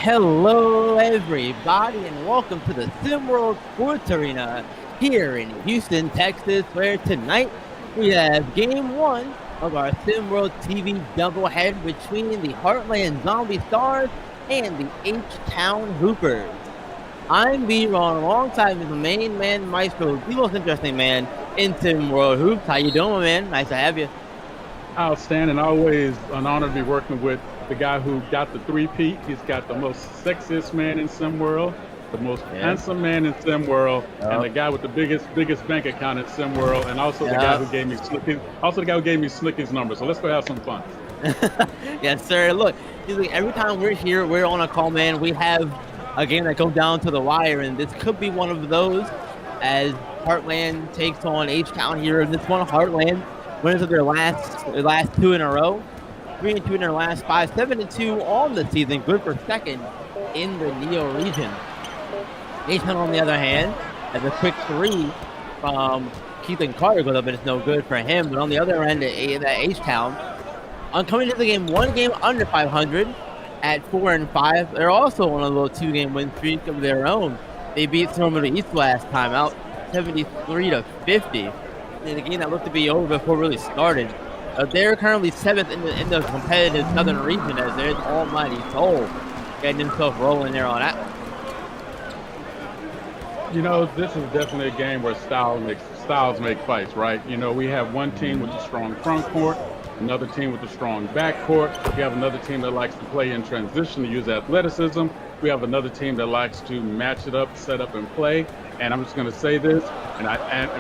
Hello, everybody, and welcome to the SimWorld Sports Arena here in Houston, Texas, where tonight we have Game 1 of our SimWorld TV doubleheader between the Heartland Zombie Stars and the H-Town Hoopers. I'm B-Ron, alongside with the main man, Maestro, the most interesting man in SimWorld Hoops. How you doing, man? Nice to have you. Outstanding. Always an honor to be working with the guy who got the three-peat. He's got the most sexiest man in SimWorld, the most handsome man in SimWorld, and the guy with the biggest bank account in SimWorld, and also the guy who gave me Slicky's number. So let's go have some fun. Yes, sir. Look, every time we're here, we're on a call, man. We have a game that goes down to the wire, and this could be one of those as Heartland takes on H-Town here. This one, Heartland winners of their last two in a row. 3-2 in their last 5, 7-2 on the season. Good for second in the Neo region. H-Town, on the other hand, has a quick three from Keithan Carter goes up, and it's no good for him. But on the other end, that H-Town, coming into the game, one game under 500 at 4-5. They're also on a little two-game win streak of their own. They beat Storm of the East last time out, 73-50. In a game that looked to be over before it really started. They're currently 7th in the competitive Southern region as there's Almighty Soul getting himself rolling there on that. You know, this is definitely a game where styles make fights, right? You know, we have one team with a strong front court, another team with a strong back court. We have another team that likes to play in transition, to use athleticism. We have another team that likes to match it up, set up, and play. And I'm just going to say this, and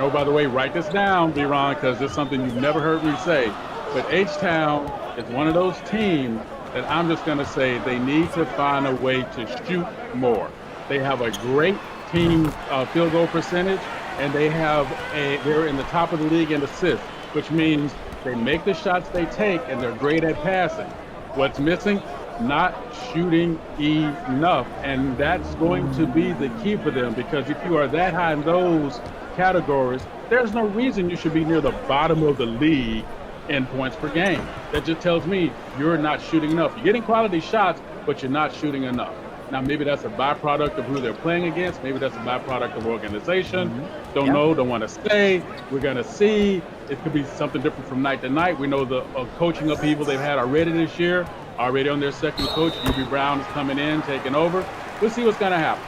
oh, by the way, write this down, B-Ron, because it's something you've never heard me say. But H-Town is one of those teams that I'm just going to say they need to find a way to shoot more. They have a great team field goal percentage, and they're in the top of the league in assists, which means they make the shots they take, and they're great at passing. What's missing? Not shooting enough, and that's going to be the key for them, because if you are that high in those categories, there's no reason you should be near the bottom of the league in points per game. That just tells me you're not shooting enough. You're getting quality shots, but you're not shooting enough. Now, maybe that's a byproduct of who they're playing against. Maybe that's a byproduct of organization. Don't know, don't want to say. We're going to see. It could be something different from night to night. We know the coaching upheaval they've had already this year. Already on their second coach, UB Brown is coming in, taking over. We'll see what's going to happen.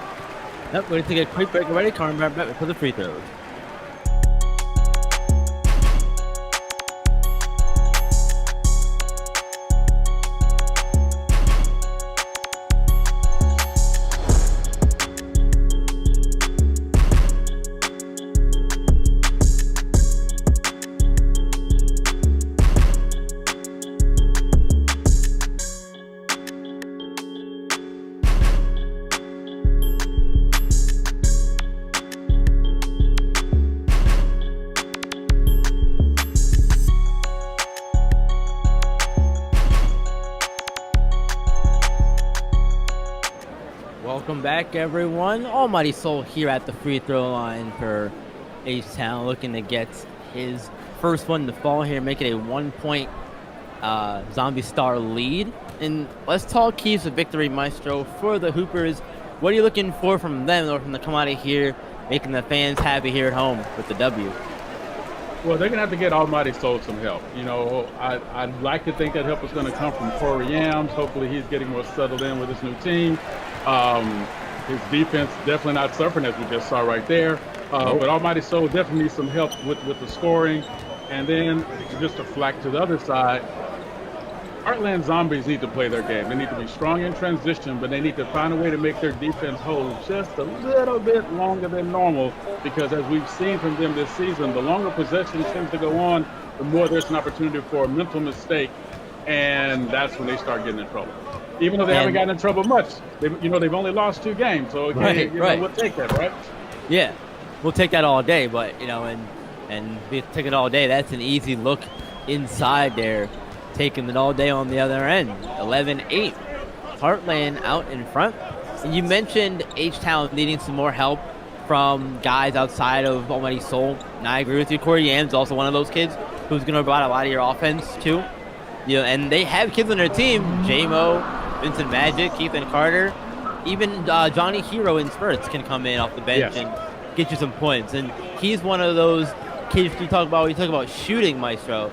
Yep, we're going to take a quick break already. Coming back for the free throws. Welcome back, everyone. Almighty Soul here at the free throw line for H-Town, looking to get his first one to fall here, make it a 1-point Zombie Star lead. And let's talk keys of victory, Maestro, for the Hoopers. What are you looking for from them in order for them to come out of here, making the fans happy here at home with the W? Well, they're going to have to get Almighty Soul some help. You know, I'd like to think that help is going to come from Corey Yams. Hopefully he's getting more settled in with his new team. His defense definitely not suffering, as we just saw right there. But Almighty Soul definitely needs some help with the scoring. And then just to flack to the other side, Heartland Zombies need to play their game. They need to be strong in transition, but they need to find a way to make their defense hold just a little bit longer than normal, because as we've seen from them this season, the longer possession tends to go on, the more there's an opportunity for a mental mistake, and that's when they start getting in trouble. Even though they haven't gotten in trouble much. They've only lost 2 games, so again, we'll take that, right? Yeah, we'll take that all day, but, and we take it all day. That's an easy look inside there. Taking it all day on the other end. 11-8. Heartland out in front. And you mentioned H-Town needing some more help from guys outside of Almighty Soul. And I agree with you. Corey Yams also one of those kids who's going to provide a lot of your offense too. And they have kids on their team. J-Mo, Vincent Magic, Keithan Carter. even Johnny Hero in spurts can come in off the bench Yes. and get you some points. And he's one of those kids you talk about shooting maestro.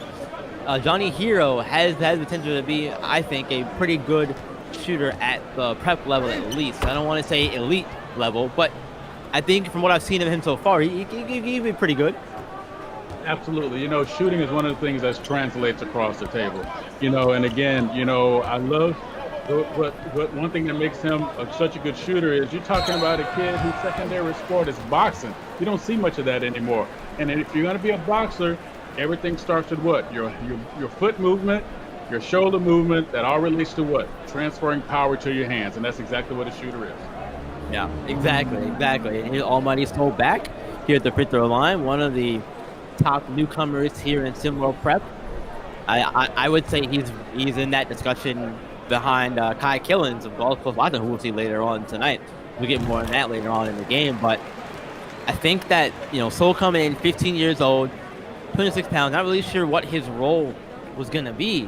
Johnny Hero has the potential to be, I think, a pretty good shooter at the prep level at least. I don't want to say elite level, but I think from what I've seen of him so far, he can be pretty good. Absolutely. Shooting is one of the things that translates across the table. And again, I love what one thing that makes him such a good shooter is you're talking about a kid whose secondary sport is boxing. You don't see much of that anymore. And if you're going to be a boxer, everything starts with what? Your foot movement, your shoulder movement, that all relates to what? Transferring power to your hands. And that's exactly what a shooter is. Yeah, exactly. And here's Almighty Soul back here at the free throw line. One of the top newcomers here in SimWorld Prep. I would say he's in that discussion behind Kai Killens of Gulf Coast Washington, who we'll see later on tonight. We'll get more on that later on in the game. But I think that, Soul coming in, 15 years old, 26 pounds, not really sure what his role was going to be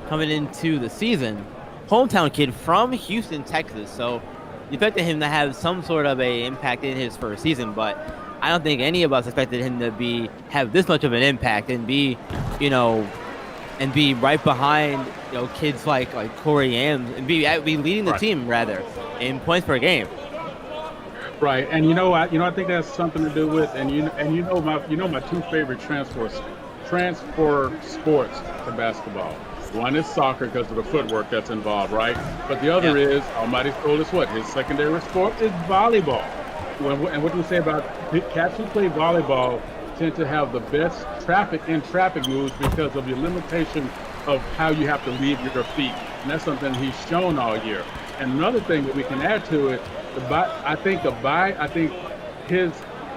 coming into the season. Hometown kid from Houston, Texas. So you expected him to have some sort of a impact in his first season, but I don't think any of us expected him to have this much of an impact and be right behind kids like Corey Yams and be leading the team rather in points per game. Right, and I think that's something to do with, my two favorite transfer sports to basketball. One is soccer because of the footwork that's involved, right? But the other is Almighty Soul is what? His secondary sport is volleyball. And what do we say about cats who play volleyball tend to have the best traffic moves because of your limitation of how you have to leave your feet. And that's something he's shown all year. And another thing that we can add to it, I think his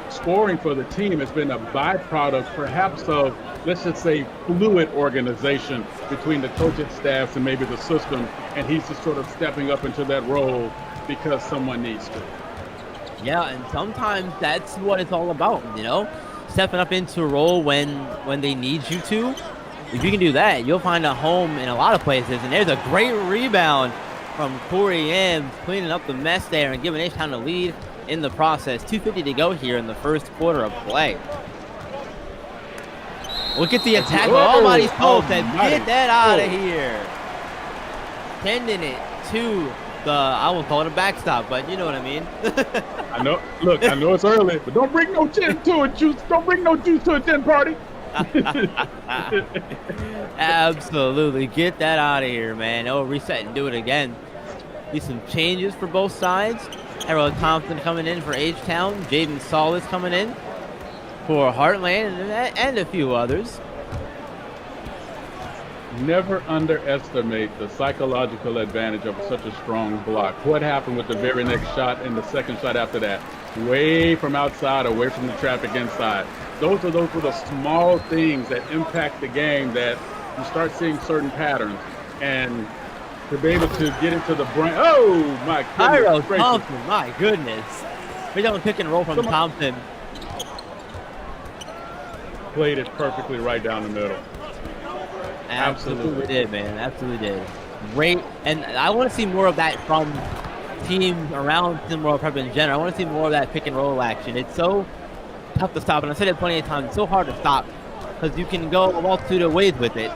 scoring for the team has been a byproduct perhaps of, let's just say, fluid organization between the coaching staffs and maybe the system, and he's just sort of stepping up into that role because someone needs to. Yeah, and sometimes that's what it's all about, stepping up into a role when they need you to. If you can do that, you'll find a home in a lot of places. And there's a great rebound from Corey Yams, cleaning up the mess there and giving H-Town a lead in the process. 2:50 to go here in the first quarter of play. Look at the attack. Almighty Soul said, get that out of here. Sending it to I won't call it a backstop, but you know what I mean. I know. Look, I know it's early, but don't bring no gin to a juice. Don't bring no juice to a gin party. Absolutely. Get that out of here, man. Oh, reset and do it again. Need some changes for both sides. Harold Thompson coming in for H-Town. Jaden Solis coming in for Heartland and a few others. Never underestimate the psychological advantage of such a strong block. What happened with the very next shot and the second shot after that? Way from outside, away from the traffic inside. Those are the small things that impact the game that you start seeing certain patterns. And to be able to get into the brain. Oh, my goodness. Harold Thompson, my goodness. We got a pick and roll from Thompson. Played it perfectly right down the middle. Absolutely did, man. Absolutely did. Great. And I want to see more of that from teams around SimWorld Prep in general. I want to see more of that pick and roll action. It's so tough to stop. And I've said it plenty of times. It's so hard to stop because you can go a multitude of ways with it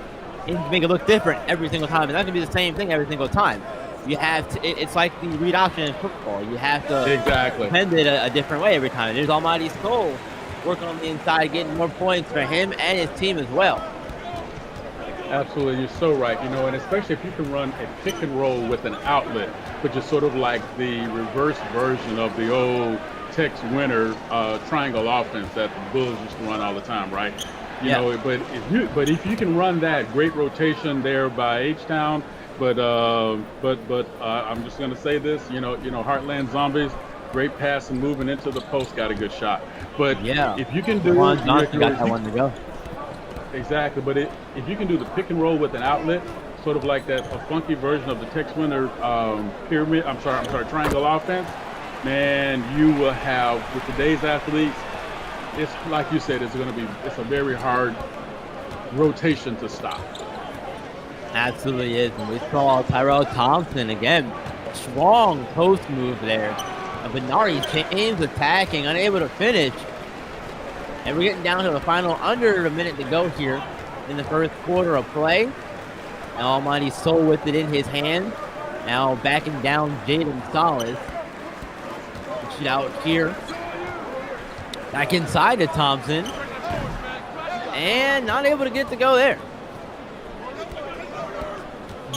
and make it look different every single time. It's not going to be the same thing every single time. You have to, it's like the read option in football. You have to defend it a different way every time. There's Almighty Soul working on the inside, getting more points for him and his team as well. Absolutely, you're so right. And especially if you can run a pick and roll with an outlet, which is sort of like the reverse version of the old Tex Winter triangle offense that the Bulls used to run all the time, right? But if you can run that, great rotation there by H-Town. But I'm just gonna say this, Heartland Zombies, great pass and moving into the post, got a good shot. But if you can do Johnson got that one to go. Exactly, but if you can do the pick and roll with an outlet, sort of like a funky version of the Tex Winter triangle offense, man, you will have, with today's athletes, it's like you said, it's a very hard rotation to stop. Absolutely is. And we saw Tyrell Thompson again Strong post move there. Benari James attacking, unable to finish. And we're getting down to the final under a minute to go here in the first quarter of play. And Almighty Soul with it in his hand. Now backing down Jaden Solis. Shoot out here. Back inside to Thompson. And not able to get to go there.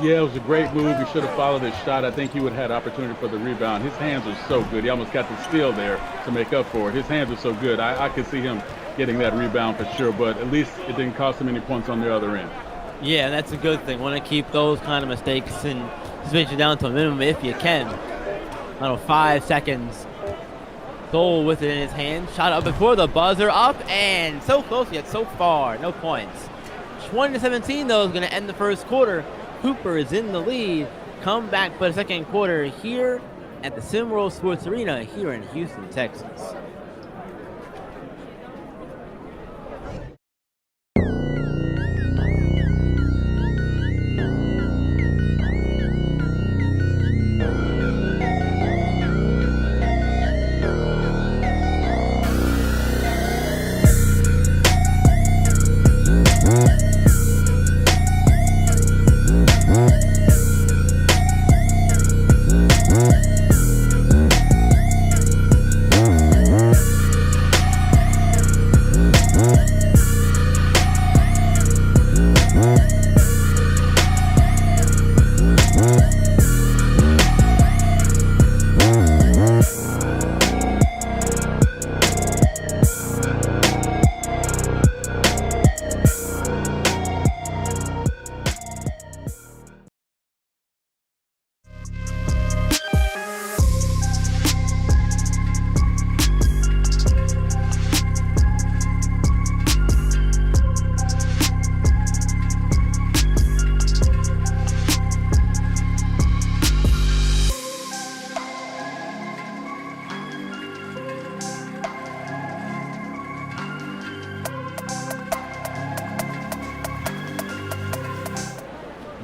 Yeah, it was a great move. He should have followed his shot. I think he would have had opportunity for the rebound. His hands are so good. He almost got the steal there to make up for it. His hands are so good. I could see him getting that rebound for sure, but at least it didn't cost him any points on the other end. Yeah, that's a good thing. Want to keep those kind of mistakes and switch it down to a minimum if you can. 5 seconds. Soul with it in his hand. Shot up before the buzzer. Up and so close yet so far. No points. 20-17 though is going to end the first quarter. Cooper is in the lead. Come back for the second quarter here at the SimWorld Sports Arena here in Houston, Texas.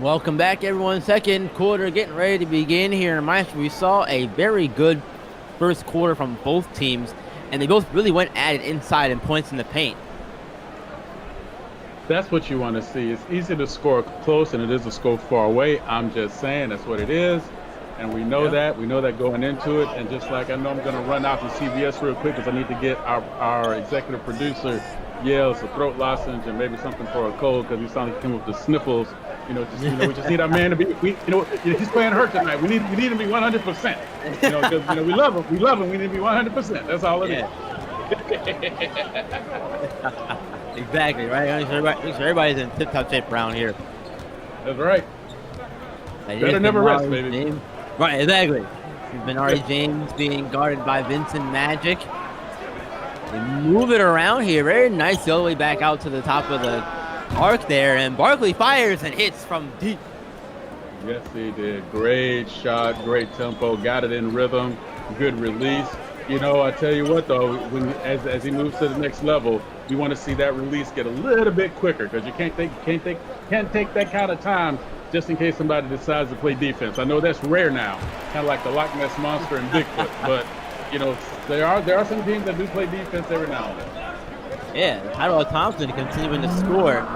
Welcome back, everyone. Second quarter getting ready to begin here in Maestro. We saw a very good first quarter from both teams, and they both really went at it inside and points in the paint. That's what you want to see. It's easy to score close, and it is to score far away. I'm just saying that's what it is, and we know that. We know that going into it, and just like I know I'm going to run out to CBS real quick because I need to get our executive producer Yale's a throat lozenge and maybe something for a cold because he sounded like him with the sniffles. We just need our man to be. He's playing hurt tonight. We need him to be 100%. Because we love him. We love him. We need to be 100%. That's all it is. Exactly right. Make sure everybody's in tip-top shape around here. That's right. Better never rest, baby. James. Right, exactly. Benari James being guarded by Vincent Magic. They move it around here. Very nice all the way back out to the top of the arc there, and Barkley fires and hits from deep. Yes, he did. Great shot, great tempo, got it in rhythm, good release. I tell you what though, as he moves to the next level, we want to see that release get a little bit quicker because you can't take that kind of time just in case somebody decides to play defense. I know that's rare now, kind of like the Loch Ness Monster and Bigfoot, but there are some teams that do play defense every now and then. Yeah, Tyrell Thompson continuing to score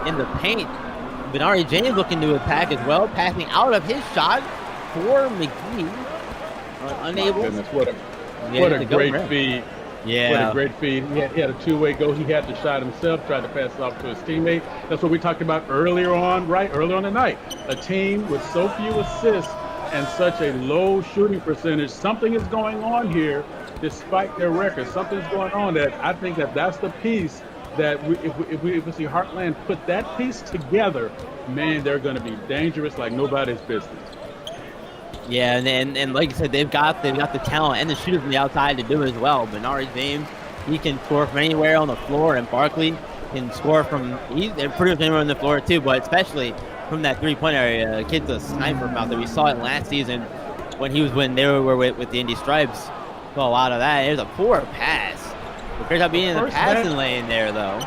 in the paint. Benari James looking to attack as well, passing out of his shot for McGee. Unable. What a great feed. Yeah. What a great feed. He had a two-way go. He had the shot himself, tried to pass it off to his teammate. That's what we talked about earlier on the night. A team with so few assists and such a low shooting percentage. Something is going on here. Despite their record, something's going on that I think that's the piece that if we see Heartland put that piece together, man, they're going to be dangerous like nobody's business. Yeah, and like you said, they've got the talent and the shooters from the outside to do it as well. Benari James, he can score from anywhere on the floor, and Barkley can score from they're pretty much anywhere on the floor too, but especially from that three-point area. The kid's a sniper out there. We saw it last season when they were with the Indy Stripes. Saw a lot of that. There's a poor pass. Great job being in the passing lane there, though.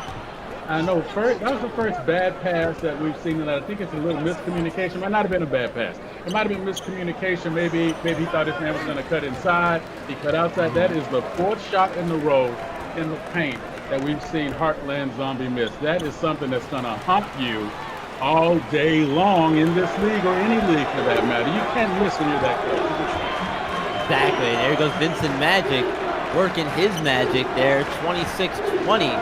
I know that was the first bad pass that we've seen, and I think it's a little miscommunication. Might not have been a bad pass. It might have been miscommunication. Maybe he thought his man was going to cut inside. He cut outside. That is the fourth shot in a row in the paint that we've seen Heartland Zombie miss. That is something that's going to hump you all day long in this league or any league for that matter. You can't miss when you're that close. Exactly. There goes Vincent Magic working his magic there. 26-20.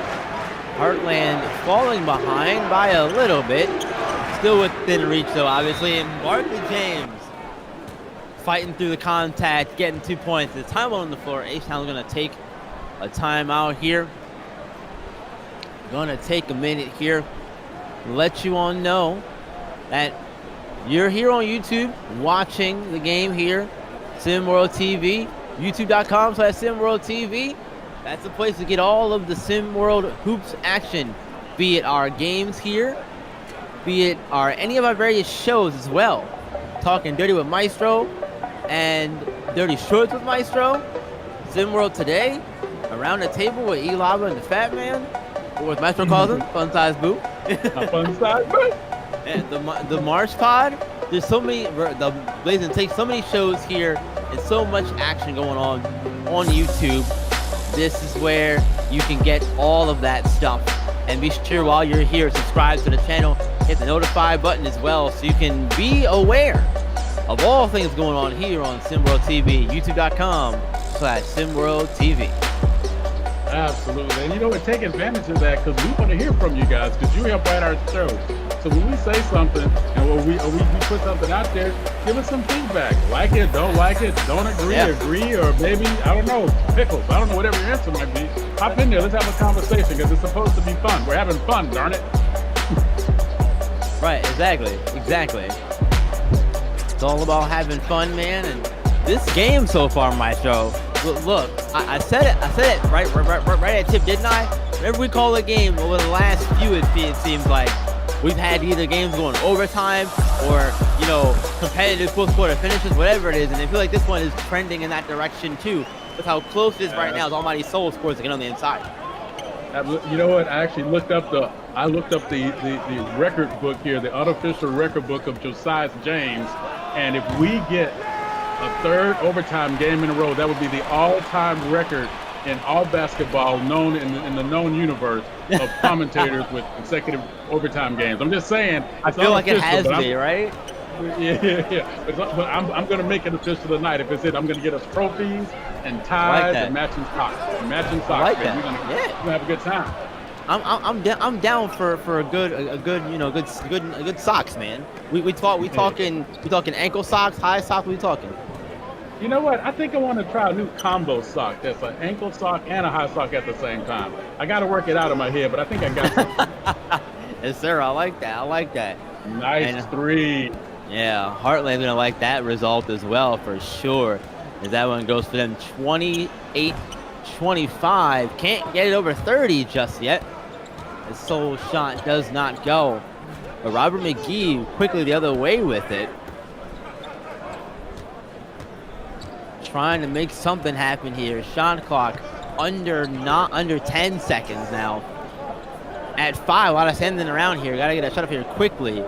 Heartland falling behind by a little bit. Still within reach though, obviously. And Barkley James fighting through the contact, getting 2 points. The time on the floor. H-Town's going to take a timeout here. Going to take a minute here. Let you all know that you're here on YouTube watching the game here. SimWorld TV. YouTube.com/SimWorld TV. That's the place to get all of the SimWorld Hoops action, be it our games here, be it any of our various shows as well. Talking Dirty with Maestro and Dirty Shorts with Maestro, SimWorld Today, Around the Table with E-Lava and the Fat Man, or as Maestro calls him, Fun Size Boo. Fun Size Boo. And the Marsh Pod. There's so many, the Blazing takes so many shows here and so much action going on YouTube. This is where you can get all of that stuff. And be sure while you're here, subscribe to the channel, hit the notify button as well so you can be aware of all things going on here on SimWorld TV, youtube.com/SimWorld TV. Absolutely. And you know what, take advantage of that because we want to hear from you guys because you help write our show. So when we say something and when we put something out there, give us some feedback. Like it, don't like it, don't agree, agree, or maybe, I don't know, pickles. I don't know, whatever your answer might be. Hop in there, let's have a conversation because it's supposed to be fun. We're having fun, darn it. Right, exactly. It's all about having fun, man. And this game so far, Maestro, look, I said it right at tip, didn't I? Whenever we call a game over the last few, it seems like we've had either games going overtime or, competitive fourth quarter finishes, whatever it is. And I feel like this one is trending in that direction too, with how close it is right now. As Almighty Soul scores to get on the inside. You know what? I actually looked up the record book here, the unofficial record book of Josiah James. And if we get a third overtime game in a row, that would be the all-time record in all basketball known in the known universe of commentators with consecutive overtime games. I'm just saying. I feel like it has to be, right? Yeah. But I'm going to make it official tonight. If it's it, I'm going to get us trophies and ties and matching socks. I like that. We're going to have a good time. I'm down for a good socks, man. We talking ankle socks, high socks. We talking. You know what? I think I want to try a new combo sock. That's an ankle sock and a high sock at the same time. I got to work it out in my head, but I think I got something. Yes, sir. I like that. Nice three. Yeah, Heartland's going to like that result as well for sure. As that one goes for them 28-25. Can't get it over 30 just yet. The sole shot does not go. But Robert McGee quickly the other way with it. Trying to make something happen here. Shot clock under 10 seconds now. At 5, a lot of sending around here. Got to get a shot up here quickly.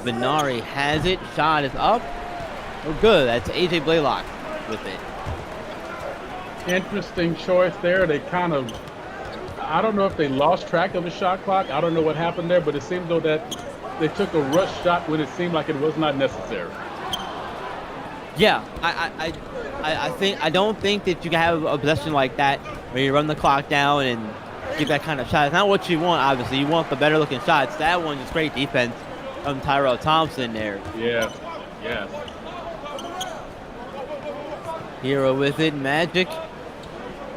Benari has it. Shot is up. Oh, good. That's AJ Blaylock with it. Interesting choice there. They kind of, I don't know if they lost track of the shot clock. I don't know what happened there, but it seemed though that they took a rush shot when it seemed like it was not necessary. Yeah, I don't think that you can have a possession like that where you run the clock down and get that kind of shot. It's not what you want, obviously. You want the better looking shots. That one is great defense from Tyrell Thompson there. Yeah. Hero with it. Magic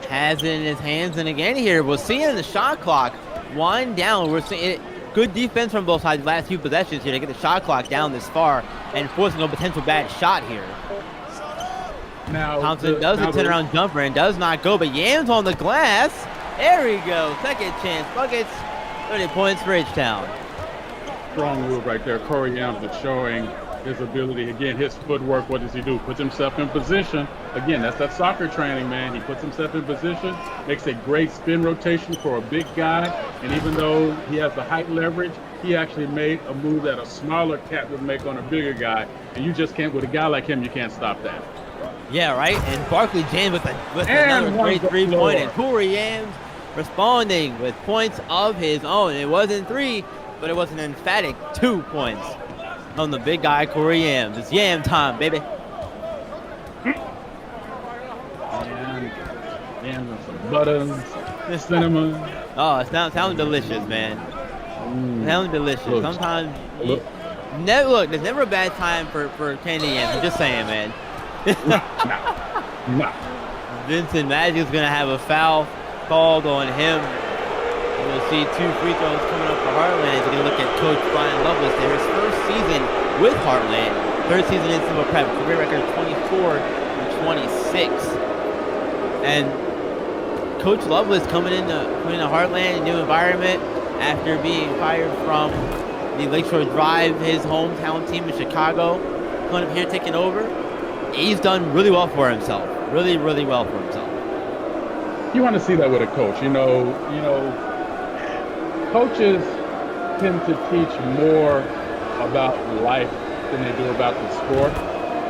has it in his hands. And again here, we're seeing the shot clock wind down. We're seeing it. Good defense from both sides. Last few possessions here to get the shot clock down this far and forcing a potential bad shot here. Now Thompson does a turnaround jumper and does not go, but Yams on the glass. There we go. Second chance buckets. 30 points for H-Town. Strong move right there. Corey Yams is showing his ability. Again, his footwork, what does he do? Puts himself in position. Again, that's that soccer training, man. He puts himself in position, makes a great spin rotation for a big guy. And even though he has the height leverage, he actually made a move that a smaller cat would make on a bigger guy. And you just can't, with a guy like him, you can't stop that. Yeah, right. And Barkley James with another great 3-point, and Corey Yams responding with points of his own. It wasn't 3, but it was an emphatic 2 points on the big guy, Corey Yams. It's Yam time, baby. Yams and some butter, cinnamon. Oh, it sounds delicious, man. It sounds delicious. Look. Sometimes, Look. there's never a bad time for candy yams. I'm just saying, man. Nah. Vincent Magic's going to have a foul called on him. We'll see 2 free throws coming up for Heartland as we look at Coach Brian Lovelace there. His first season with Heartland, third season in Silver Prep, career record 24-26. And Coach Lovelace coming into Heartland, a new environment after being fired from the Lakeshore Drive, his hometown team in Chicago, coming up here taking over. He's done really well for himself. Really, really well for himself. You want to see that with a coach. You know, coaches tend to teach more about life than they do about the sport,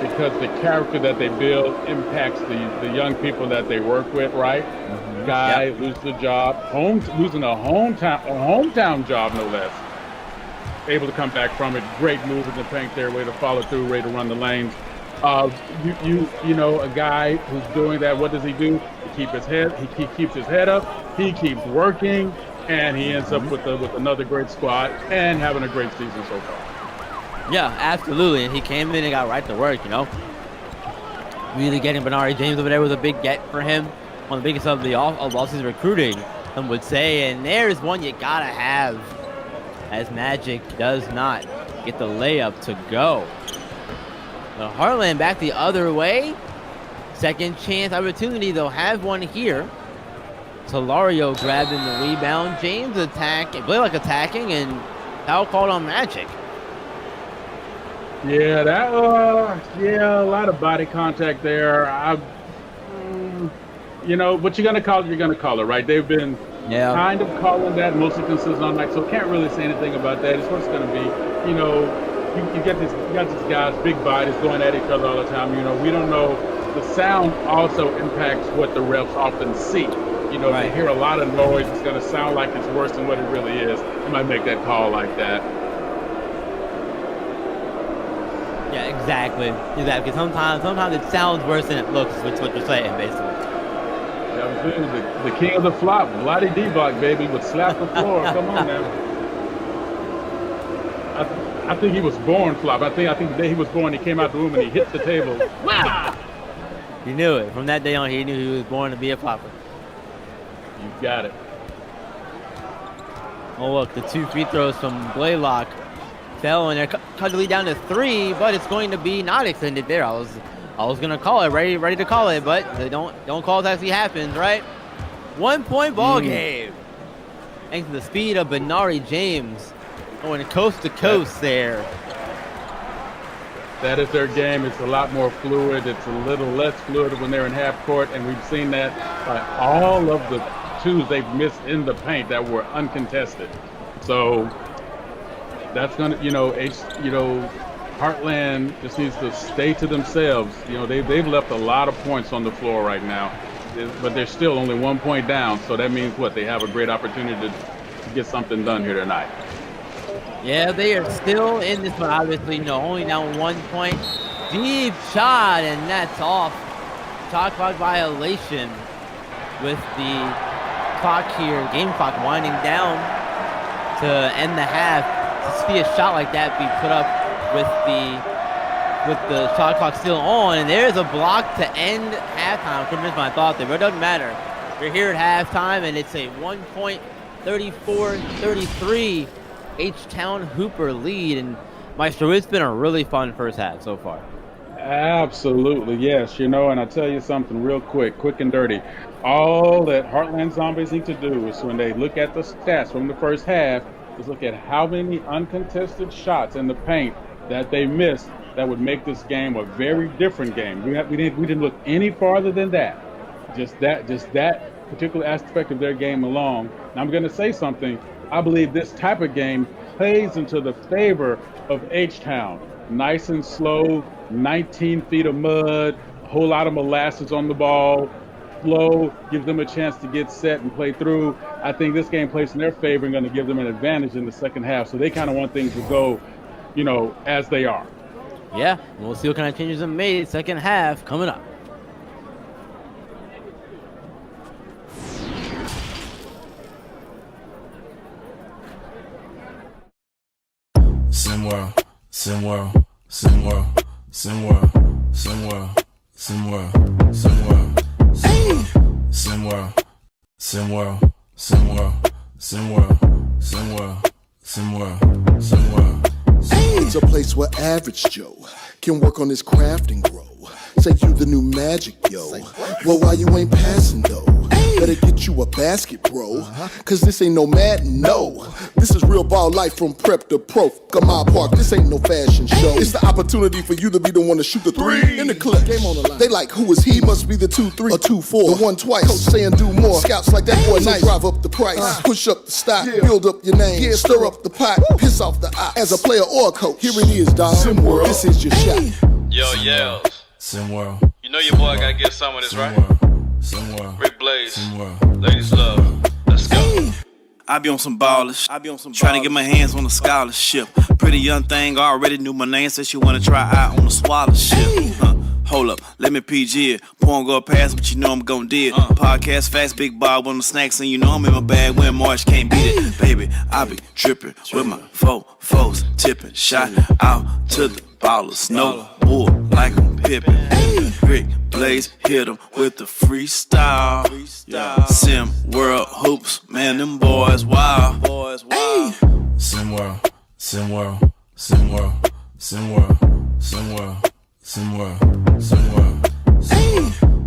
because the character that they build impacts the young people that they work with, right? Mm-hmm. Guy loses the job, losing a hometown job, no less. Able to come back from it. Great move in the paint there, way to follow through, way to run the lanes. You know, a guy who's doing that, what does he do? He keeps his head up, he keeps working, and he ends up with another great squad and having a great season so far. Yeah, absolutely. And he came in and got right to work, you know. Really getting Benari James over there was a big get for him. One of the biggest of the off-season recruiting, some would say. And there's one you gotta have, as Magic does not get the layup to go. Heartland back the other way. Second chance opportunity. They'll have one here. Tolario grabbing the rebound. James attacking, attacking, and foul called on Magic. Yeah, a lot of body contact there. You know, what you're gonna call it, right? They've been kind of calling that mostly consistent on night, so can't really say anything about that. It's what it's gonna be. You know, you got these guys, big bodies, going at each other all the time. You know, we don't know. The sound also impacts what the refs often see. You know, if they hear a lot of noise, it's going to sound like it's worse than what it really is. They might make that call like that. Yeah, exactly. Sometimes it sounds worse than it looks, which is what you're saying, basically. Yeah, the king of the flop, Vlade Divac, baby, would slap the floor. Come on now. I think he was born flop. I think the day he was born, he came out the room and he hit the table. Wow! He knew it. From that day on, he knew he was born to be a flopper. You got it. Oh, look, the 2 free throws from Blaylock fell, and they're cut the lead down to 3, but it's going to be not extended there. I was gonna call it, ready to call it, but they don't call it as it happens, right? 1 point ball game. Thanks to the speed of Benari James. Going coast to coast there. That is their game. It's a lot more fluid. It's a little less fluid when they're in half court, and we've seen that by all of the twos they've missed in the paint that were uncontested. So that's gonna, Heartland just needs to stay to themselves. You know, they've left a lot of points on the floor right now, but they're still only 1 point down. So that means what? They have a great opportunity to get something done here tonight. Yeah, they are still in this one, obviously, only down 1 point. Deep shot, and that's off. Shot clock violation with the clock here, game clock winding down to end the half. To see a shot like that be put up with the shot clock still on, and there's a block to end halftime. Couldn't miss my thought there, but it doesn't matter. We're here at halftime, and it's a 1 point, 34-33. H-Town Hooper lead. And Maestro, it's been a really fun first half so far. Absolutely, yes. And I tell you something real quick and dirty. All that Heartland Zombies need to do is, when they look at the stats from the first half, is look at how many uncontested shots in the paint that they missed that would make this game a very different game. We didn't look any farther than that. Just that particular aspect of their game alone. And I'm going to say something. I believe this type of game plays into the favor of H-Town. Nice and slow, 19 feet of mud, a whole lot of molasses on the ball, flow, gives them a chance to get set and play through. I think this game plays in their favor and going to give them an advantage in the second half. So they kind of want things to go, as they are. Yeah, we'll see what kind of changes are made second half coming up. Simworld, Simworld, Simworld, Simworld, Simworld, Simworld, Simworld, Simworld, Simworld, Simworld, Simworld, Simworld, Simworld, Simworld. It's a place where average Joe can work on his craft and grow. Say you the new magic, yo. Well, why you ain't passing though? Better get you a basket, bro. Cause this ain't no Madden, no. This is real ball life from prep to pro. Gamar Park, this ain't no fashion show. It's the opportunity for you to be the one to shoot the three in the clip. Game on the line. They like, who is he? Must be the 2-3 or 2-4. The one twice. Coach saying do more. Scouts like that boy nice. So drive up the price. Push up the stock. Build up your name. Stir up the pot. Piss off the eye. As a player or a coach, here it is, dog. Simworld. This is your shot. Yo, yells. Simworld. You know your boy gotta get some of this, right? Simworld. Rick Blaze. Simworld. Ladies love. Let's go. I be on some ballers, trying to get my hands on a scholarship. Pretty young thing already knew my name, said she wanna try out on a scholarship. Hold up, let me PG it. Porn go past, but you know I'm gon' do it. Podcast fast, big Bob on the snacks, and you know I'm in my bag when March can't beat it. Baby, I be drippin' with my foes tipping. Shot out to the ballers, no bull like I'm Pippin. Rick Blaze hit him with the freestyle. Sim World hoops, man, them boys wild. Simworld, Simworld, Simworld, Simworld, Simworld, Simworld, Simworld,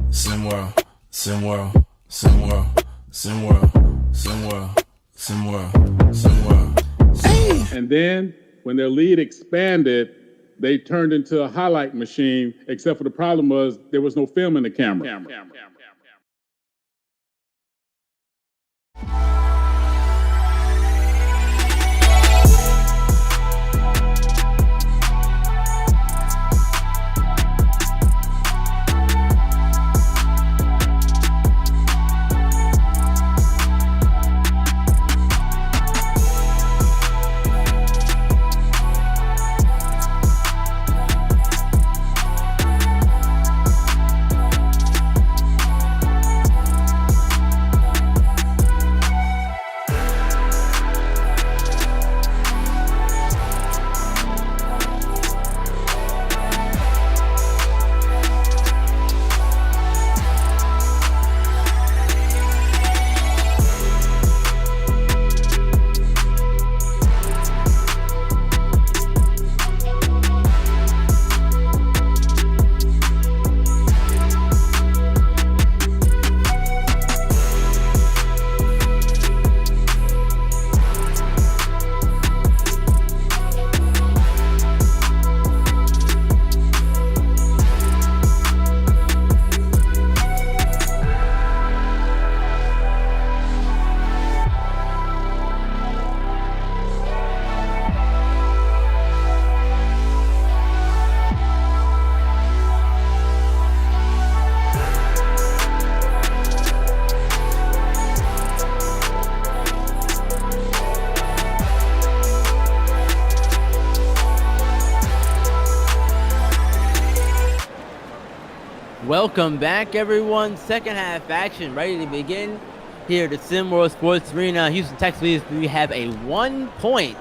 Simworld, Simworld, Simworld, Simworld, Simworld, Simworld, Simworld. And then when their lead expanded, they turned into a highlight machine, except for the problem was there was no film in the camera. Welcome back, everyone. Second half action ready to begin here at the SimWorld Sports Arena, Houston, Texas. We have a 1-point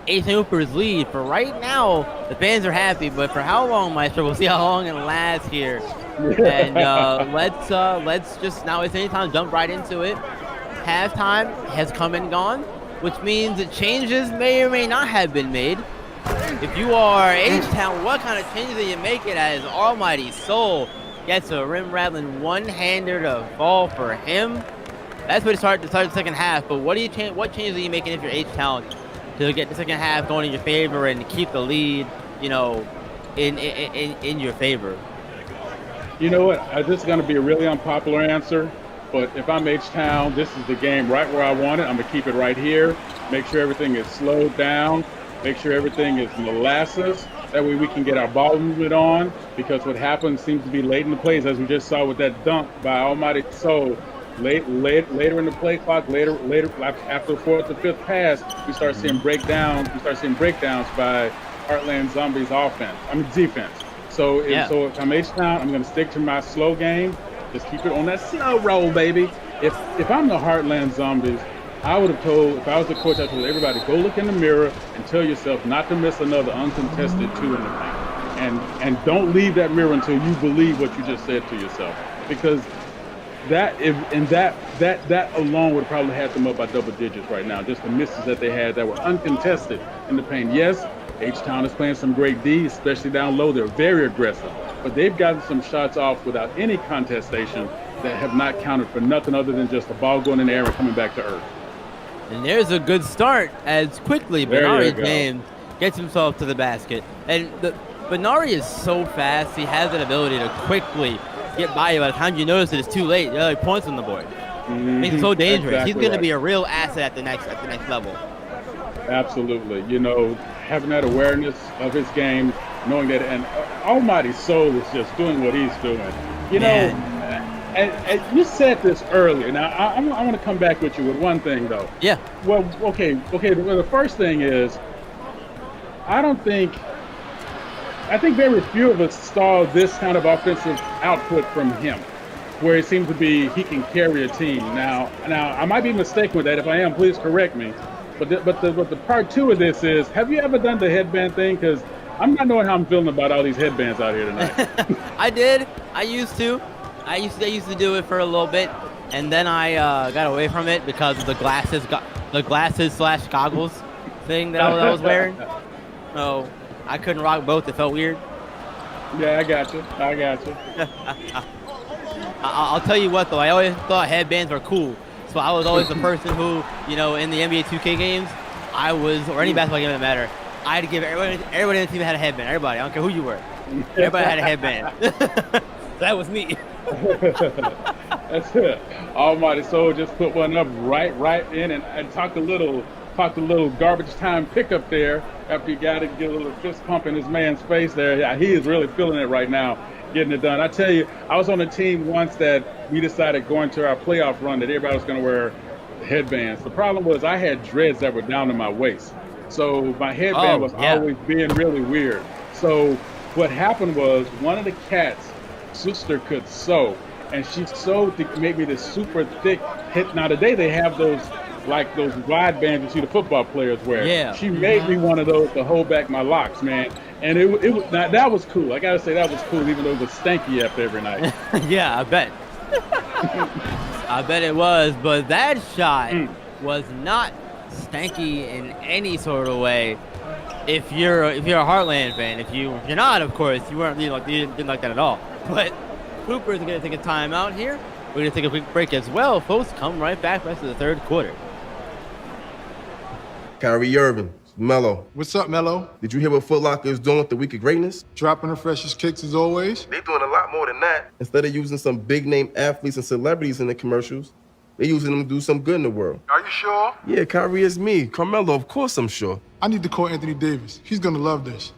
H-Town Hoopers lead. For right now, the fans are happy, but for how long, Maestro? We'll see how long it lasts here. And let's just now it's any time jump right into it. Halftime has come and gone, which means that changes may or may not have been made. If you are H-Town, what kind of changes are you making as Almighty Soul gets a rim-rattling one-hander to fall for him? That's what it started to start the second half. But what changes are you making if you're H-Town to get the second half going in your favor and keep the lead, in your favor? You know what? This is going to be a really unpopular answer, but if I'm H-Town, this is the game right where I want it. I'm going to keep it right here, make sure everything is slowed down, make sure everything is molasses. That way we can get our ball movement on, because what happens seems to be late in the plays, as we just saw with that dunk by Almighty Soul. Later in the play clock, later after the fourth or fifth pass, we start seeing breakdowns. We start seeing breakdowns by Heartland Zombies defense. So if I'm H-Town, I'm going to stick to my slow game. Just keep it on that slow roll, baby. If I'm the Heartland Zombies, I would have told, if I was the coach, I told everybody, go look in the mirror and tell yourself not to miss another uncontested 2 in the paint. And don't leave that mirror until you believe what you just said to yourself. Because that alone would have probably had them up by double digits right now. Just the misses that they had that were uncontested in the paint. Yes, H-Town is playing some great D, especially down low. They're very aggressive, but they've gotten some shots off without any contestation that have not counted for nothing other than just the ball going in the air and coming back to earth. And there's a good start as quickly Benari James gets himself to the basket. And Benari is so fast, he has that ability to quickly get by you. By the time you notice it, it's too late. There are points on the board. Makes him so dangerous. Exactly. He's going to be a real asset at the next level. Absolutely. You know, having that awareness of his game, knowing that, and Almighty Soul is just doing what he's doing. You know, and you said this earlier. Now, I want to come back with you with one thing, though. Yeah. Well, okay. Well, the first thing is, I think very few of us saw this kind of offensive output from him, where it seems to be he can carry a team. Now I might be mistaken with that. If I am, please correct me. But the part 2 of this is, have you ever done the headband thing? Because I'm not knowing how I'm feeling about all these headbands out here tonight. I did. I used to do it for a little bit, and then I got away from it because of the glasses / goggles thing that I was wearing. So I couldn't rock both. It felt weird. Yeah, I got you. I'll tell you what, though. I always thought headbands were cool. So I was always the person who, you know, in the NBA 2K games, or any basketball game that matter, I'd give everybody in the team had a headband. Everybody, I don't care who you were. Everybody had a headband. That was me. That's it. Almighty Soul just put one up right in and talked a little garbage time pickup there after he got it, get a little fist pump in his man's face there. Yeah, he is really feeling it right now, getting it done. I tell you, I was on a team once that we decided going to our playoff run that everybody was going to wear headbands. The problem was I had dreads that were down to my waist. So my headband was always being really weird. So what happened was one of the cats' sister could sew, and she sewed to make me this super thick head. Now today they have those wide bands you see the football players wear. Yeah. She made me one of those to hold back my locks, man. And that was cool. I gotta say that was cool, even though it was stanky after every night. Yeah, I bet. I bet it was, but that shot was not stanky in any sort of way. If you're a Heartland fan, if you're not, of course, you didn't like that at all. But Cooper's gonna take a timeout here. We're gonna take a quick break as well, folks. Come right back rest of the third quarter. Kyrie Irving, Melo. What's up, Melo? Did you hear what Foot Locker is doing with the Week of Greatness? Dropping the freshest kicks as always. They're doing a lot more than that. Instead of using some big-name athletes and celebrities in the commercials, they're using them to do some good in the world. Are you sure? Yeah, Kyrie is me. Carmelo, of course I'm sure. I need to call Anthony Davis. He's gonna love this.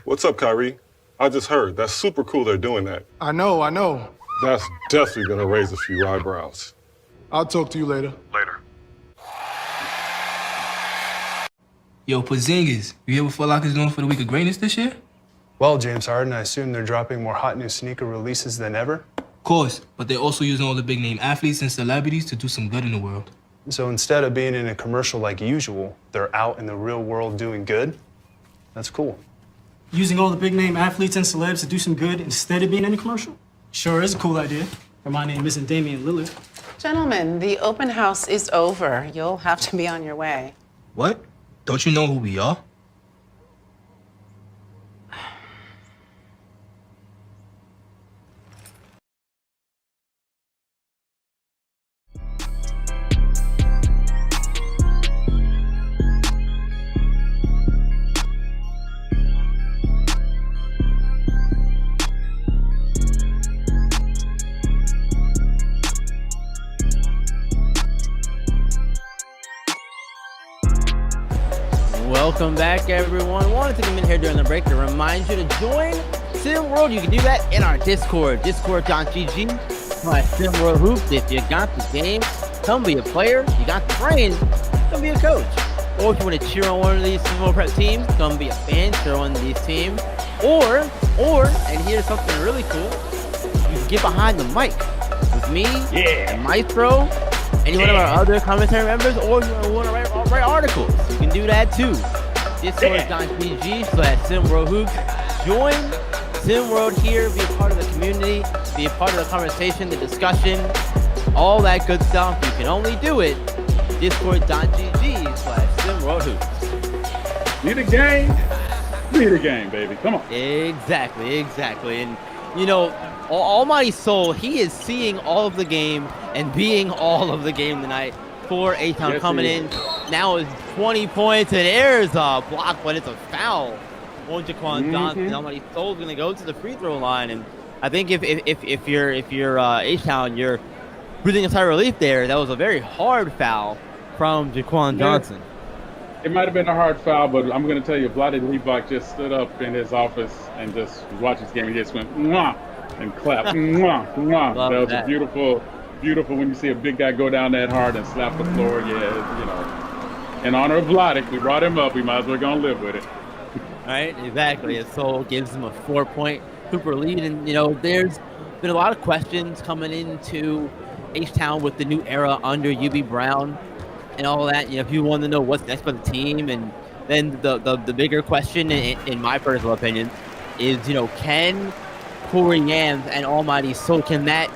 What's up, Kyrie? I just heard. That's super cool they're doing that. I know. That's definitely gonna raise a few eyebrows. I'll talk to you later. Later. Yo, Porzingis, you hear what Foot Locker's doing for the Week of Greatness this year? Well, James Harden, I assume they're dropping more hot new sneaker releases than ever? Of course, but they're also using all the big-name athletes and celebrities to do some good in the world. So instead of being in a commercial like usual, they're out in the real world doing good? That's cool. Using all the big-name athletes and celebs to do some good instead of being in a commercial? Sure is a cool idea. For my name isn't Damian Lillard. Gentlemen, the open house is over. You'll have to be on your way. What? Don't you know who we are? Welcome back, everyone. Wanted to come in here during the break to remind you to join Sim World. You can do that in our Discord, discord.gg/SimWorld Hoops. If you got the game, come be a player. You got the brain, come be a coach. Or if you want to cheer on one of these Sim World Prep teams, come be a fan, cheer on these teams. Or, and here's something really cool, you can get behind the mic with me and Maestro, any one of our other commentary members, or you want to write articles, you can do that too. Discord.gg/SimWorld Hoops. Join SimWorld here, be a part of the community, be a part of the conversation, the discussion, all that good stuff. You can only do it Discord.gg/SimWorld Hoops. Need a game? Need a game, baby. Come on. Exactly. And you know, Almighty Soul, he is seeing all of the game and being all of the game tonight for A-Town coming in. Now is 20 points and there's a block, but it's a foul on Jaquan Johnson. Almighty Soul's gonna go to the free throw line, and I think if you're A-Town, you're breathing a sigh of relief there. That was a very hard foul from Jaquan Johnson. It might have been a hard foul, but I'm going to tell you, Vlade Leibach just stood up in his office and just watched his game. He just went, mwah, and clapped, mwah, mwah. That was a beautiful when you see a big guy go down that hard and slap the floor. Yeah, you know. In honor of Vlade, we brought him up. We might as well go and live with it. Right, exactly. And Soul gives him a 4-point Cooper lead. And, you know, there's been a lot of questions coming into H-Town with the new era under UB Brown and all that. You know, people want to know what's next for the team. And then the bigger question, in my personal opinion, is, you know, can Corey Yams and Almighty Soul, can that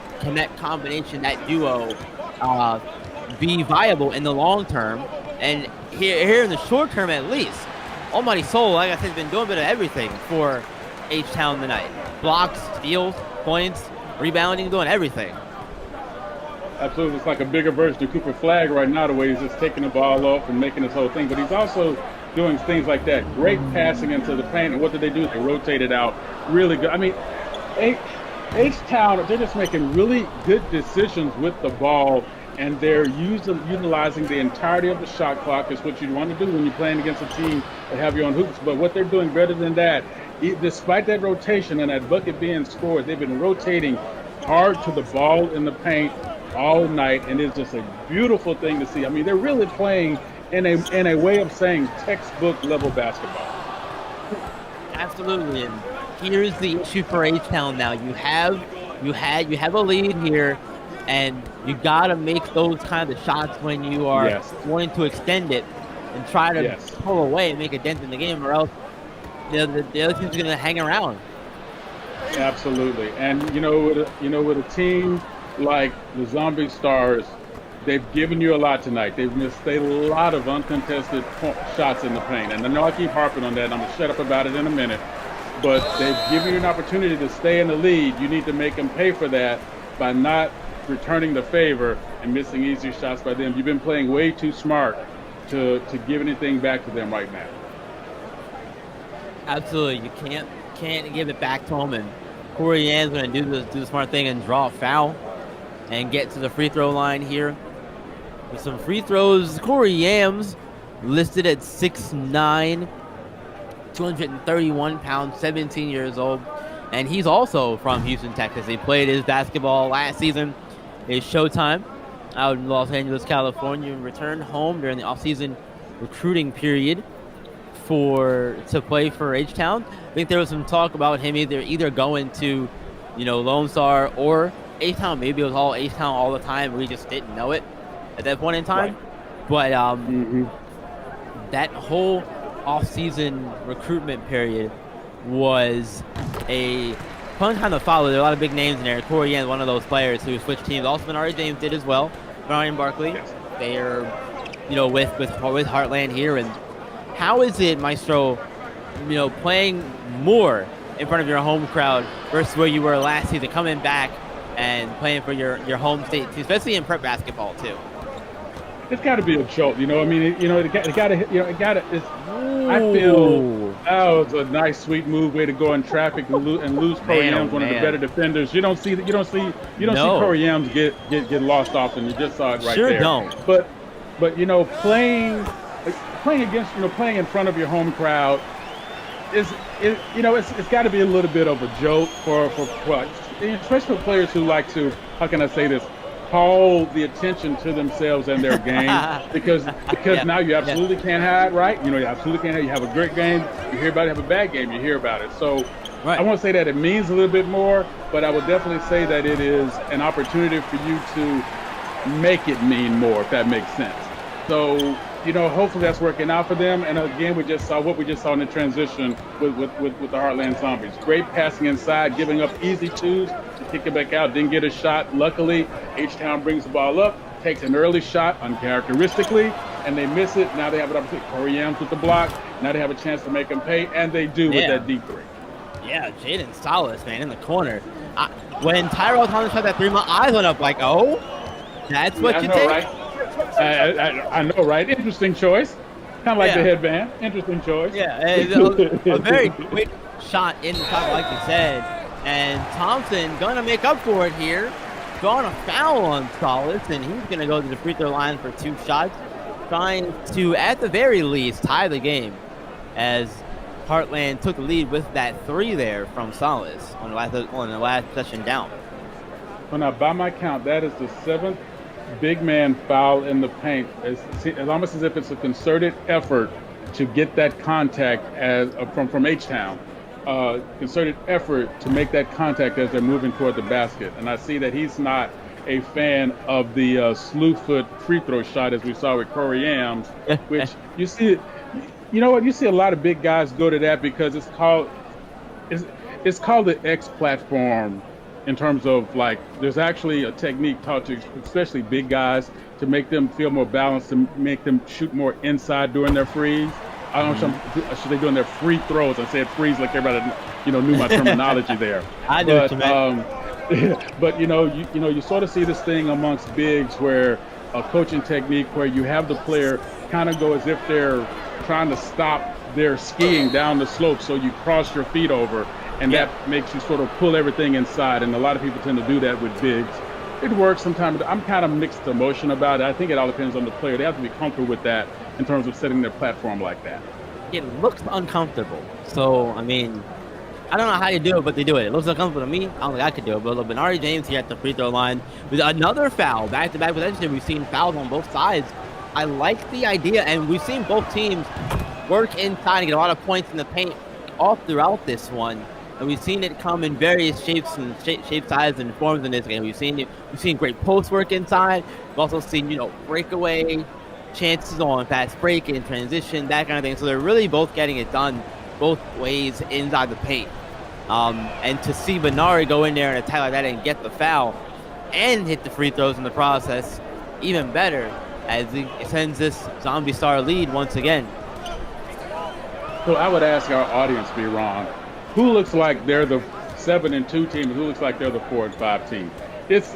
combination, that duo, be viable in the long term? And here in the short term, at least, Almighty Soul, like I said, has been doing a bit of everything for H-Town tonight. Blocks, steals, points, rebounding, doing everything. Absolutely. It's like a bigger version of Cooper Flagg right now, the way he's just taking the ball off and making this whole thing. But he's also doing things like that. Great passing into the paint. And what did they do? They rotated out really good. I mean, H-Town, they're just making really good decisions with the ball, and they're utilizing the entirety of the shot clock. Is what you want to do when you're playing against a team that have you on hoops. But what they're doing better than that, despite that rotation and that bucket being scored, they've been rotating hard to the ball in the paint all night, and it's just a beautiful thing to see. I mean, they're really playing in a way of saying textbook level basketball. Absolutely. And here's the issue for H-Town now. You have a lead here, and you gotta make those kind of shots when you are wanting to extend it and try to pull away and make a dent in the game, or else the other team's gonna hang around. Absolutely. And with a team like the Zombie Stars, they've given you a lot tonight. They've missed a lot of uncontested shots in the paint. And I know I keep harping on that, and I'm going to shut up about it in a minute. But they've given you an opportunity to stay in the lead. You need to make them pay for that by not returning the favor and missing easy shots by them. You've been playing way too smart to give anything back to them right now. Absolutely. You can't give it back to them. And Corey Yann's going to do the smart thing and draw a foul and get to the free throw line here. With some free throws, Corey Yams listed at 6'9", 231 pounds, 17 years old. And he's also from Houston, Texas. He played his basketball last season, his Showtime, out in Los Angeles, California, and returned home during the offseason recruiting period to play for H-Town. I think there was some talk about him either going to, Lone Star or H-Town. Maybe it was all H-Town all the time. We just didn't know it at that point in time. Right. But that whole off-season recruitment period was a fun time to follow. There are a lot of big names in there. Corey Yan, one of those players who switched teams. Also, Benari James did as well. Brian Barkley. Yes. They are, with Heartland here. And how is it, Maestro, playing more in front of your home crowd versus where you were last season, coming back and playing for your home state team, especially in prep basketball too? It's got to be a jolt, I feel that was a nice, sweet move, way to go in traffic and lose Corey Yams, one of the better defenders. You don't see Corey Yams get lost off, and you just saw it right there. Don't. But playing playing against, playing in front of your home crowd it's got to be a little bit of a joke for especially for players who like to, how can I say this, call the attention to themselves and their game because now you absolutely can't hide, right? You absolutely can't hide. You have a great game, you hear about it. Have a bad game, you hear about it. So I won't say that it means a little bit more, but I would definitely say that it is an opportunity for you to make it mean more, if that makes sense. So, hopefully that's working out for them. And again, we just saw in the transition with the Heartland Zombies. Great passing inside, giving up easy twos to kick it back out. Didn't get a shot. Luckily, H-Town brings the ball up, takes an early shot uncharacteristically, and they miss it. Now they have an opportunity. Corey Yams with the block. Now they have a chance to make them pay, and they do with that deep three. Yeah, Jaden Salas, man, in the corner. When Tyrell Thomas shot that three, my eyes went up like, oh, that's what you take? Right? I know, right? Interesting choice. Kind of like the headband. Interesting choice. Yeah, a very quick shot in the top, like you said. And Thompson going to make up for it here. Drawing a foul on Salas, and he's going to go to the free throw line for 2 shots. Trying to, at the very least, tie the game. As Heartland took the lead with that 3 there from Salas on the last session down. Well, now, by my count, that is the 7th big man foul in the paint. It's almost as if it's a concerted effort to get that contact from H-Town. Concerted effort to make that contact as they're moving toward the basket. And I see that he's not a fan of the slew foot free throw shot as we saw with Corey Yams, which you see, you see a lot of big guys go to that because it's called the X platform. In terms of there's actually a technique taught to especially big guys to make them feel more balanced, to make them shoot more inside during their frees. I don't know, should they doing their free throws? I said frees like everybody, knew my terminology there. I do what you meant. But you sort of see this thing amongst bigs where a coaching technique where you have the player kind of go as if they're trying to stop their skiing down the slope, so you cross your feet over. And that makes you sort of pull everything inside. And a lot of people tend to do that with bigs. It works sometimes. I'm kind of mixed emotion about it. I think it all depends on the player. They have to be comfortable with that in terms of setting their platform like that. It looks uncomfortable. So, I mean, I don't know how you do it, but they do it. It looks uncomfortable to me. I don't think I could do it. But Benari James here at the free throw line with another foul. Back-to-back potentially. We've seen fouls on both sides. I like the idea. And we've seen both teams work inside and get a lot of points in the paint all throughout this one. And we've seen it come in various shapes, sizes, and forms in this game. We've seen great post work inside. We've also seen, breakaway chances on fast break and transition, that kind of thing. So they're really both getting it done both ways inside the paint. And to see Benari go in there and attack like that and get the foul and hit the free throws in the process, even better, as he sends this Zombie Star lead once again. So I would ask our audience, be wrong. Who looks like they're the 7-2 team, and who looks like they're the 4-5 team? It's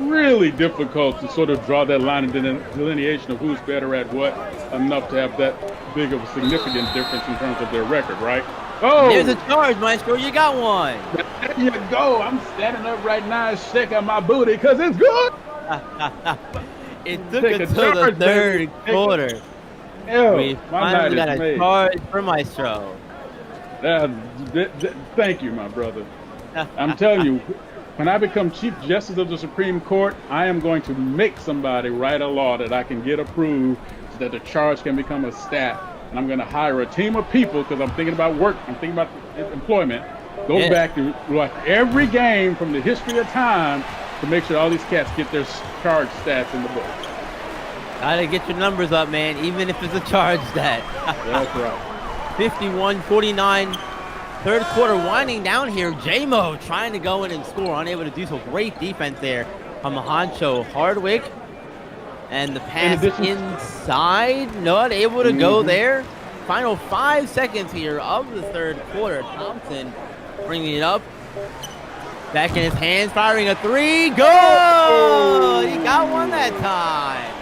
really difficult to sort of draw that line of delineation of who's better at what enough to have that big of a significant difference in terms of their record, right? Oh! There's a charge, Maestro. You got one. There you go. I'm standing up right now and shaking my booty because it's good. It took until the third quarter. We finally got a charge for Maestro. Thank you, my brother. I'm telling you, when I become Chief Justice of the Supreme Court, I am going to make somebody write a law that I can get approved so that the charge can become a stat. And I'm going to hire a team of people because I'm thinking about work. I'm thinking about employment. Go back to watch every game from the history of time to make sure all these cats get their charge stats in the book. Gotta get your numbers up, man, even if it's a charge stat. That's right. 51-49, third quarter winding down here. J-Mo trying to go in and score, unable to do so. Great defense there from Hancho Hardwick. And the pass inside, not able to go there. Final 5 seconds here of the third quarter. Thompson bringing it up. Back in his hands, firing a 3. Goal! He got one that time.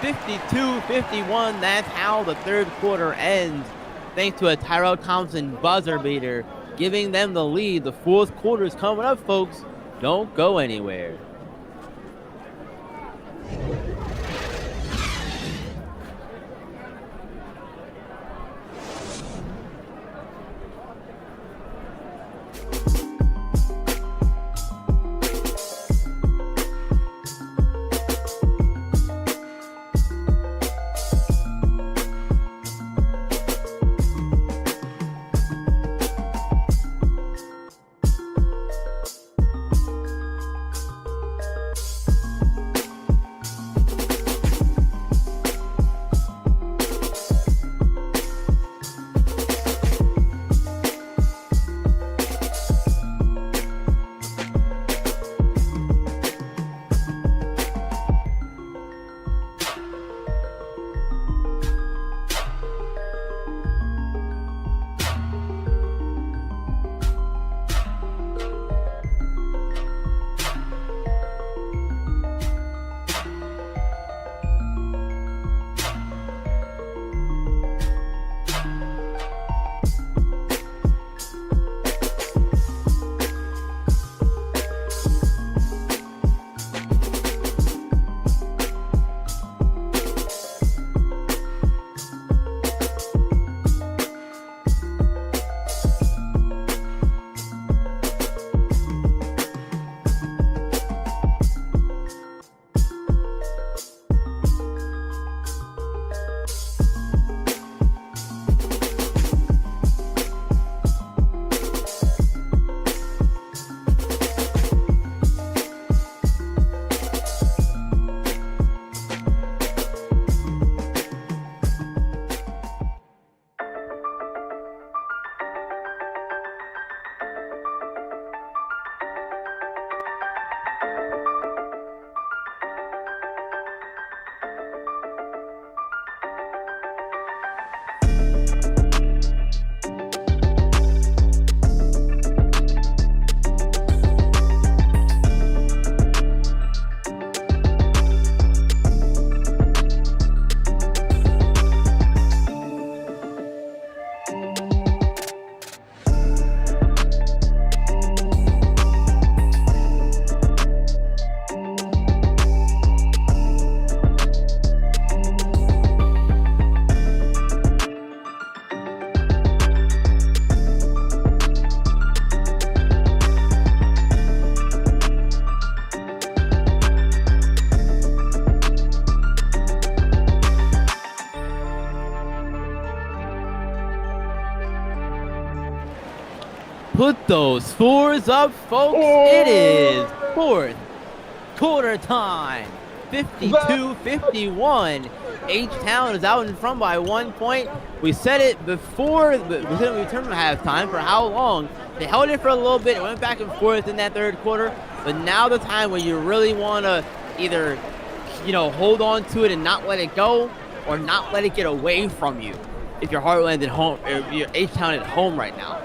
52-51, that's how the third quarter ends. Thanks to a Tyrell Thompson buzzer beater, giving them the lead. The fourth quarter is coming up, folks. Don't go anywhere. put those scores up, folks. It is fourth quarter time. 52-51. H-Town is out in front by 1 point. We said it before we returned to halftime. For how long? They held it for a little bit. It went back and forth in that third quarter. But now the time when you really want to either, hold on to it and not let it go, or not let it get away from you. If you're Heartland at home, or you're H-Town at home right now.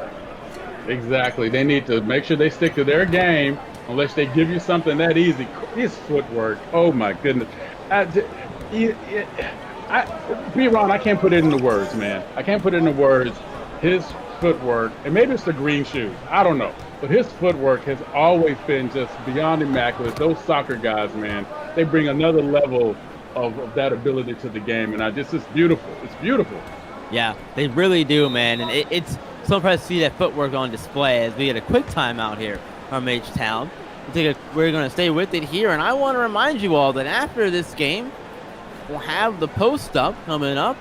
Exactly. They need to make sure they stick to their game unless they give you something that easy. His footwork, oh my goodness. B-Ron, I can't put it into words, man. I can't put it into words. His footwork, and maybe it's the green shoes, I don't know. But his footwork has always been just beyond immaculate. Those soccer guys, man, they bring another level of that ability to the game. And it's beautiful. It's beautiful. Yeah, they really do, man. And it's so impressive to see that footwork on display as we get a quick timeout here from H-Town. We're going to stay with it here. And I want to remind you all that after this game, we'll have the post up coming up.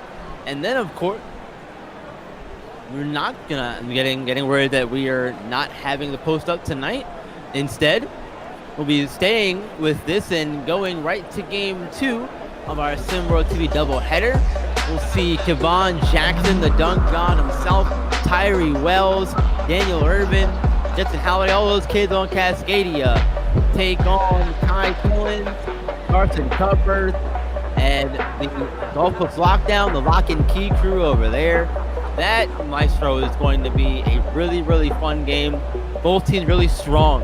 And then, of course, we're not getting worried that we are not having the post up tonight. Instead, we'll be staying with this and going right to game 2 of our SimWorld TV doubleheader. We'll see Kevon Jackson, the dunk god himself, Tyree Wells, Daniel Urban, Jetson Halliday, all those kids on Cascadia take on Kai Cohen, Carson Cuthbert, and the Gulf Coast Lockdown, the Lock and Key crew over there. That, Maestro, is going to be a really, really fun game. Both teams really strong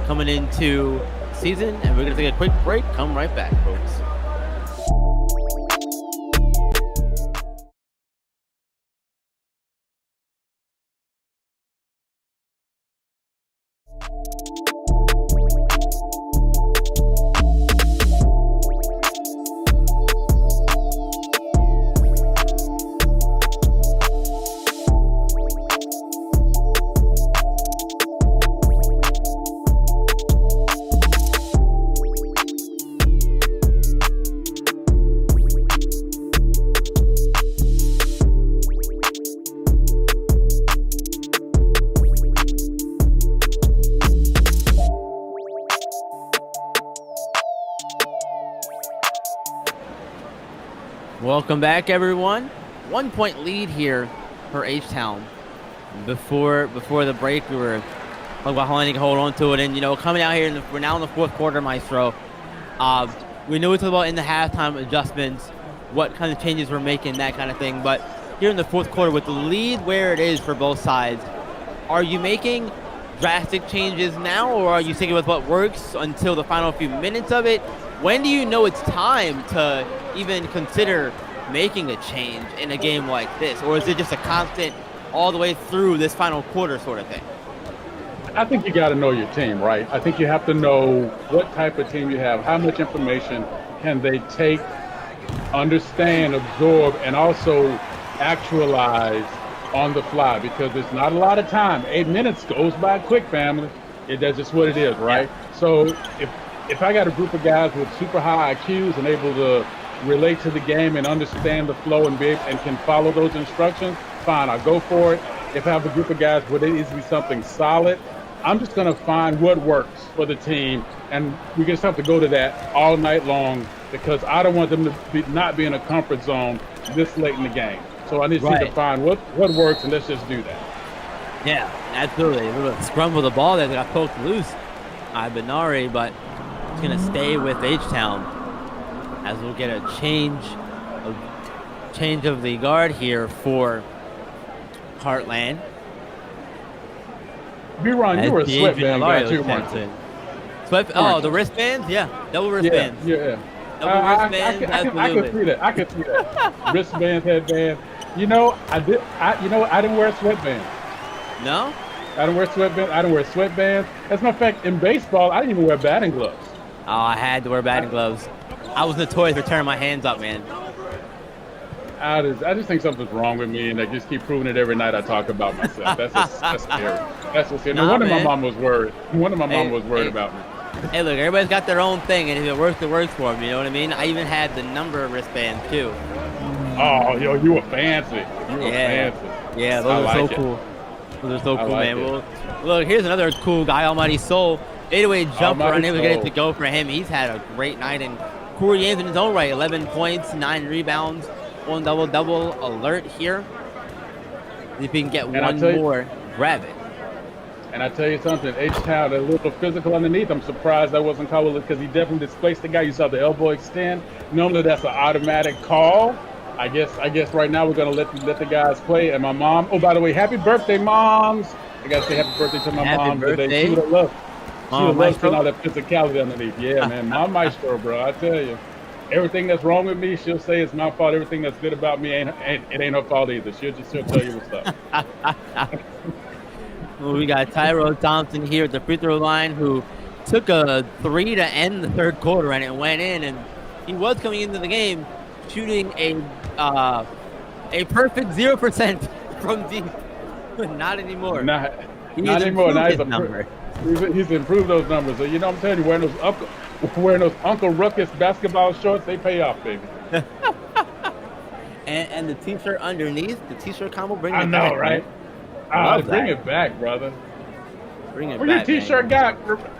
coming into season, and we're going to take a quick break. Come right back, folks. Welcome back, everyone. 1 point lead here for H-Town. Before the break, we were talking about how they can hold on to it, and coming out here, we're now in the fourth quarter, Maestro. We knew we talked about in the halftime adjustments, what kind of changes we're making, that kind of thing. But here in the fourth quarter, with the lead where it is for both sides, are you making drastic changes now, or are you sticking with what works until the final few minutes of it? When do you know it's time to even consider making a change in a game like this? Or is it just a constant all the way through this final quarter sort of thing? I think you got to know your team, right? I think you have to know what type of team you have, how much information can they take, understand, absorb, and also actualize on the fly, because there's not a lot of time. 8 minutes goes by quick, family. That's just what it is, right? Yeah. So if I got a group of guys with super high IQs and able to relate to the game and understand the flow and can follow those instructions, fine, I'll go for it. If I have a group of guys where there needs to be something solid, I'm just going to find what works for the team, and we just have to go to that all night long, because I don't want them to not be in a comfort zone this late in the game. So I need to find what works, and let's just do that. Yeah, absolutely. A little scrum of the ball there that got poked loose by Benari, but it's going to stay with H-Town as we'll get a change of the guard here for Heartland. B-Ron, you were a sweatband guy too, weren't you? The wristbands? Yeah, double wristbands. Yeah. Double wristbands, absolutely. I could see that. Wristbands, headbands. I didn't wear sweatbands. No? I didn't wear sweatbands. I didn't wear sweatbands. As a matter of fact, in baseball, I didn't even wear batting gloves. Oh, I had to wear batting gloves. I was notorious for turning my hands up, man. I just think something's wrong with me, and I just keep proving it every night I talk about myself. That's scary. That's what's scary. No wonder my mom was worried. About me. Hey, look, everybody's got their own thing, and if it works for them. You know what I mean? I even had the number wristbands too. Oh, yo, you were fancy. You were fancy. Yeah, those are so cool. Those are so cool, like man. it. Well, look, here's another cool guy, Almighty Soul. 808 jumper, Almighty unable to get it Soul. to go for him. He's had a great night, and Corey Ames in his own right, 11 points, 9 rebounds, 1 double-double alert here. If he can get one more, grab it. And I tell you something, H-Town, a little physical underneath. I'm surprised that wasn't called because he definitely displaced the guy. You saw the elbow extend. Normally that's an automatic call. I guess right now we're gonna let the guys play. And my mom. Oh, by the way, happy birthday, moms! I gotta say happy birthday to my mom today. She would have loved. She would have loved seeing all that physicality underneath. Yeah, man, my maestro, bro. I tell you, everything that's wrong with me, she'll say it's my fault. Everything that's good about me ain't her fault either. She'll tell you what's up. Well, we got Tyrell Thompson here at the free throw line, who took a 3 to end the third quarter, and it went in. And he was coming into the game shooting a perfect 0% from deep. Not anymore. Not anymore. Now he's improved those numbers. So, you know what I'm telling you, wearing those Uncle Ruckus basketball shorts, they pay off, baby. and the t-shirt underneath, the t-shirt combo, bring it back. I know, right? Bring it back, brother. Bring it Were back. you a t-shirt guy?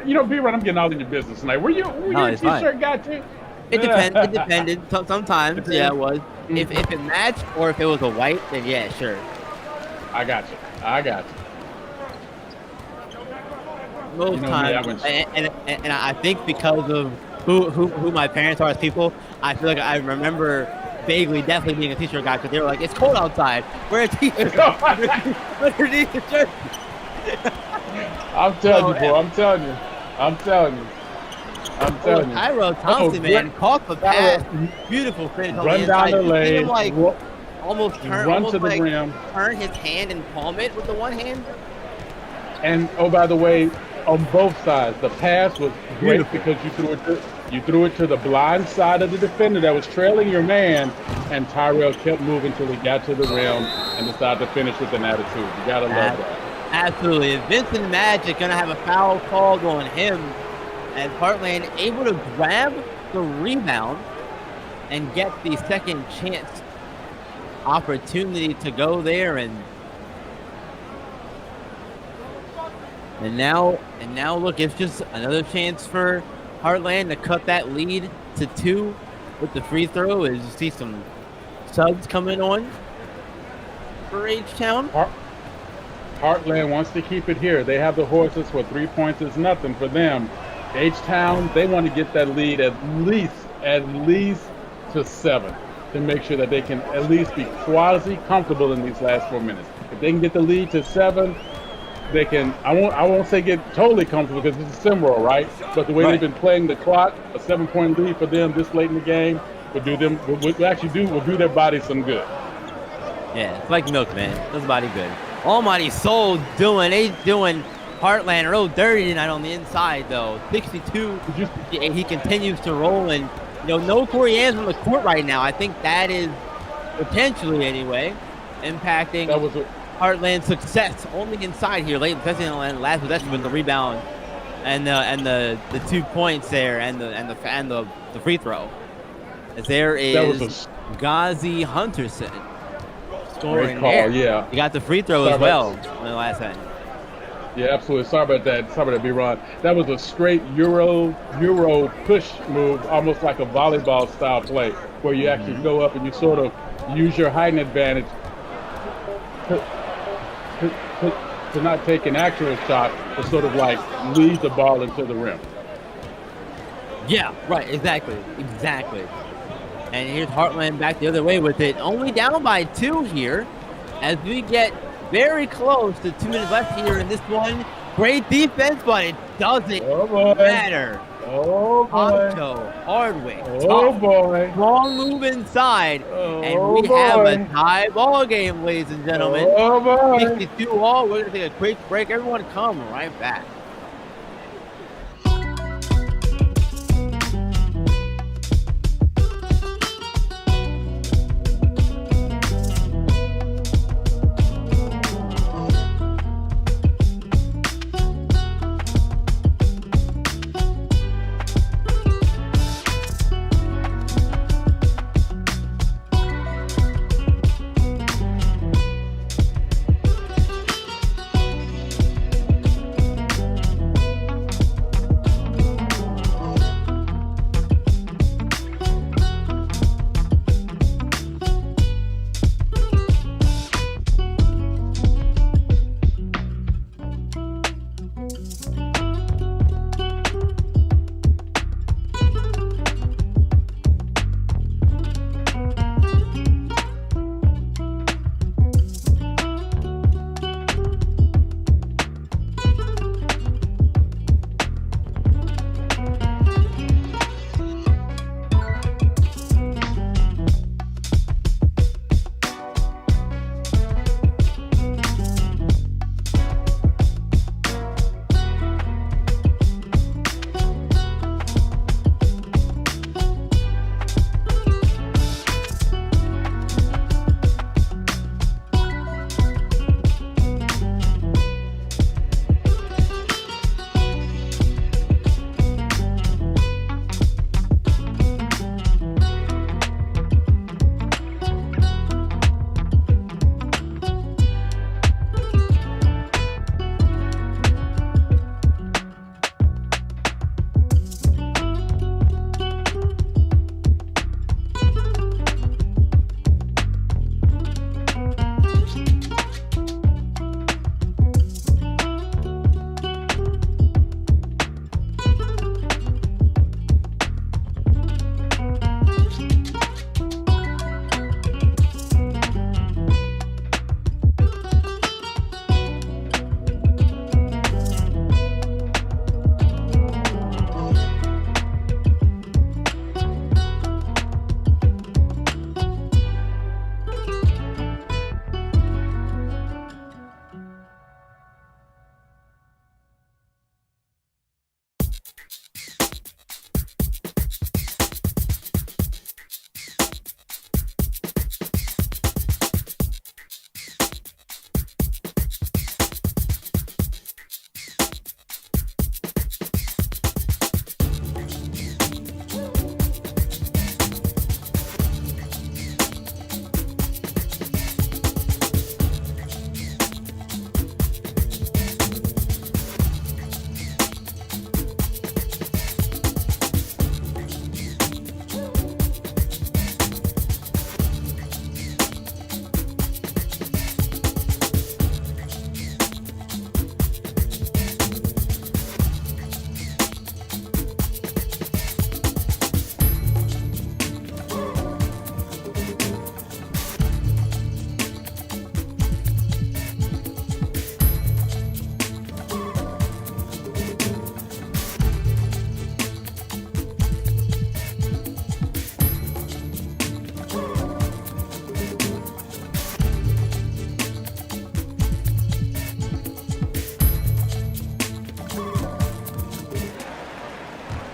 You know, B-Run, I'm getting all in your business tonight. Were you a t-shirt guy too? It depended. Sometimes, yeah, it was. If it matched or if it was a white, then yeah, sure. I got you. Most times, and I think because of who my parents are as people, I feel like I remember vaguely definitely being a t-shirt guy because they were like, it's cold outside, wear a t-shirt underneath the shirt. I'm telling you, bro. I'm telling you. Tyrell Thompson, man, caught the pass, beautiful finish on Run the down inside. the lane, Like, almost run to the rim, turn his hand and palm it with the one hand. And oh, by the way, on both sides, the pass was great because you threw it to the blind side of the defender that was trailing your man, and Tyrell kept moving till he got to the rim and decided to finish with an attitude. You gotta love that. Absolutely. Vincent Magic gonna have a foul called on him, and Heartland able to grab the rebound and get the second chance opportunity to go there, and now look, it's just another chance for Heartland to cut that lead to 2 with the free throw. As you see some subs coming on for H-Town. Heartland wants to keep it here. They have the horses for 3 points is nothing for them. H-Town, they want to get that lead at least to 7 to make sure that they can at least be quasi comfortable in these last 4 minutes. If they can get the lead to 7, they can. I won't say get totally comfortable because this is Simworld, right? But the way they've been playing the clock, a 7-point lead for them this late in the game will do their bodies some good. Yeah, it's like milk, man. Does the body good. Almighty Soul doing Heartland real dirty tonight on the inside, though. 62. He continues to roll, and no Corey Ames on the court right now. I think that is potentially, anyway, impacting Heartland's success. Only inside here late, especially in the last possession with the rebound and the 2 points there and the free throw. As there is Ghazi Hunterson scoring. Great call, there. yeah. He got the free throw as well on the last end. Yeah, absolutely. Sorry about that, B-Ron. That was a straight Euro push move, almost like a volleyball style play, where you actually go up and you sort of use your height advantage to not take an actual shot, to sort of like lead the ball into the rim. Yeah, right, exactly. And here's Heartland back the other way with it. Only down by 2 here as we get very close to 2 minutes left here in this one. Great defense, but it doesn't matter. Oh, boy. Poncho, Hardwick. Oh, boy. Wrong move inside. And we have a tie ball game, ladies and gentlemen. Oh, boy. 62 all. We're going to take a quick break. Everyone come right back.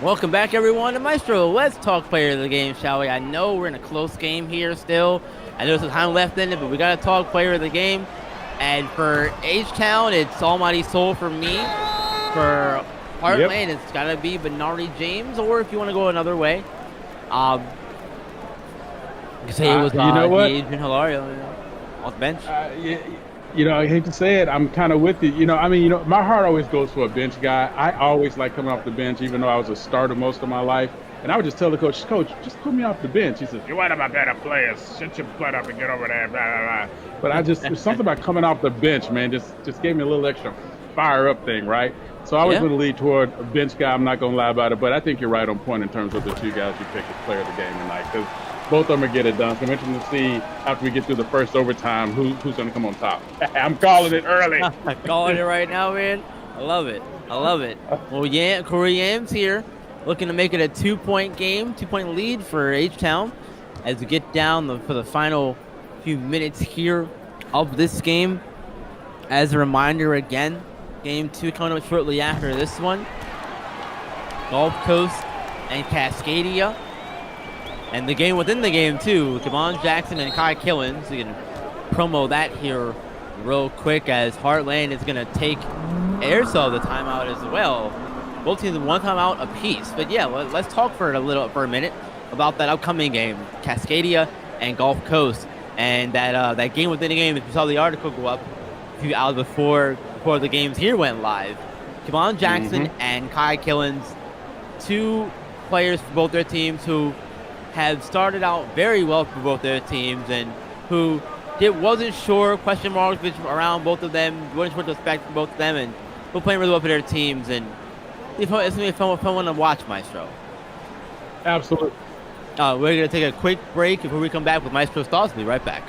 Welcome back, everyone, to Maestro. Let's talk player of the game, shall we? I know we're in a close game here still. I know there's some time left in it, but we got to talk player of the game. And for H-Town, it's Almighty Soul for me. For Heartland, it's got to be Benari James, or if you want to go another way, you can say it was Adrian Hilario on the bench. I hate to say it, I'm kind of with you. My heart always goes for a bench guy. I always like coming off the bench, even though I was a starter most of my life. And I would just tell the coach, just put me off the bench. He says, you're one of my better players. Shut your butt up and get over there, blah, blah, blah. But there's something about coming off the bench, man, just gave me a little extra fire up thing, right? So I was going to lead toward a bench guy. I'm not going to lie about it, but I think you're right on point in terms of the two guys you picked as player of the game tonight, because both of them are get it done. So I'm interested to see after we get through the first overtime who's going to come on top. I'm calling it early. I'm calling it right now, man. I love it. Well, Corey Yams here, looking to make it a 2-point game, 2-point lead for H-Town as we get down for the final few minutes here of this game. As a reminder, again, game 2 coming up shortly after this one. Gulf Coast and Cascadia. And the game within the game, too, Kevon Jackson and Kai Killens. We can promo that here real quick as Heartland is going to take Airsoft the timeout as well. Both teams one timeout apiece. But, yeah, let's talk for a minute about that upcoming game, Cascadia and Gulf Coast. And that game within the game, if you saw the article go up a few hours before the games here went live, Kevon Jackson and Kai Killens, two players for both their teams who have started out very well for both their teams and who wasn't sure, question marks around both of them, wasn't sure what to expect from both of them, and were playing really well for their teams. And it's going to be a fun one to watch, Maestro. Absolutely. We're going to take a quick break before we come back with Maestro's thoughts. We'll be right back.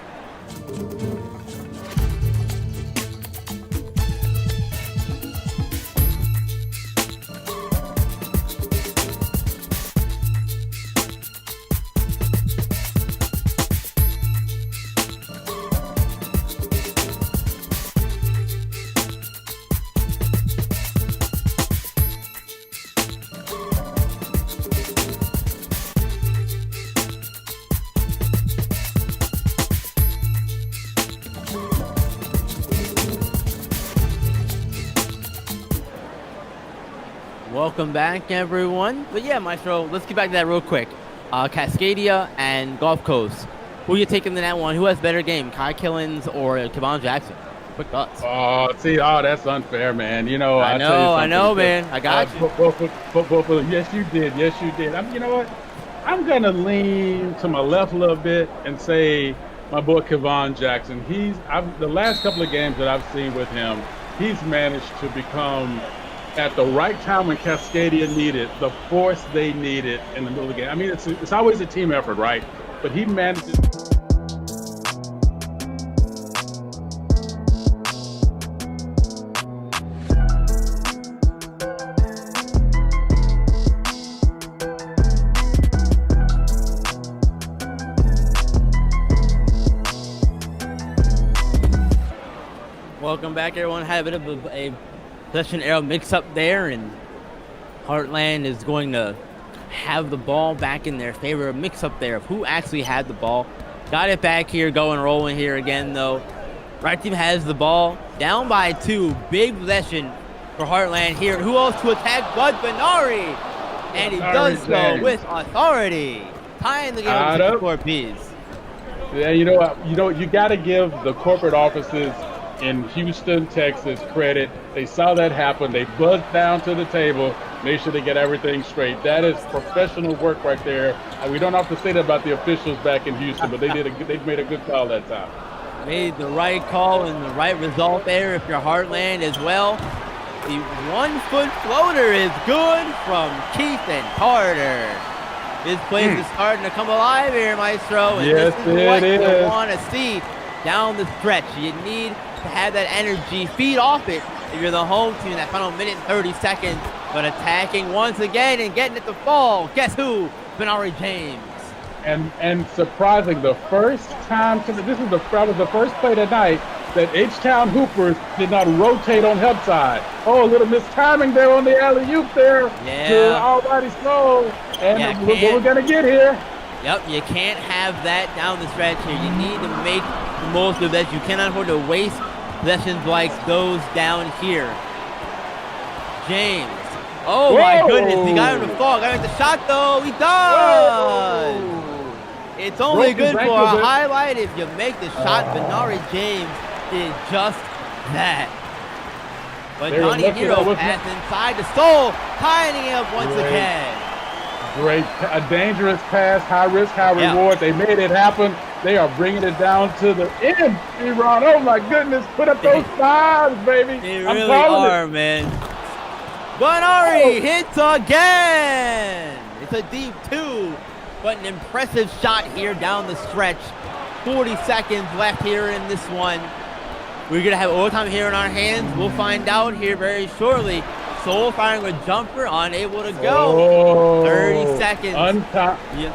Welcome back, everyone. But yeah, Maestro, let's get back to that real quick. Cascadia and Gulf Coast. Who are you taking in that one? Who has better game, Kai Killens or Kevon Jackson? Quick thoughts. That's unfair, man. I know, man. I got you. Yes, you did. You know what? I'm gonna lean to my left a little bit and say my boy Kevon Jackson. The last couple of games that I've seen with him, he's managed to become, at the right time when Cascadia needed, the force they needed in the middle of the game. I mean, it's always a team effort, right? But he manages. Welcome back, everyone. Had a bit of a possession arrow mix-up there, and Heartland is going to have the ball back in their favor. A mix-up there of who actually had the ball. Got it back here, rolling here again, though. Right team has the ball. Down by 2. Big possession for Heartland here. Who else to attack but Benari? And he does so with authority. Tying the game with 4 apiece. Yeah, you got to give the corporate offices in Houston, Texas credit. They saw that happen. They buzzed down to the table, made sure they get everything straight. That is professional work right there. And we don't have to say that about the officials back in Houston, but they made a good call that time. Made the right call and the right result there if you're Heartland as well. The 1-foot floater is good from Keith and Carter. This place is starting to come alive here, Maestro. And yes, this is what is. you want to see down the stretch. You need to have that energy, feed off it if you're the home team in that final minute and 30 seconds. But attacking once again and getting it to fall. Guess who? Benari James. And surprising, the first time that was the first play tonight that H-Town Hoopers did not rotate on help side. Oh, a little mistiming there on the alley-oop there. Yeah. Alrighty, so. And Yeah, what we're going to get here. Yep, you can't have that down the stretch here. You need to make the most of that. You cannot afford to waste possessions like those down here. James. Oh, my goodness. He got him to fall. Got him the shot, though. He does. Whoa. It's only good for a highlight if you make the shot. Benari James did just that. But Johnny Hero passed inside the Soul, tying it up once again. Great, a dangerous pass, high risk, high reward. They made it happen. They are bringing it down to the end, Ron. Oh my goodness, put up those fives, baby. They really are, man. Benari hits again. It's a deep 2, but an impressive shot here down the stretch. 40 seconds left here in this one. We're going to have overtime here in our hands. We'll find out here very shortly. Soul firing a jumper, unable to go. 30 seconds.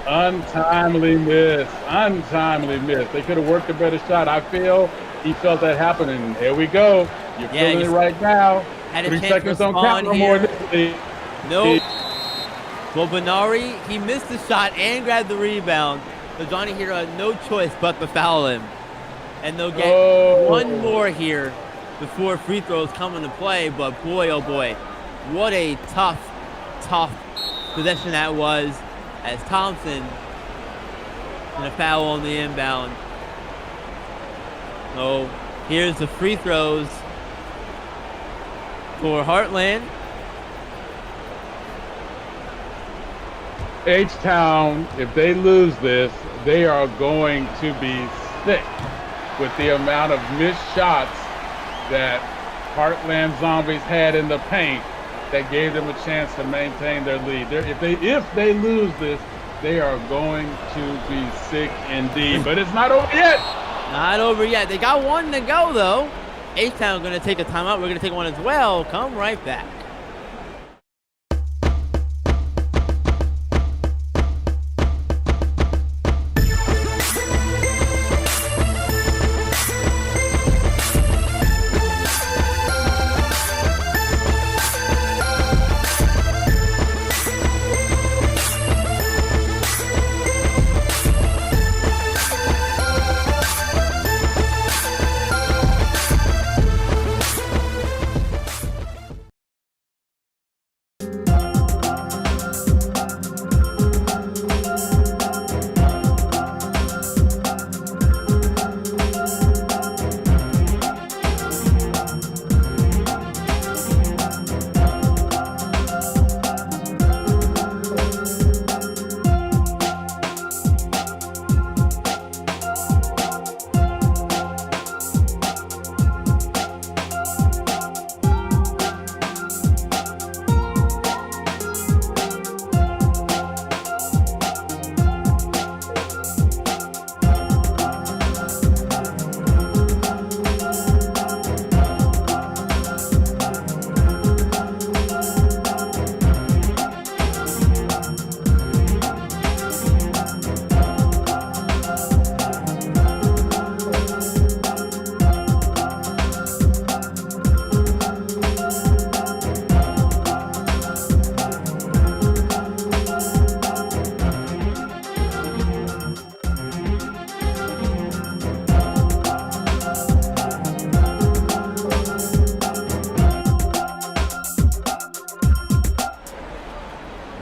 Untimely miss. Untimely miss. They could have worked a better shot. I feel he felt that happening. Here we go. You're feeling it right now. 3 seconds don't count no more. Nope. Well, Benari, he missed the shot and grabbed the rebound. So Johnny Hero had no choice but to foul him. And they'll get one more here before free throws come into play. But boy, oh boy, what a tough possession that was, as Thompson in a foul on the inbound. So here's the free throws for Heartland. H-Town, if they lose this, they are going to be sick with the amount of missed shots that Heartland Zombies had in the paint that gave them a chance to maintain their lead. If they lose this, they are going to be sick indeed. But it's not over yet. Not over yet. They got one to go, though. H-Town going to take a timeout. We're going to take one as well. Come right back.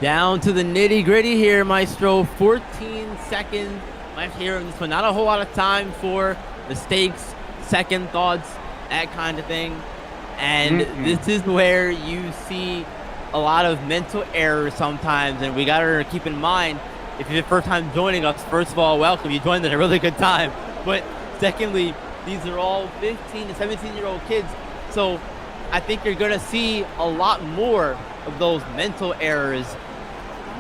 Down to the nitty-gritty here, Maestro. 14 seconds left here in this one. Not a whole lot of time for mistakes, second thoughts, that kind of thing. And this is where you see a lot of mental errors sometimes, and we got to keep in mind, if you're the first time joining us, first of all, welcome. You joined at a really good time. But secondly, these are all 15 to 17-year-old kids. So I think you're going to see a lot more of those mental errors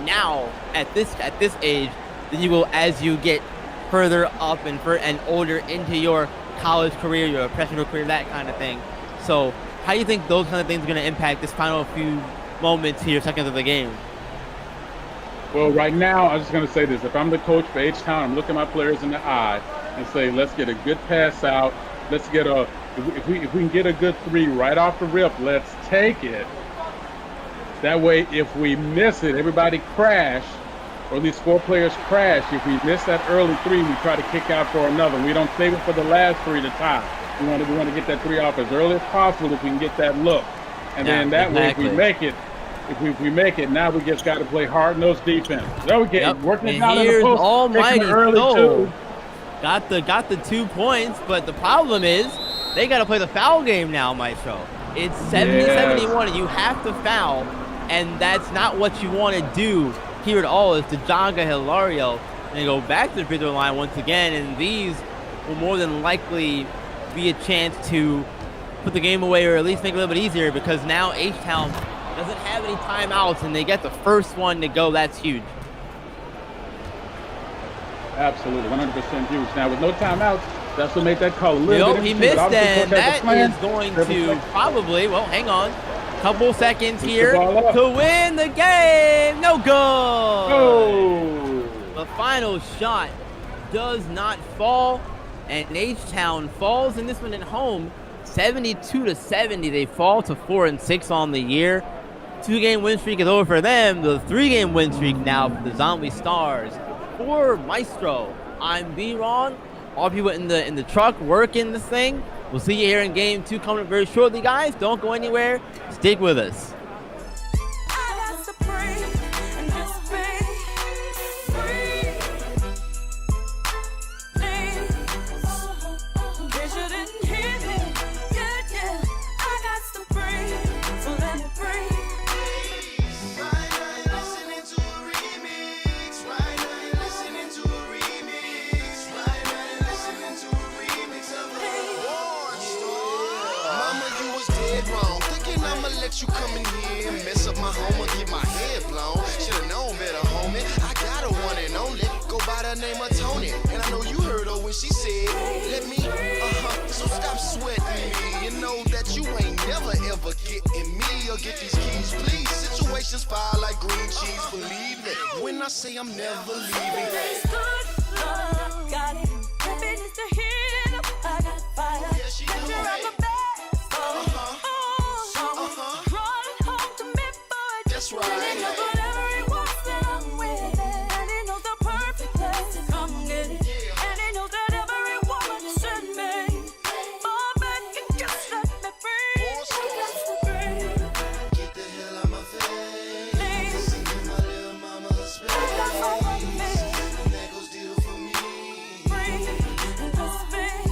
now at this age than you will as you get further up and older into your college career, your professional career, that kind of thing. So how do you think those kind of things are going to impact this final few moments here, seconds of the game? Well, right now, I'm just going to say this. If I'm the coach for H-Town, I'm looking my players in the eye and say, let's get a good pass out. Let's get if we can get a good 3 right off the rip, let's take it. That way, if we miss it, everybody crash, or at least 4 players crash. If we miss that early 3, we try to kick out for another. We don't save it for the last 3 to tie. We want to get that 3 off as early as possible if we can get that look. And then that way, if we make it, now we just got to play hard-nosed defense. There we go. Working it down in the post. Almighty early Soul got the 2 points, but the problem is they got to play the foul game now, Maestro. It's 70-71, and you have to foul, and that's not what you want to do here at all. Is to Jaga Hilario and go back to the free throw line once again, and these will more than likely be a chance to put the game away or at least make it a little bit easier, because now H-Town doesn't have any timeouts and they get the first one to go. That's huge. Absolutely, 100% huge. Now with no timeouts, that's what made that call a little bit. He missed, and that is going to probably, well, hang on, couple seconds here to win the game. No good. Oh. The final shot does not fall, and H-Town falls in this one at home, 72-70. They fall to 4-6 on the year. 2-game win streak is over for them. The 3-game win streak now for the Zombie Stars. For Maestro, I'm B-Ron. All people in the truck working this thing. We'll see you here in game 2 coming up very shortly, guys. Don't go anywhere. Stick with us. You come in here and mess up my home or get my head blown. Should've known better, homie. I got a one and only. Go by the name of Tony. And I know you heard her when she said, let me, so stop sweating me. You know that you ain't never ever getting me or get these keys, please. Situations fire like green cheese, believe me. When I say I'm never leaving. Got it. Happiness to heal. I got fire. Yeah, she got the best. That's right. And he knows whatever he wants, then I'm with it. And he knows the perfect place to come get it. Yeah. And he knows that every woman should me. Fall back and just let me breathe. Just to breathe. Get the hell out my face. Please. Give my little mama a space. I got all of me. And that goes deal for me. Breathe. And just breathe.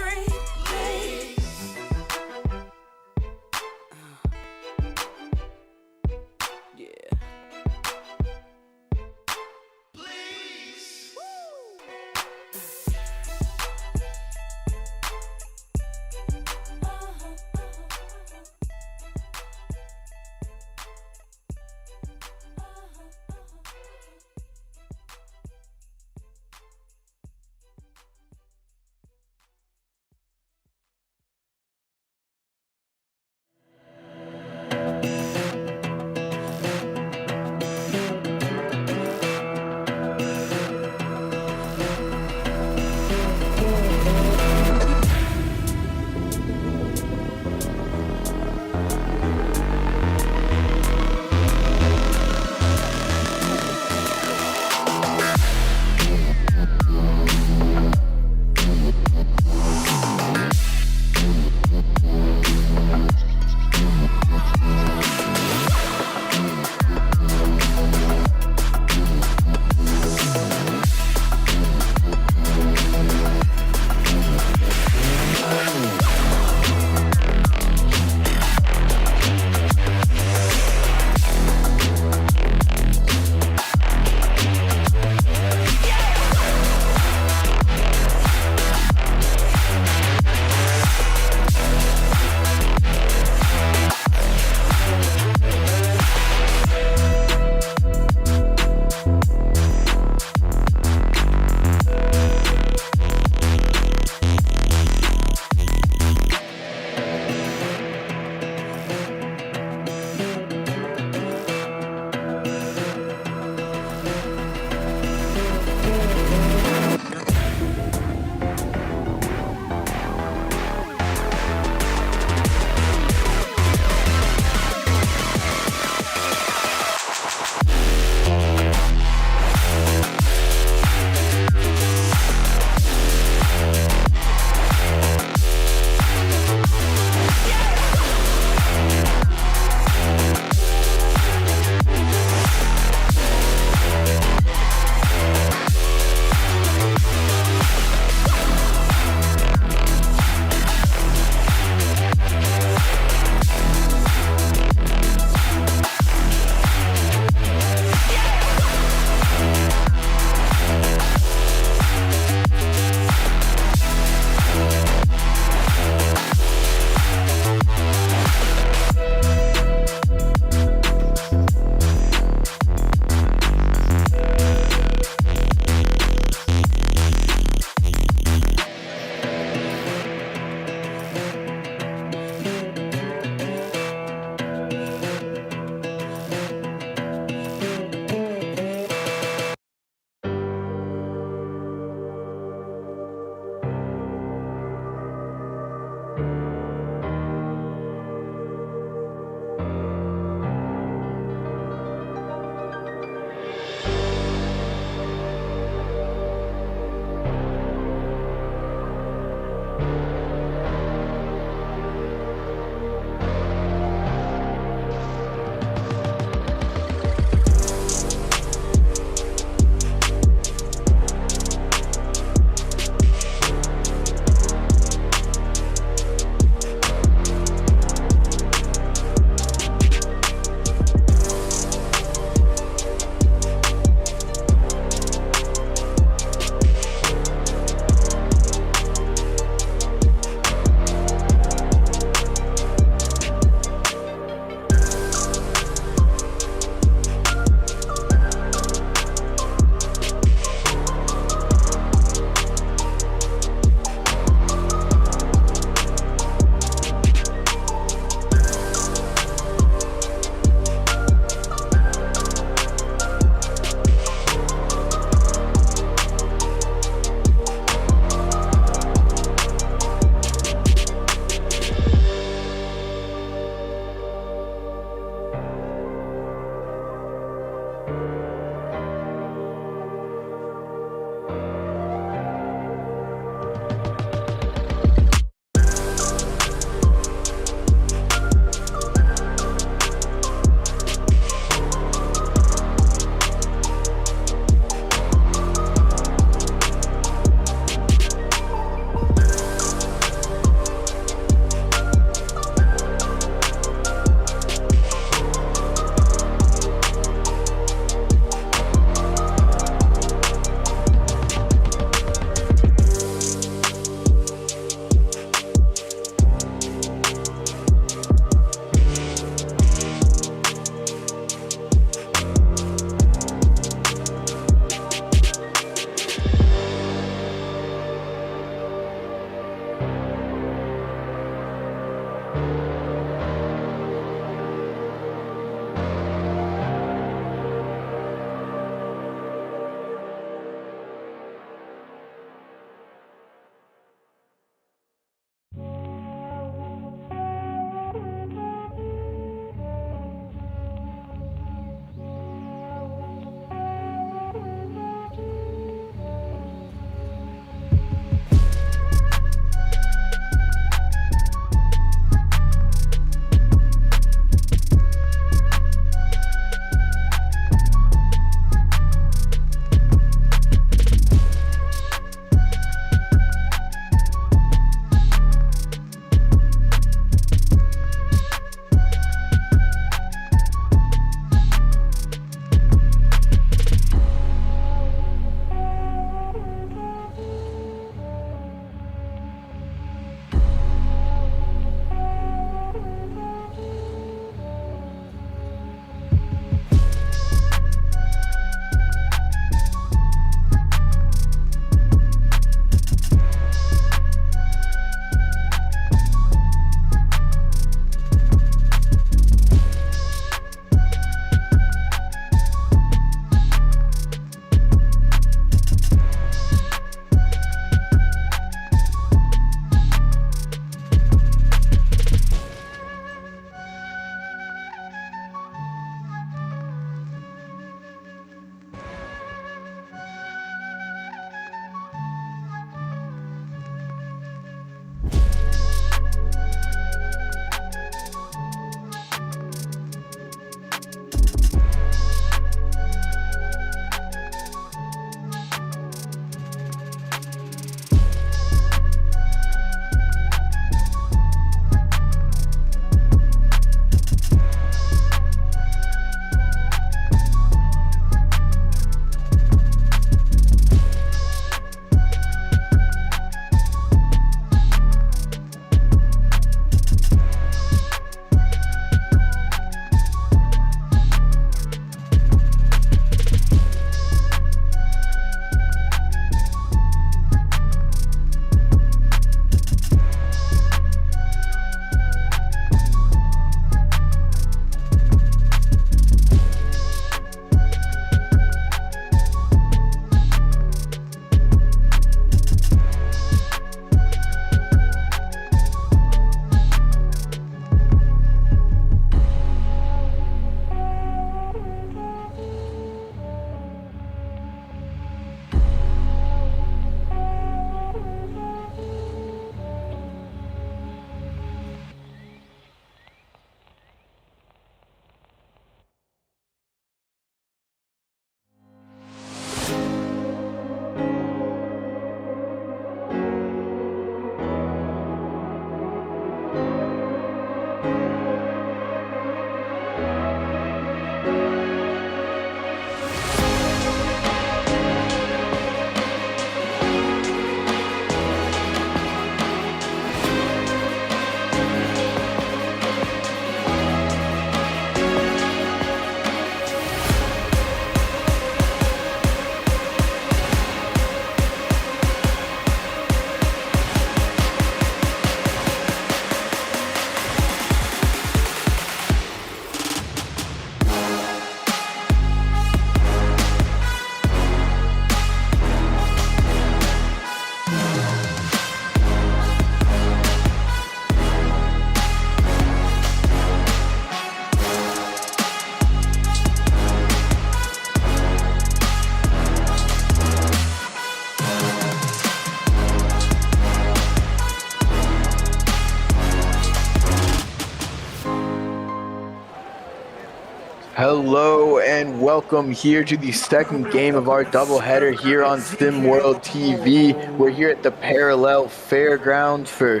Hello and welcome here to the second game of our doubleheader here on SimWorld TV. We're here at the Parallel Fairgrounds for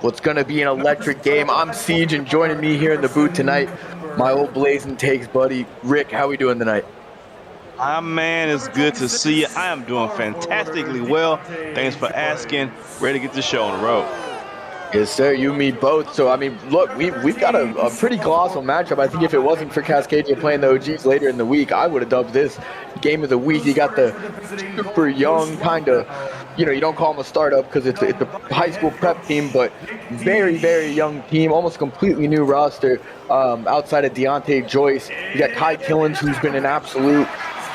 what's going to be an electric game. I'm Siege, and joining me here in the booth tonight, my old Blazing Takes buddy, Rick. How we doing tonight? Man, it's good to see you. I am doing fantastically well. Thanks for asking. Ready to get the show on the road. Yes, sir. You and me both. So, I mean, look, we've got a pretty colossal matchup. I think if it wasn't for Cascadia playing the OGs later in the week, I would have dubbed this game of the week. You got the super young kind of, you don't call them a startup because it's a high school prep team, but very, very young team, almost completely new roster outside of Deontay Joyce. You got Kai Killens, who's been an absolute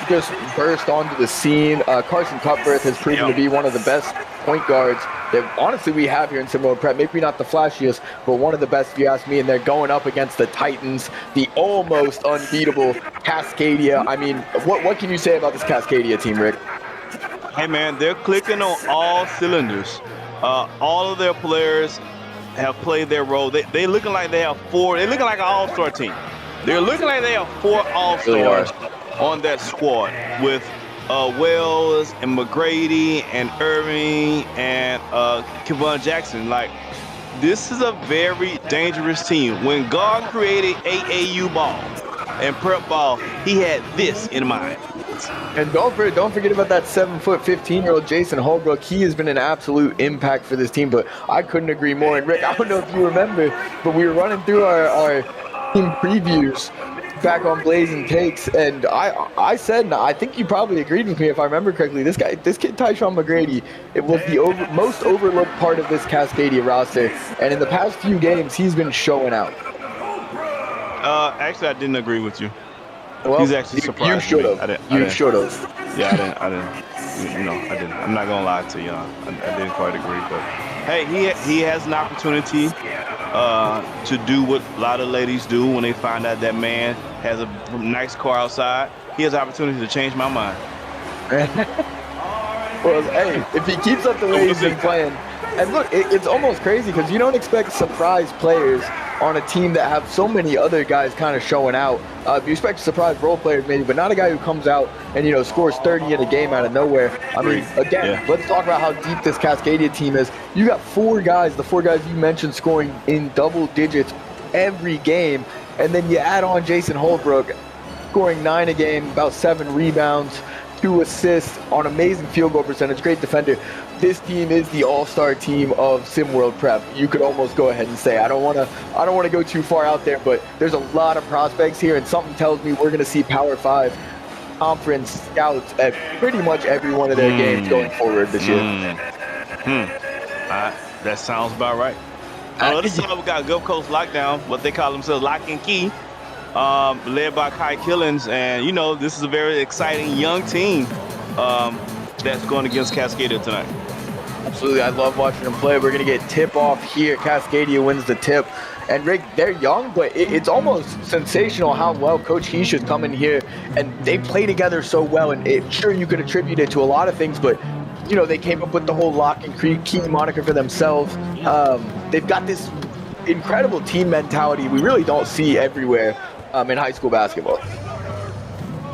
just burst onto the scene. Carson Cutbirth has proven to be one of the best point guards that honestly we have here in SimWorld Prep. Maybe not the flashiest, but one of the best if you ask me, and they're going up against the Titans, the almost unbeatable Cascadia. I mean, what can you say about this Cascadia team, Rick? Hey man, they're clicking on all cylinders. All of their players have played their role. They looking like they have four. They're looking like an all-star team. They're looking like they have four all-stars on that squad with Wells and McGrady and Irving and Kevon Jackson. Like, this is a very dangerous team. When God created AAU ball and prep ball, he had this in mind. And don't forget about that 7-foot, 15-year-old Jason Holbrook. He has been an absolute impact for this team, but I couldn't agree more. And Rick, I don't know if you remember, but we were running through our team previews back on Blazing Takes, and I said, and I think you probably agreed with me if I remember correctly, this kid Tyshawn McGrady, it was the most overlooked part of this Cascadia roster, and in the past few games he's been showing out. Actually, I didn't agree with you. Well, he's actually surprised. You should have. You should have. Yeah, I didn't. I didn't. I'm not gonna lie to you. I didn't quite agree, but hey, he has an opportunity to do what a lot of ladies do when they find out that man has a nice car outside. He has an opportunity to change my mind. Well, hey, if he keeps up the way he's been playing, and look, it's almost crazy because you don't expect surprise players on a team that have so many other guys kind of showing out. You expect surprise role players maybe, but not a guy who comes out and, scores 30 in a game out of nowhere. I mean, again, let's talk about how deep this Cascadia team is. You got four guys, the four guys you mentioned, scoring in double digits every game, and then you add on Jason Holbrook, scoring 9 a game, about 7 rebounds, 2 assists on amazing field goal percentage, great defender. This team is the all-star team of SimWorld Prep. You could almost go ahead and say. I don't want to go too far out there, but there's a lot of prospects here, and something tells me we're going to see Power 5 conference scouts at pretty much every one of their games going forward this year. That sounds about right. This time we got Gulf Coast Lockdown, what they call themselves, Lock and Key, led by Kai Killens, and this is a very exciting young team that's going against Cascadia tonight. Absolutely, I love watching them play. We're going to get tip-off here. Cascadia wins the tip. And Rick, they're young, but it's almost sensational how well Coach Heesh has come in here, and they play together so well. And sure, you could attribute it to a lot of things, but they came up with the whole Lock and Key moniker for themselves. They've got this incredible team mentality we really don't see everywhere in high school basketball.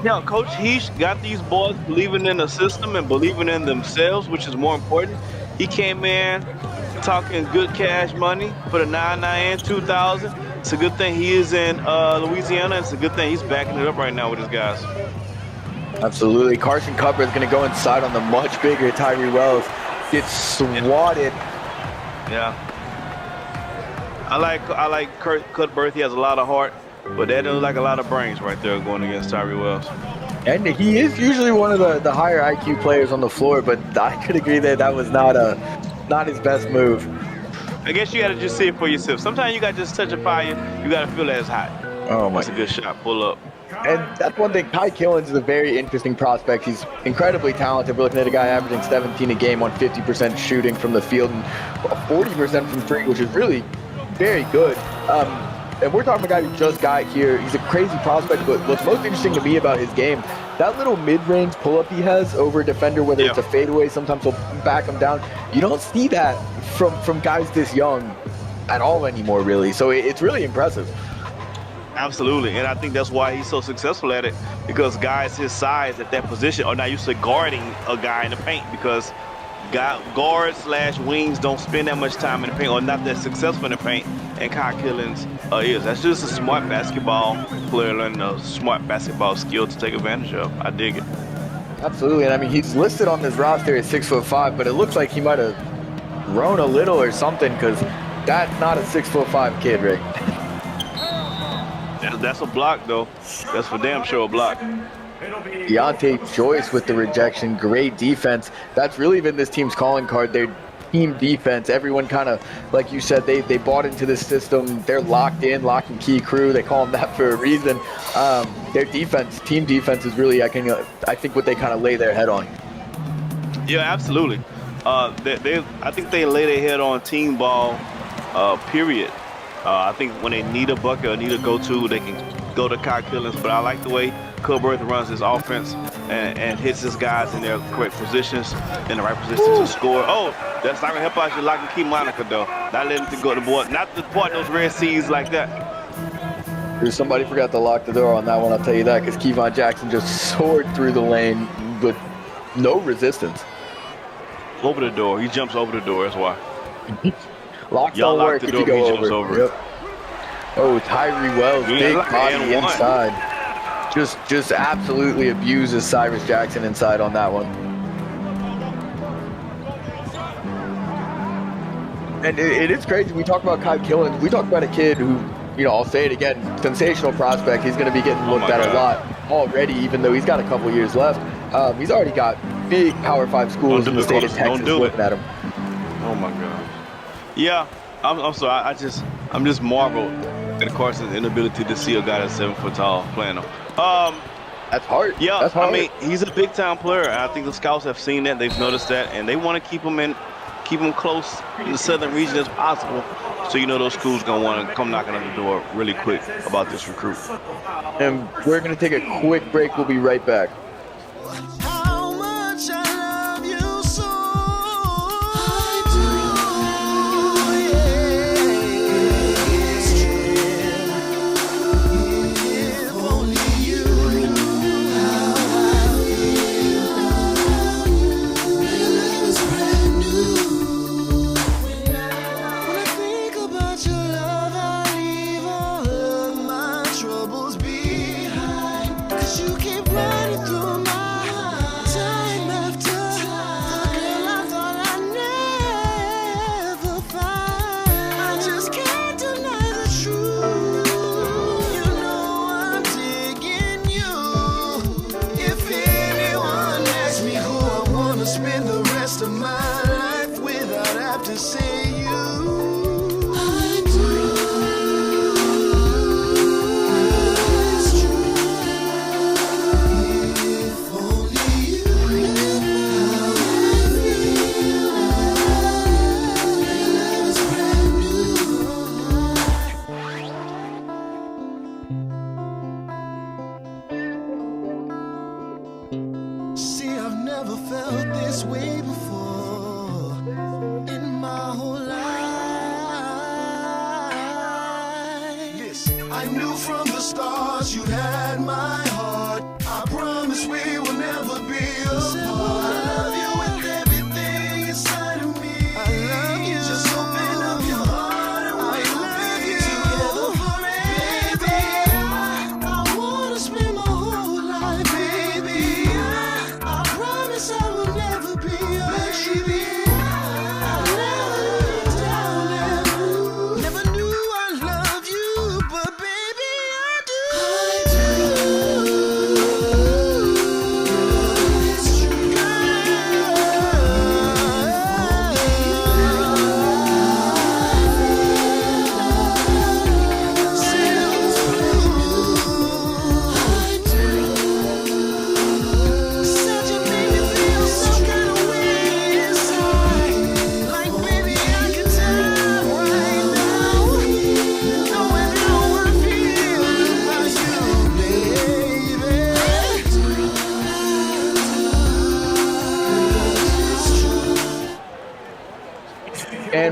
Yeah, Coach Heesh got these boys believing in the system and believing in themselves, which is more important. He came in talking good cash money for the 9-9 2000. It's a good thing he is in Louisiana. It's a good thing he's backing it up right now with his guys. Absolutely. Carson Cutbirth is going to go inside on the much bigger Tyree Wells. Gets swatted. Yeah. I like Kurt Cutbirth. He has a lot of heart, but that doesn't look like a lot of brains right there going against Tyree Wells. And he is usually one of the higher IQ players on the floor, but I could agree that was not his best move. I guess you got to just see it for yourself. Sometimes you got to just touch a fire. You got to feel that it's hot. Oh my! That's a good shot. Pull up. And that's one thing. Kai Killens is a very interesting prospect. He's incredibly talented. We're looking at a guy averaging 17 a game on 50% shooting from the field and 40% from three, which is really very good. And we're talking about a guy who just got here. He's a crazy prospect, but what's most interesting to me about his game, that little mid-range pull-up he has over a defender, whether it's a fadeaway, sometimes he'll back him down. You don't see that from guys this young at all anymore, really. So it's really impressive. Absolutely, and I think that's why he's so successful at it, because guys his size at that position are not used to guarding a guy in the paint, because guards/wings don't spend that much time in the paint or not that successful in the paint, and Kyle Killins is. That's just a smart basketball player learning a smart basketball skill to take advantage of. I dig it. Absolutely, and I mean, he's listed on this roster at 6'5", but it looks like he might have grown a little or something, because that's not a 6'5" kid, Rick. That's a block, though. That's for damn sure a block. Deontay Joyce with the rejection. Great defense. That's really been this team's calling card. Their team defense. Everyone kind of, like you said, they bought into this system. They're locked in, lock and key crew. They call them that for a reason. Their defense, team defense, is really, I think, what they kind of lay their head on. Yeah, absolutely. I think they lay their head on team ball, period. I think when they need a bucket or need a go-to, they can go to Kyle Killins. But I like the way Kilberth runs his offense and hits his guys in their correct positions, in the right position to score. Oh, that's not going to help out your lock and key moniker, though. Not letting him go to the board. Not to part those red C's like that. Somebody forgot to lock the door on that one, I'll tell you that, because Kevon Jackson just soared through the lane with no resistance. Over the door. He jumps over the door, that's why. Locks don't work if you go over. Yep. Oh, Tyree Wells, big body inside. Just absolutely abuses Cyrus Jackson inside on that one. And it is crazy. We talk about Kyle Killins. We talk about a kid who, I'll say it again, sensational prospect. He's going to be getting looked at a lot already, even though he's got a couple years left. He's already got big Power 5 schools in the state of Texas looking at him. Oh, my God. Yeah, I'm sorry. I'm just marveled at Carson's inability to see a guy that's 7 foot tall playing him. That's hard. Yeah, that's hard. I mean, he's a big time player, and I think the scouts have seen that. They've noticed that, and they want to keep him close in the southern region as possible. So those schools gonna want to come knocking on the door really quick about this recruit. And we're gonna take a quick break. We'll be right back. Never knew I loved you, but baby I do.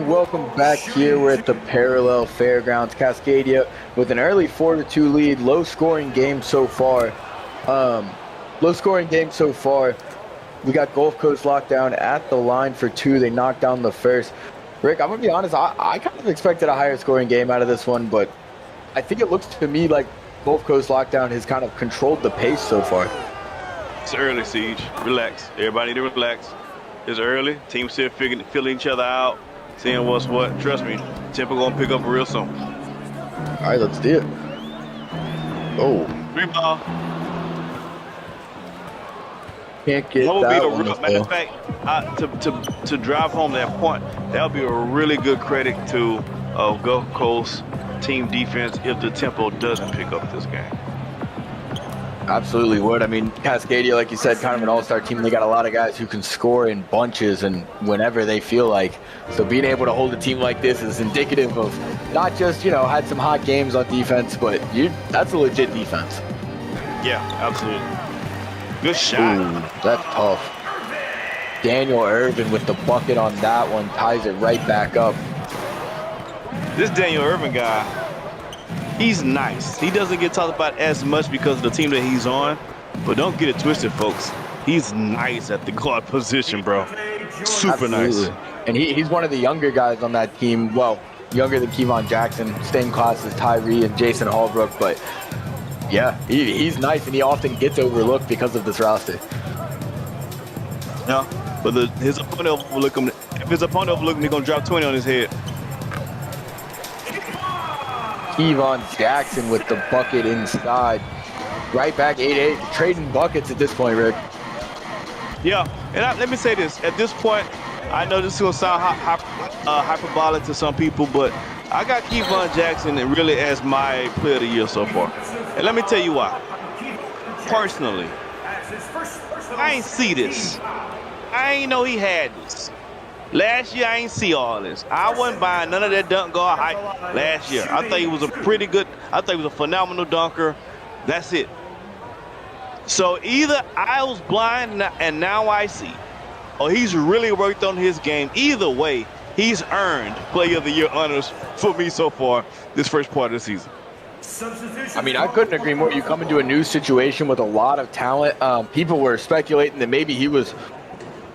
And welcome back here. We're at the Parallel Fairgrounds, Cascadia, with an early 4-2 lead. Low scoring game so far. We got Gulf Coast locked down at the line for 2. They knocked down the first. Rick, I'm going to be honest, I kind of expected a higher scoring game out of this one, but I think it looks to me like Gulf Coast lockdown has kind of controlled the pace so far. It's early, Siege. Relax. Everybody need to relax. It's early. Teams still filling each other out, seeing what's what. Trust me, Temple going to pick up real soon. All right, let's do it. Oh. 3 ball. Can't get What would that be a one. real, matter of fact, to drive home that point, that would be a really good credit to Gulf Coast team defense if the tempo doesn't pick up this game. Absolutely would. I mean, Cascadia, like you said, kind of an all-star team. They got a lot of guys who can score in bunches and whenever they feel like. So being able to hold a team like this is indicative of not just, had some hot games on defense, but that's a legit defense. Yeah, absolutely. Good shot. Ooh, that's tough. Daniel Irvin with the bucket on that one ties it right back up. This Daniel Irvin guy, he's nice. He doesn't get talked about as much because of the team that he's on, but don't get it twisted, folks. He's nice at the guard position, bro. Super Absolutely. nice. And he's one of the younger guys on that team. Well, younger than Kevon Jackson, same class as Tyree and Jason Hallbrook, but yeah, he's nice, and he often gets overlooked because of this roster. Yeah, but his opponent overlook him. If his opponent overlook him, he's gonna drop 20 on his head. Kevon Jackson with the bucket inside. Right back 8-8, trading buckets at this point, Rick. Yeah, and let me say this. At this point, I know this is gonna sound hyperbolic to some people, but I got Kevon Jackson and really as my player of the year so far. And let me tell you why. Personally, I ain't see this. I ain't know he had this. Last year, I ain't see all this. I wasn't buying none of that dunk guard hype last year. I thought he was I thought he was a phenomenal dunker. That's it. So either I was blind and now I see, or he's really worked on his game. Either way, he's earned Player of the Year honors for me so far this first part of the season. I mean, I couldn't agree more. You come into a new situation with a lot of talent. People were speculating that maybe he was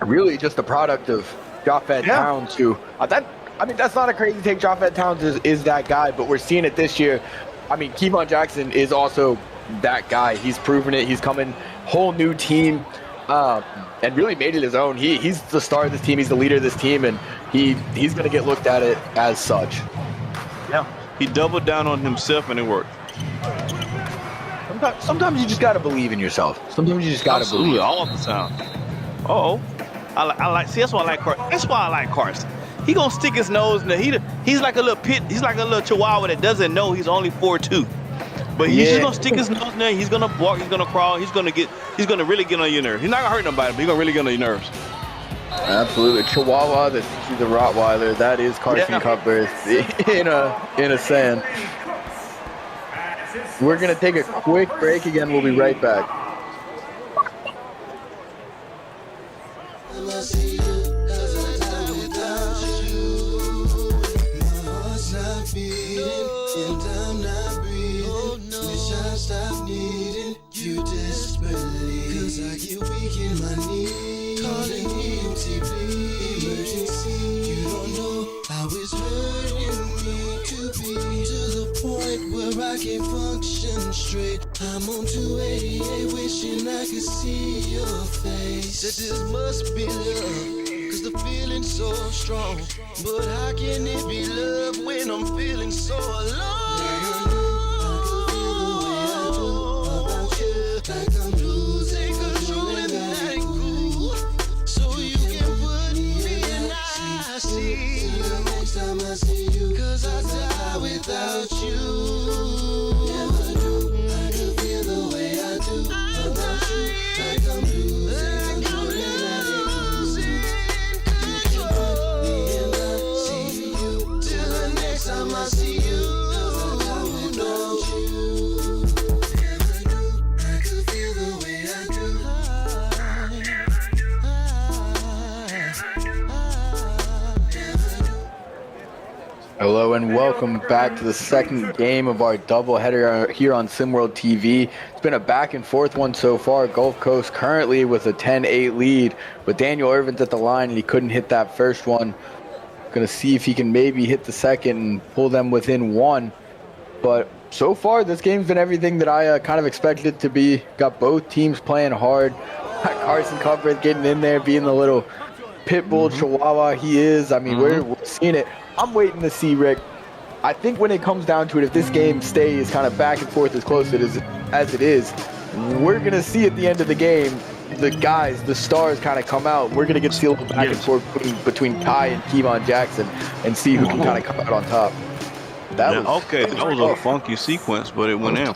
really just a product of Japheth Towns, who that's not a crazy take. Japheth Towns is that guy, but we're seeing it this year. I mean, Kevon Jackson is also that guy. He's proven it. He's coming, whole new team, and really made it his own. He's the star of this team. He's the leader of this team, and he's going to get looked at it as such. Yeah, he doubled down on himself, and it worked. Sometimes you just got to believe in yourself. Sometimes you just got to believe. All of the time. I like. See, that's why I like Carson. That's why I like Carson. He gonna stick his nose in there. He's like a little He's like a little chihuahua that doesn't know he's only 4'2". But he's just gonna stick his nose in there. He's gonna bark. He's gonna crawl. He's gonna really get on your nerves. He's not gonna hurt nobody, but he's gonna really get on your nerves. Absolutely, Chihuahua. He's a Rottweiler. That is Carson Cutler in a sense. We're gonna take a quick break again. We'll be right back. I can't function straight. I'm on 288, wishing I could see your face. That this must be love, cause the feeling's so strong. But how can it be love when I'm feeling so alone? Like I'm losing control and that ain't cool. So you can put me in I see you next time I see you, cause I die without you. I see you till the next time I see you. and welcome back to the second game of our doubleheader here on SimWorld TV. It's been a back and forth one so far. Gulf Coast currently with a 10-8 lead, but Daniel Irvin's at the line and he couldn't hit that first one. Gonna see if he can maybe hit the second and pull them within one. But so far, this game's been everything that I kind of expected it to be. Got both teams playing hard. Carson Cuthbert getting in there, being the little pit bull chihuahua he is. I mean, we're seeing it. I'm waiting to see, Rick. I think when it comes down to it, if this game stays kind of back and forth as close as it is, we're going to see at the end of the game, the stars kind of come out. We're going to get to see a little back and forth between Kai and Kevon Jackson and see who can kind of come out on top. That was a funky sequence, but it went in.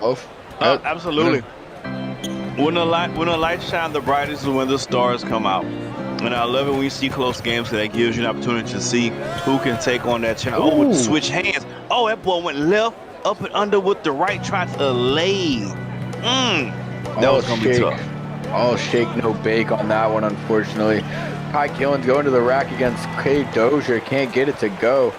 Absolutely. When the light shine the brightest is when the stars come out. And I love it when you see close games, because that gives you an opportunity to see who can take on that challenge. Oh, with the switch hands. Oh, that boy went left, up and under with the right, trying to lay. That was going to be tough. All shake, no bake on that one, unfortunately. Kai Killen's going to the rack against K Dozier. Can't get it to go.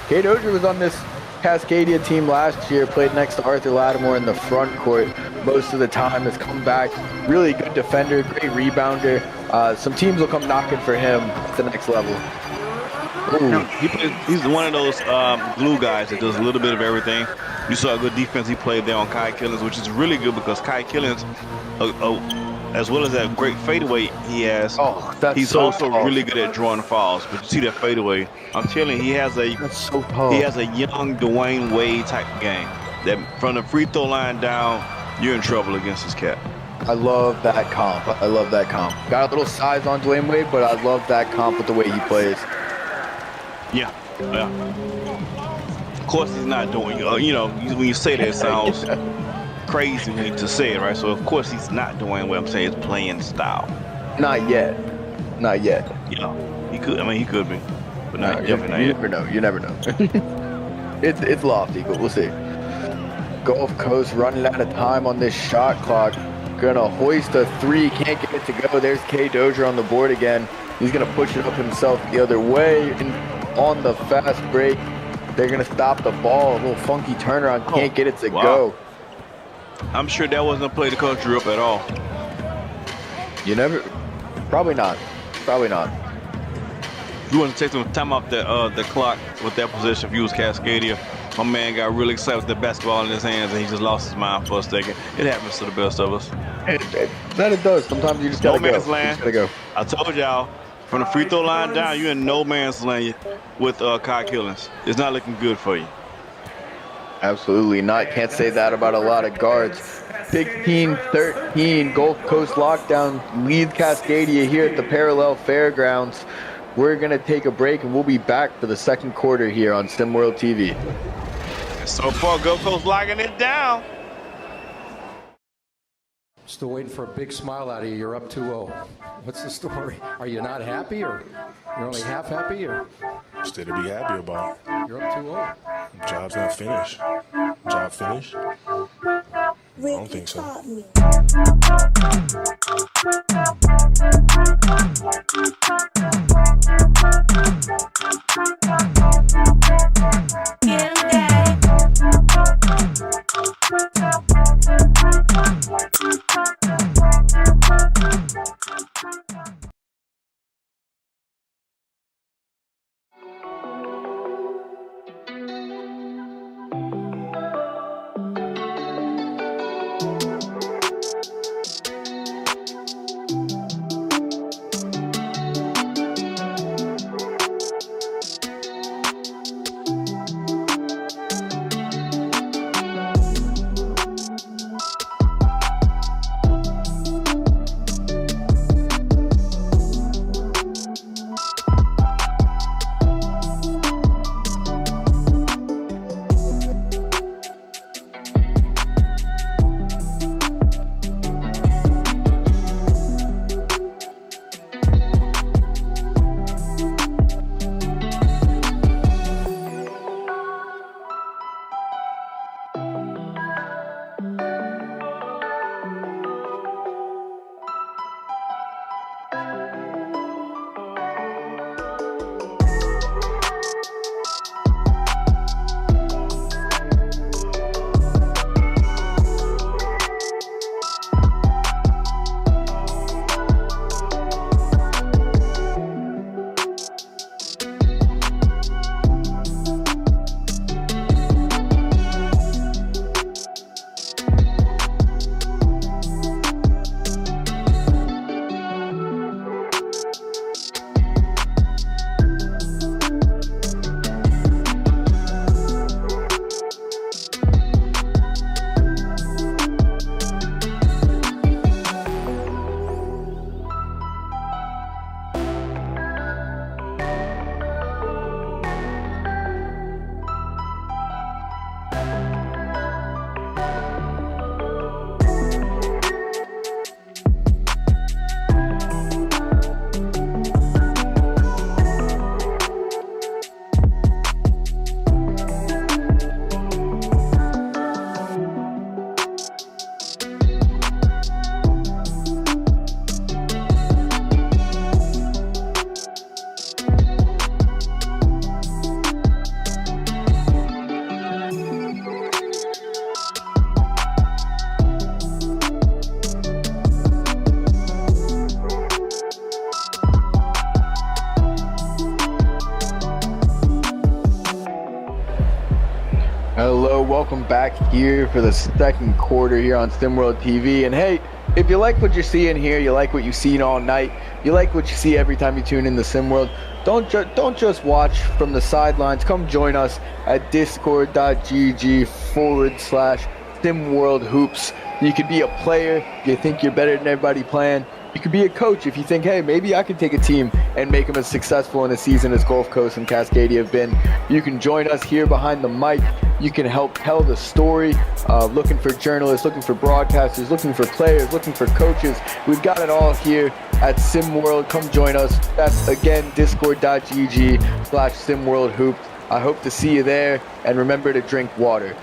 K Dozier was on this Cascadia team last year, played next to Arthur Lattimore in the front court most of the time, has come back. Really good defender, great rebounder. Some teams will come knocking for him at the next level. He's one of those glue guys that does a little bit of everything. You saw a good defense he played there on Kai Killens, which is really good because Kai Killens, as well as that great fadeaway he has, he's also really good at drawing fouls. But you see that fadeaway, I'm telling you, he has a young Dwayne Wade type of game. That from the free throw line down, you're in trouble against this cat. I love that comp. Got a little size on Dwayne Wade, but I love that comp with the way he plays. Yeah. Of course, he's not doing. When you say that, it sounds crazy to say it, right? So of course he's not doing what I'm saying. His playing style. Not yet. He could. I mean, he could be, but not you never know. You never know. It's lofty, but we'll see. Gulf Coast running out of time on this shot clock. Gonna hoist a three, can't get it to go. There's K Dozier on the board again. He's gonna push it up himself the other way. And on the fast break, they're gonna stop the ball. A little funky turnaround, can't get it to go. I'm sure that wasn't a play to coach Drew up at all. Probably not. You want to take some time off the clock with that position. If you was Cascadia, my man got really excited with the basketball in his hands and he just lost his mind for a second. It happens to the best of us. That it does. Sometimes you just gotta no man's land. I told y'all, from the free throw line down, you're in no man's land with Kai Killens. It's not looking good for you. Absolutely not. Can't say that about a lot of guards. 16-13, Gulf Coast lockdown leads Cascadia here at the Parallel Fairgrounds. We're going to take a break, and we'll be back for the second quarter here on SimWorld TV. So far, Gulf Coast locking it down. Still waiting for a big smile out of you. You're up 2-0. What's the story? Are you not happy, or you're only half happy? Or Still to be happy about. You're up 2-0. Job's not finished. Job finished? I don't think so. back here for the second quarter here on SimWorld TV. And hey, if you like what you're seeing here, you like what you've seen all night, you like what you see every time you tune in to SimWorld, don't just watch from the sidelines. Come join us at discord.gg/SimWorldHoops. You could be a player if you think you're better than everybody playing. You could be a coach if you think, hey, maybe I can take a team and make them as successful in a season as Gulf Coast and Cascadia have been. You can join us here behind the mic. You can help tell the story. Looking for journalists, looking for broadcasters, looking for players, looking for coaches. We've got it all here at SimWorld. Come join us. That's, again, discord.gg/SimWorldHoops. I hope to see you there. And remember to drink water.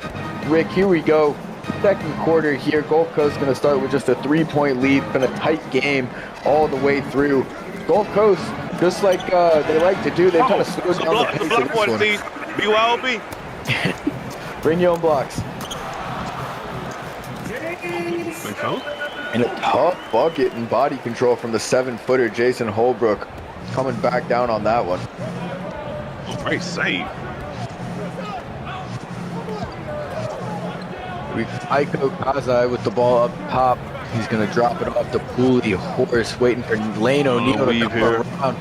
Rick, here we go. Second quarter here. Gulf Coast going to start with just a 3-point lead. Been a tight game all the way through. Gulf Coast, just like they like to do, they kind of slowed down the pace of this one. BYOB. Bring your own blocks. And a tough bucket and body control from the 7-footer Jason Holbrook. Coming back down on that one. Great save. Aiko Kazai with the ball up top. He's going to drop it off to Pooley Horse, waiting for Lane O'Neal to come around.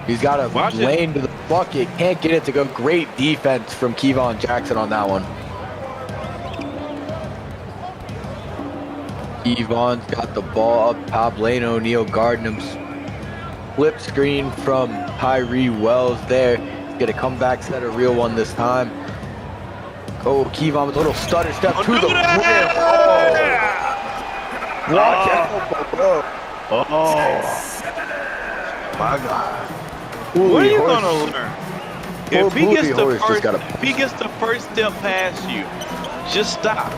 He's got a lane to the bucket. Can't get it to go. Great defense from Kevon Jackson on that one. Kevon's got the ball up top. Lane O'Neal guarding him. Flip screen from Tyree Wells there. He's going to come back, set a real one this time. Oh, Kevon with a little stutter step to the rim. Watch out, bro. Oh, my God. What are you gonna learn? If he gets the first step past you, just stop.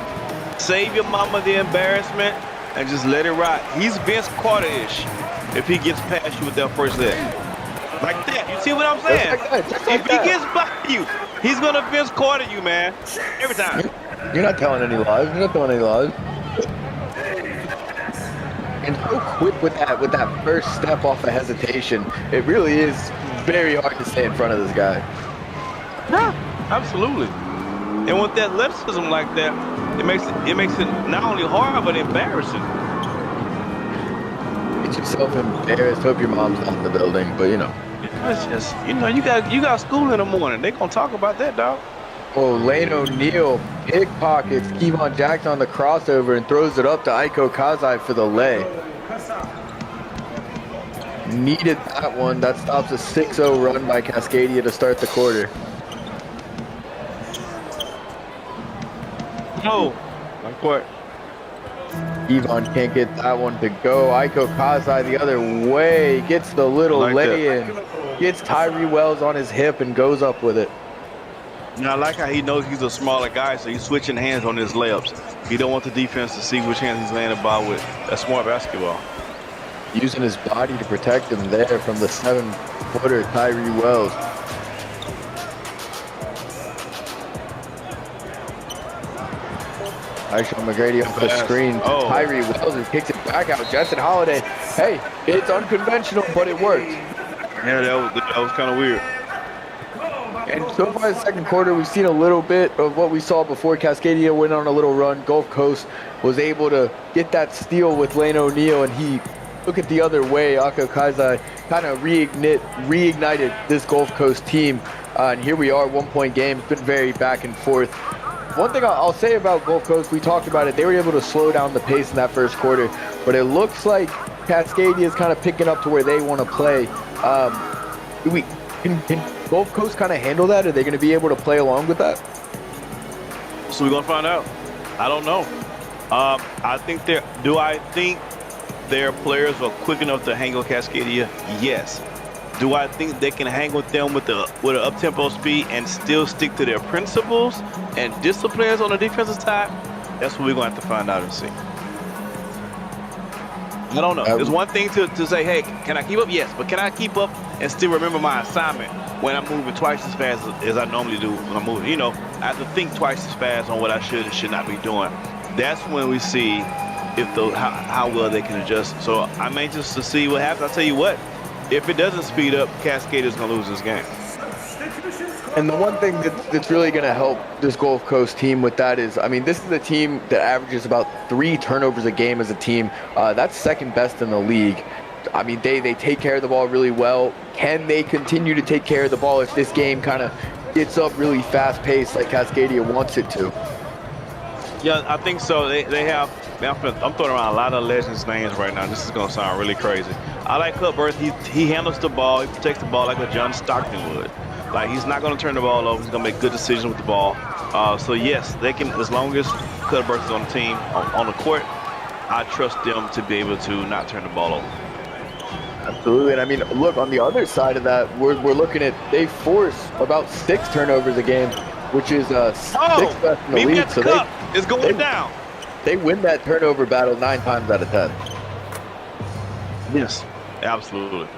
Save your mama the embarrassment and just let it ride. He's Vince Carter-ish if he gets past you with that first leg. Like that. You see what I'm saying? If he gets by you, he's gonna Vince Carter you, man. Every time. You're not telling any lies. You're not telling any lies. And so quick with that first step off of hesitation. It really is very hard to stay in front of this guy. Yeah, absolutely. And with that athleticism like that, it makes it not only hard but embarrassing. Get yourself embarrassed. Hope your mom's not in the building, but you know. It's just, you got school in the morning. They gonna talk about that, dog. Oh, Lane O'Neal pickpockets Kevon Jackson on the crossover and throws it up to Aiko Kazai for the lay. Needed that one. That stops a 6-0 run by Cascadia to start the quarter. No, not quite. Kevon can't get that one to go. Aiko Kazai the other way. Gets the little lay-in. Gets Tyree Wells on his hip and goes up with it. Now, I like how he knows he's a smaller guy, so he's switching hands on his layups. He don't want the defense to see which hand he's laying the ball with. That's smart basketball. Using his body to protect him there from the 7-footer Tyree Wells. Aisha McGrady off the screen. Tyree Wells who kicks it back out. Justin Holiday. Hey, it's unconventional, but it worked. Yeah, that was kind of weird. And so far in the second quarter, we've seen a little bit of what we saw before Cascadia went on a little run. Gulf Coast was able to get that steal with Lane O'Neal, and he took it the other way. Aiko Kazai kind of reignited this Gulf Coast team. And here we are, 1-point game. It's been very back and forth. One thing I'll say about Gulf Coast, we talked about it, they were able to slow down the pace in that first quarter, but it looks like Cascadia is kind of picking up to where they want to play. Can Gulf Coast kind of handle that? Are they going to be able to play along with that? So we're going to find out. I don't know. I think their players are quick enough to hang on Cascadia? Yes. Do I think they can hang with them with an up-tempo speed and still stick to their principles and disciplines on the defensive side? That's what we're going to have to find out and see. I don't know. There's one thing to say, hey, can I keep up? Yes, but can I keep up and still remember my assignment when I'm moving twice as fast as I normally do when I'm moving? You know, I have to think twice as fast on what I should and should not be doing. That's when we see how well they can adjust. So I'm anxious to see what happens. I'll tell you what, if it doesn't speed up, Cascadia's going to lose this game. And the one thing that's really going to help this Gulf Coast team with that is, I mean, this is a team that averages about 3 turnovers a game as a team. That's second best in the league. I mean, they take care of the ball really well. Can they continue to take care of the ball if this game kind of gets up really fast-paced like Cascadia wants it to? Yeah, I think so. They have. I'm throwing around a lot of legends' names right now. This is gonna sound really crazy. I like Cutbirth. He handles the ball. He protects the ball like a John Stockton would. Like, he's not gonna turn the ball over. He's gonna make good decisions with the ball. So yes, they can. As long as Cutbirth is on the team on the court, I trust them to be able to not turn the ball over. Absolutely. And I mean, look, on the other side of that, we're looking at they force about 6 turnovers a game, which is 6th best in the league. So it's going down. They win that turnover battle 9 times out of 10. Yes, absolutely.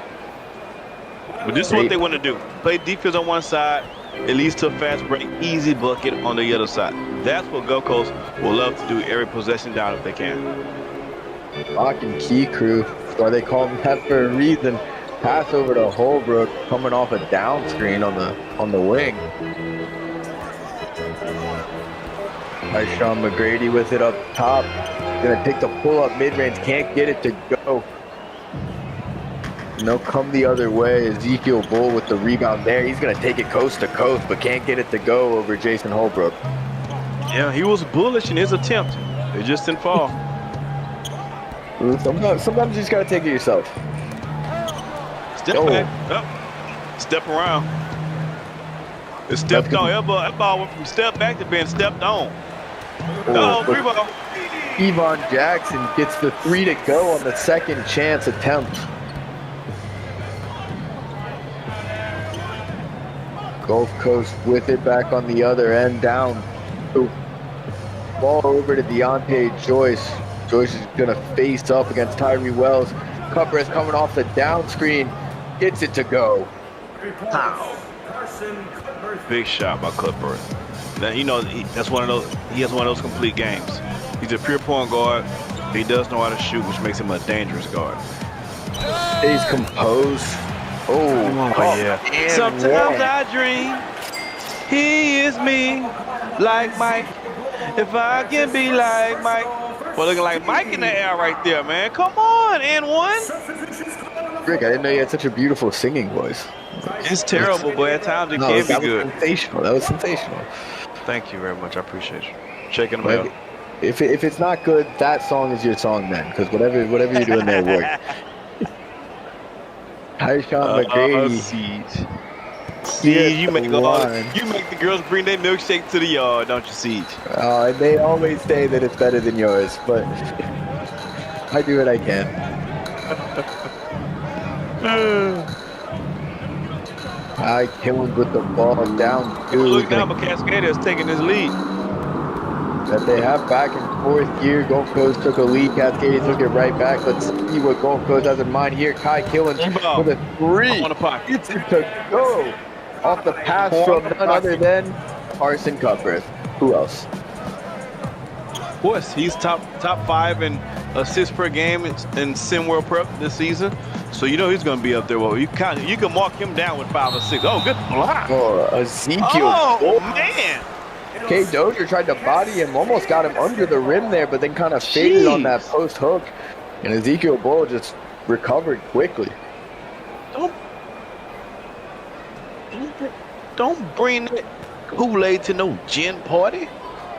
But this is what they want to do. Play defense on one side. It leads to a fast break, easy bucket on the other side. That's what Gulf Coast will love to do every possession down if they can. Lock and key crew, or they call them that for a reason. Pass over to Holbrook, coming off a down screen on the wing. Nice Sean McGrady with it up top. Gonna take the pull up mid-range, can't get it to go. No, come the other way. Ezekiel Bull with the rebound there. He's gonna take it coast to coast, but can't get it to go over Jason Holbrook. Yeah, he was bullish in his attempt. It just didn't fall. Sometimes you just gotta take it yourself. Step back. Oh. Step around. It stepped on. That ball went from step back to being stepped on. Oh, 3 ball. Evon Jackson gets the 3 to go on the second chance attempt. Gulf Coast with it back on the other end, down. Ball over to Deontay Joyce. Joyce is gonna face up against Tyree Wells. Cutbirth coming off the down screen, gets it to go. Pow. Big shot by Cutbirth. Now, you know, that's one of those. He has one of those complete games. He's a pure point guard. He does know how to shoot, which makes him a dangerous guard. Stays composed. Oh yeah. Sometimes I dream he is me, like Mike. If I can be like Mike. Well, looking like Mike in the air right there, man. Come on, and 1. Rick, I didn't know you had such a beautiful singing voice. It's terrible, but at times it can be good. Sensational. That was sensational. Thank you very much. I appreciate you. Checking them out. If it's not good, that song is your song then, because whatever you're doing there works. Tyshawn McGrady. Siege, you make the girls bring their milkshake to the yard, don't you, Siege? And they always say that it's better than yours, but I do what I can. Killings with the ball down. Look now, but Cascadia is taking his lead. That they have back and forth here. Gulf Coast took a lead. Cascadia took it right back. Let's see what Gulf Coast has in mind here. Kai Killings with a 3. Gets it to go. Off the pass from none other than Carson Cutbirth. Who else? Of course, he's top 5 in assists per game in Sim World Prep this season. So you know he's going to be up there. Well, you can mark him down with 5 or 6. Oh, good block. Oh, Ezekiel. Oh, man. K. Dozier tried to body him, almost got him under the rim there, but then kind of faded on that post hook. And Ezekiel Bull just recovered quickly. Don't bring that Kool-Aid to no gin party.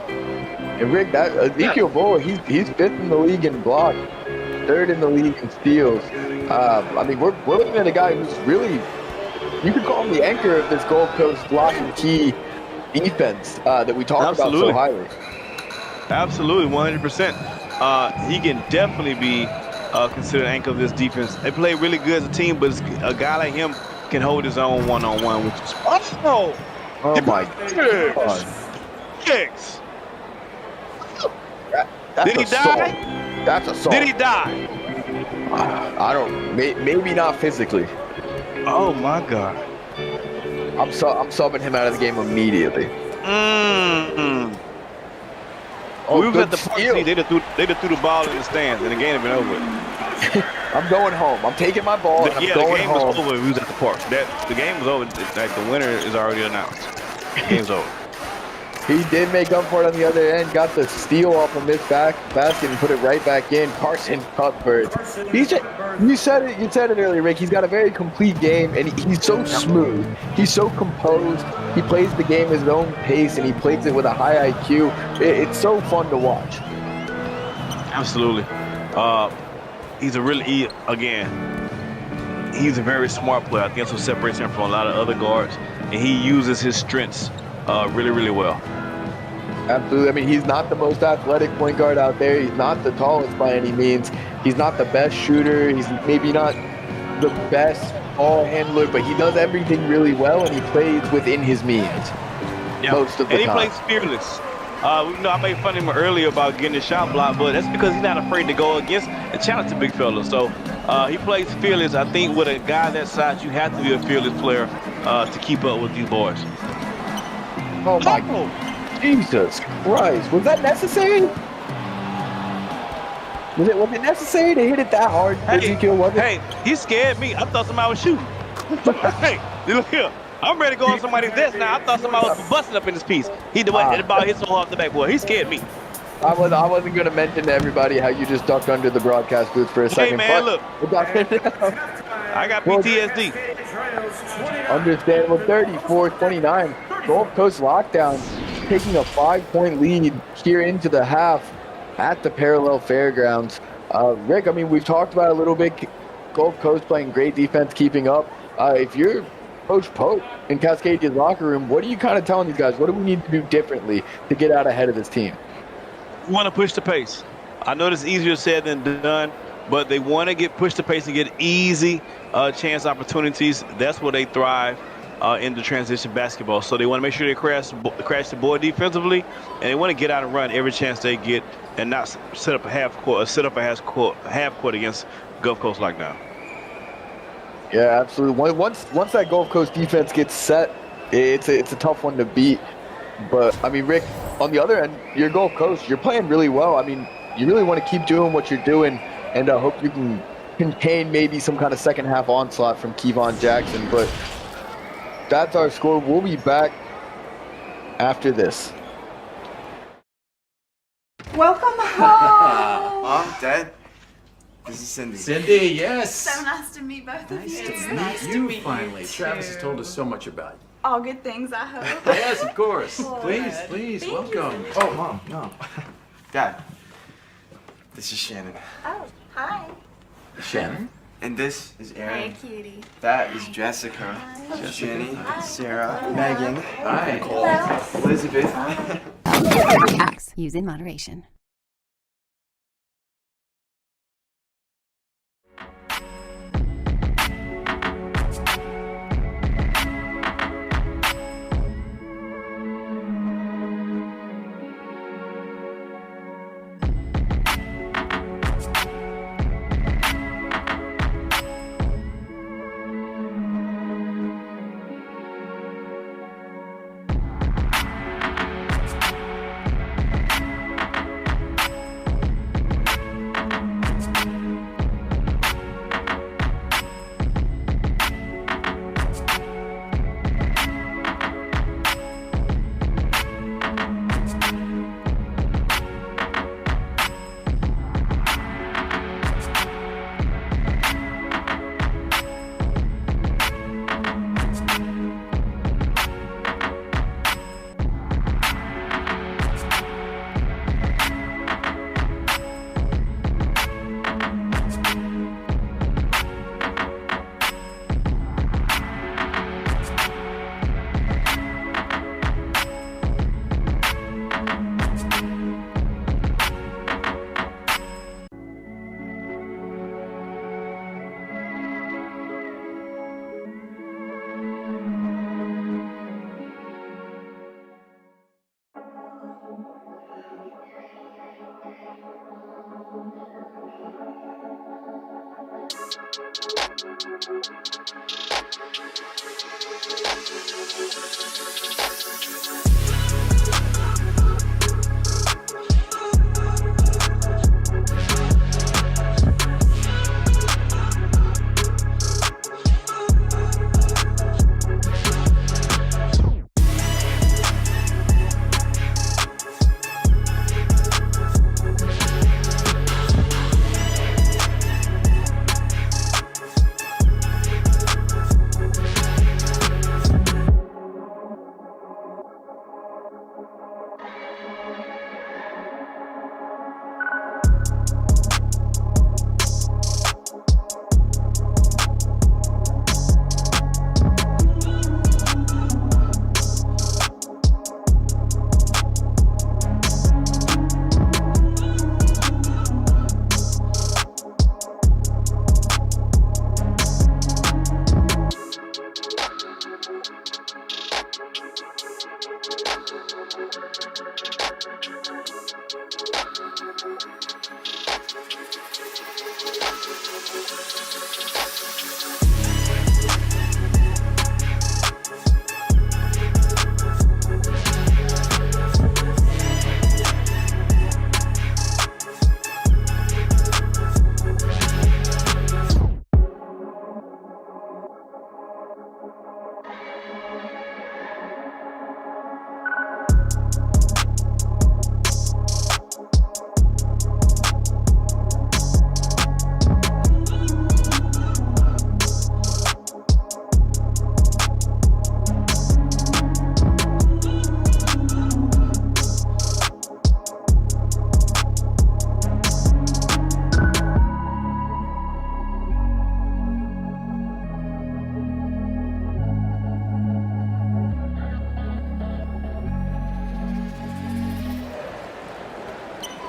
And Rick, that Ezekiel Bull, he's 5th in the league in block, 3rd in the league in steals. I mean, we're looking at a guy who's really, you could call him the anchor of this Gulf Coast block and key defense that we talk about so highly. Absolutely, 100%. He can definitely be considered anchor of this defense. They play really good as a team, but a guy like him can hold his own one-on-one, which is oh my God. Six. Did he die? That's a song. Did he die? I don't. Maybe not physically. Oh my God. I'm subbing him out of the game immediately. we was good at the park steal. seat. They just threw the ball in the stands, and the game had been over. I'm going home. I'm taking my ball and I'm The going game home. was over. We was at the park. The game was over. Like the winner is already announced. The game's over. He did make up for it on the other end, got the steal off of his basket and put it right back in. Carson Cuthbert. You said it earlier, Rick. He's got a very complete game, and he's so smooth. He's so composed. He plays the game at his own pace, and he plays it with a high IQ. It's so fun to watch. Absolutely. He's he's a very smart player. I think that's what separates him from a lot of other guards, and he uses his strengths really, really well. Absolutely. I mean, he's not the most athletic point guard out there. He's not the tallest by any means. He's not the best shooter. He's maybe not the best ball handler, but he does everything really well, and he plays within his means most of the time. And he plays fearless. I made fun of him earlier about getting the shot blocked, but that's because he's not afraid to go against and challenge the big fella. So he plays fearless. I think with a guy that size, you have to be a fearless player to keep up with these boys. Oh my Jesus Christ! Was that necessary? Was it necessary to hit it that hard? Hey, he scared me. I thought somebody was shooting. Hey, look here. I'm ready to go on somebody's desk now. I thought somebody was busting up in this piece. He the ball hit so off the backboard. He scared me. I wasn't going to mention to everybody how you just ducked under the broadcast booth for a second. Hey man, look. I got PTSD. Understandable. 34-29. Gulf Coast lockdown, taking a 5-point lead here into the half at the Parallel Fairgrounds. Rick, I mean, we've talked about it a little bit. Gulf Coast playing great defense, keeping up. If you're Coach Pope in Cascadia's locker room, what are you kind of telling these guys? What do we need to do differently to get out ahead of this team? We want to push the pace. I know it's easier said than done, but they want to push the pace and get easy chance opportunities. That's where they thrive in the transition basketball. So they want to make sure they crash the board defensively, and they want to get out and run every chance they get and not set up a half court against Gulf Coast like now. Yeah, absolutely. Once that Gulf Coast defense gets set, it's a tough one to beat. But, I mean, Rick, on the other end, you're Gulf Coast. You're playing really well. I mean, you really want to keep doing what you're doing, and I hope you can contain maybe some kind of second-half onslaught from Kevon Jackson. But that's our score. We'll be back after this. Welcome home. Mom, Dad, this is Cindy. Cindy, yes. So nice to meet both of you. Nice to meet you finally. Travis has told us so much about you. All good things, I hope. Yes, of course. Lord. Please, Thank welcome. you. Oh, Mom, no. Dad, this is Shannon. Oh, hi. Shannon. And this is Aaron. Hey, cutie. That is Jessica. Hi. Jenny, Hi. Sarah, Hi. Megan, Hi. Nicole, Elizabeth. Acts. Use in moderation.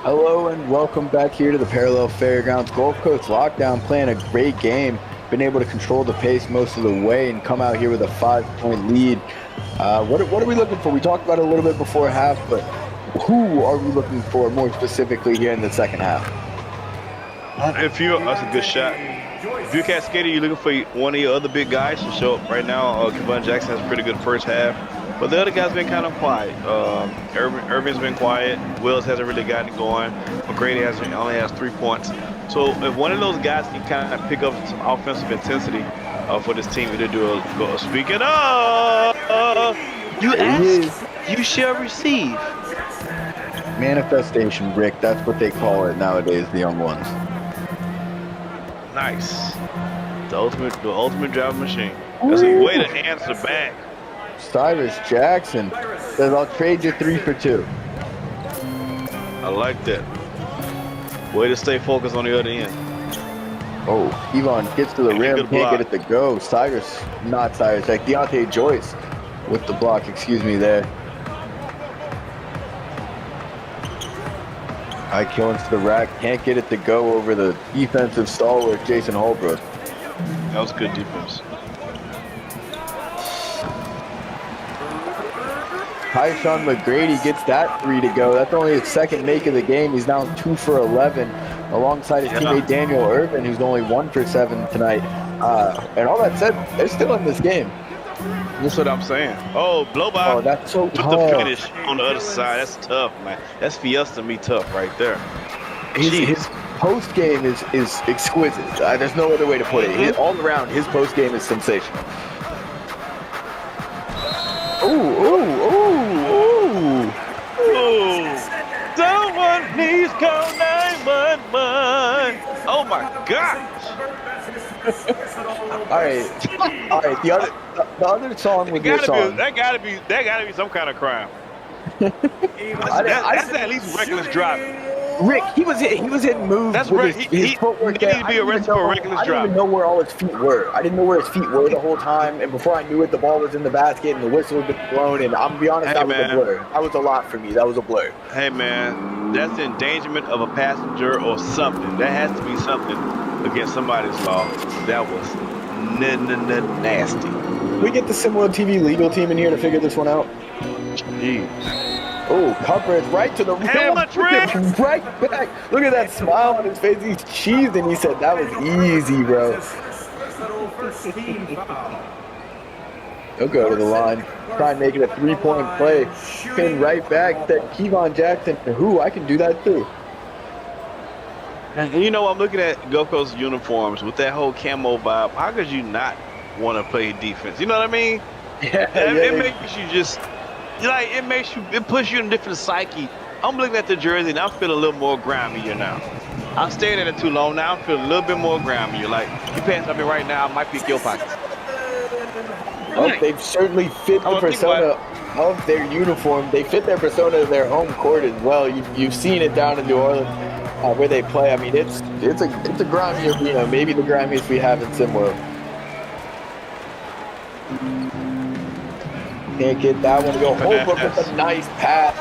Hello and welcome back here to the Parallel Fairgrounds. Gulf Coast Lockdown playing a great game. Been able to control the pace most of the way and come out here with a 5-point lead. What are we looking for? We talked about it a little bit before half, but who are we looking for more specifically here in the second half? If you're, that's a good shot. If you're Cascadia, you're looking for one of your other big guys to show up. Right now, Kevon Jackson has a pretty good first half, but the other guys been kind of quiet. Irvin's been quiet. Wills hasn't really gotten it going. McGrady only has 3 points. So if one of those guys can kind of pick up some offensive intensity for this team, to do a speaking of, you ask, you shall receive. Manifestation, Rick. That's what they call it nowadays, the young ones. Nice. The ultimate driving machine. That's a way to answer back. Cyrus Jackson says, I'll trade you 3 for 2. I like that. Way to stay focused on the other end. Oh, Yvonne gets to the rim, can't get it to go. Deontay Joyce with the block, excuse me there. High kill into the rack, can't get it to go over the defensive stalwart, Jason Holbrook. That was good defense. Tyshawn McGrady gets that 3 to go. That's only his second make of the game. He's now 2 for 11, alongside his teammate Daniel Irvin, who's only 1 for 7 tonight. And all that said, they're still in this game. That's what I'm saying. Oh, blow by. Oh, that's so tough. With the finish on the other side, that's tough, man. That's Fiesta me tough right there. His post game is exquisite. There's no other way to put it. All around, his post game is sensational. Ooh. Someone please call 911. Oh my gosh. All right. The other song with your song. That gotta be some kind of crime. That's at least reckless driving. Rick, he was hitting moves. That's with right. His footwork. He needed to be arrested for reckless driving. I didn't even know where all his feet were. I didn't know where his feet were the whole time. And before I knew it, the ball was in the basket and the whistle had been blown. And I'm gonna be honest, that was a blur. That was a lot for me. That was a blur. Hey man, that's the endangerment of a passenger or something. That has to be something against somebody's law. That was nasty. We get the Similar TV legal team in here to figure this one out. Jeez. Oh, coverage right to the rim. Right back. Look at that smile on his face. He's cheesed and he said that was easy, bro. He'll go to the line. Try and make it a 3-point play. Pin right back. That Kevon Jackson. Who? I can do that too. And you know, I'm looking at Gulf Coast uniforms with that whole camo vibe. How could you not want to play defense? You know what I mean? It makes you just, it puts you in a different psyche. I'm looking at the jersey and I'm feeling a little more grimier now. I'm staying at it too long now. I'm feeling a little bit more grimier. Like, you pass on me right now, I might pick your pockets. Well, they've certainly fit the persona of their uniform. They fit their persona of their home court as well. You've seen it down in New Orleans where they play. I mean, it's a grimy arena, maybe the grimiest we have in Simworld. Can't get that one to go. Holbrook with a nice pass.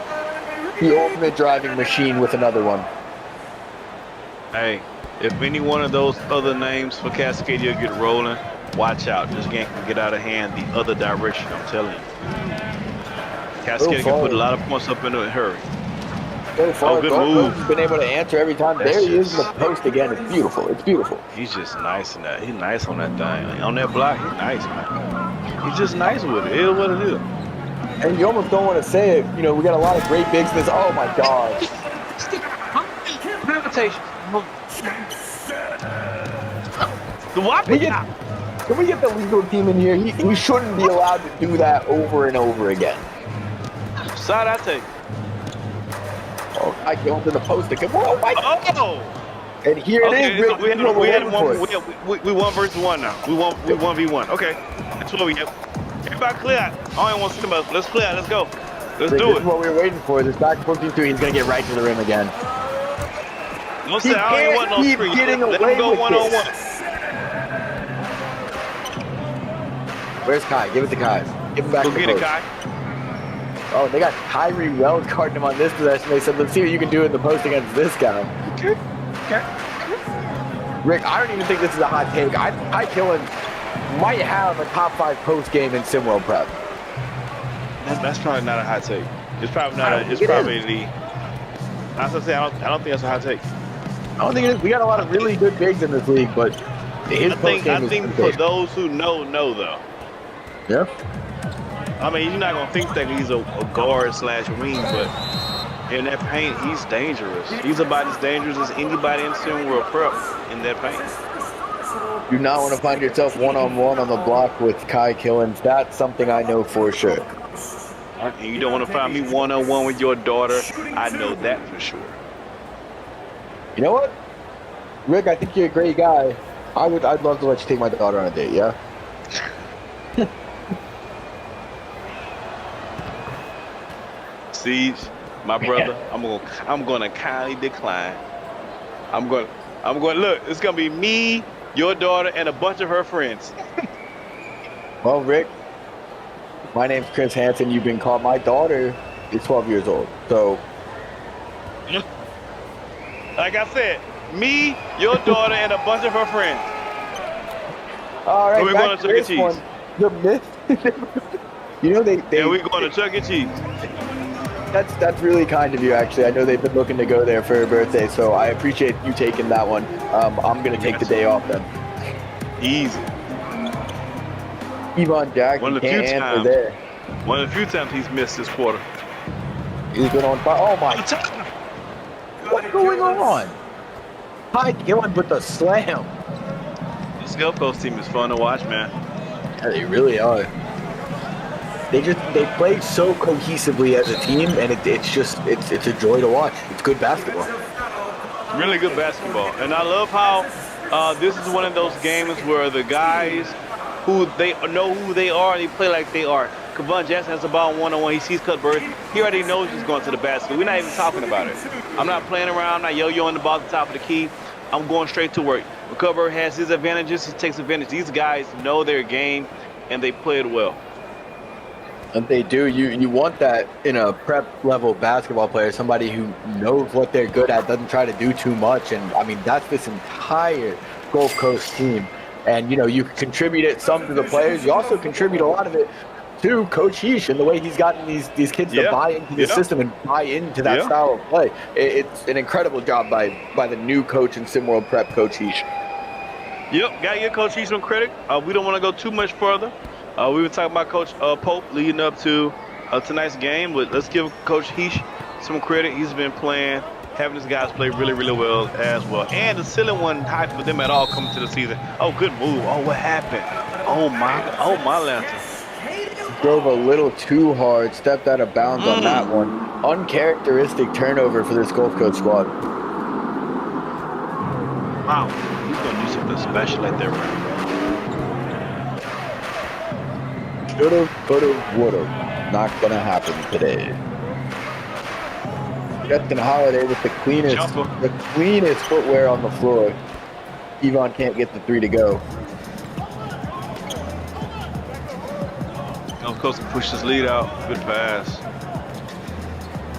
The ultimate driving machine with another one. Hey, if any one of those other names for Cascadia get rolling, watch out. This game can get out of hand the other direction, I'm telling you. Cascadia can put a lot of points up in a hurry. So far, good Gold move. Coast has been able to answer every time. That's There he is in just- the post again. It's beautiful. It's beautiful. He's just nice in that. He's nice on that thing. On that block, he's nice, man. He's just nice with it. It is what it is. And you almost don't want to say it. You know, we got a lot of great bigs in this. Oh my God. Can we get the legal team in here? He shouldn't be allowed to do that over and over again. Side I take. Oh, I go into the post again. Oh my God. Oh! And here it is. Rick. We 1 versus 1 now. We 1v1. Okay. That's what we have. Everybody clear out. I don't want to see them. Let's clear out. Let's go. Let's Rick, do this it. is what we were waiting for. This back 14-2. He's going to get right to the rim again. No, say, I don't want no keep screen. getting Let away him go with one-on-one. Where's Kai? Give it to Kai. Give him back Go to the get it, post. Kai. Oh, they got Kyrie Wells guarding him on this possession. They said, let's see what you can do in the post against this guy. Okay. Rick, I don't even think this is a hot take. Kai Killen might have a top 5 post game in Simworld Prep. That's probably not a hot take. It's probably not. It's probably the. As I say, I don't think that's a hot take. I don't think it is. We got a lot of really good bigs in this league, but his post game I is think pretty for big. those who know though. Yeah. I mean, you're not gonna think that he's a guard/wing, but in that paint, he's dangerous. He's about as dangerous as anybody in Simworld Prep in that paint. You not want to find yourself one-on-one on the block with Kai Killen. That's something I know for sure. And you don't want to find me one-on-one with your daughter. I know that for sure. You know what, Rick? I think you're a great guy. I'd love to let you take my daughter on a date. Yeah. Siege, my brother, I'm gonna kindly decline. I'm going look, it's gonna be me, your daughter, and a bunch of her friends. Well, Rick, my name's Chris Hansen. You've been called. My daughter is 12 years old. So, like I said, me, your daughter, and a bunch of her friends. all right, We're back going to Chuck E. this Cheese. one. The myth. You know they Yeah, we're going to Chuck E. Cheese. That's really kind of you, actually. I know they've been looking to go there for her birthday, so I appreciate you taking that one. I'm gonna take the day off then. Easy. Yvonne Jackson One of the can't few answer times. there. One of the few times he's missed this quarter. He's been on fire. Oh my! What's going on? Kai Killen with the slam. This Gulf Coast team is fun to watch, man. Yeah, they really are. They play so cohesively as a team, and it's a joy to watch. It's good basketball. Really good basketball. And I love how this is one of those games where the guys who they know who they are and they play like they are. Kevon Jackson has the ball one-on-one. He sees Cutbird. He already knows he's going to the basket. We're not even talking about it. I'm not playing around. I'm not yo-yoing the ball at the top of the key. I'm going straight to work. When Cutbird has his advantages, he takes advantage. These guys know their game, and they play it well. And they do. You want that in a prep level basketball player, somebody who knows what they're good at, doesn't try to do too much. And I mean, that's this entire Gulf Coast team. And you contribute it some to the players. You also contribute a lot of it to Coach Heesh and the way he's gotten these kids to buy into the system and buy into that style of play. It's an incredible job by the new coach in Simworld Prep, Coach Heesh. Yep, gotta give Coach Heesh some credit. We don't want to go too much further. We were talking about Coach Pope leading up to tonight's game, but let's give Coach Heesh some credit. He's been playing, having his guys play really, really well as well. And the ceiling wasn't high for them at all coming to the season. Oh, good move. Oh, what happened? Oh my lantern. Drove a little too hard, stepped out of bounds on that one. Uncharacteristic turnover for this Gulf Coast squad. Wow, he's gonna do something special at that round. Shoulda, coulda, woulda. Not gonna happen today. Justin Holiday with the cleanest footwear on the floor. Yvonne can't get the three to go. Gulf Coast can push this lead out. Good pass.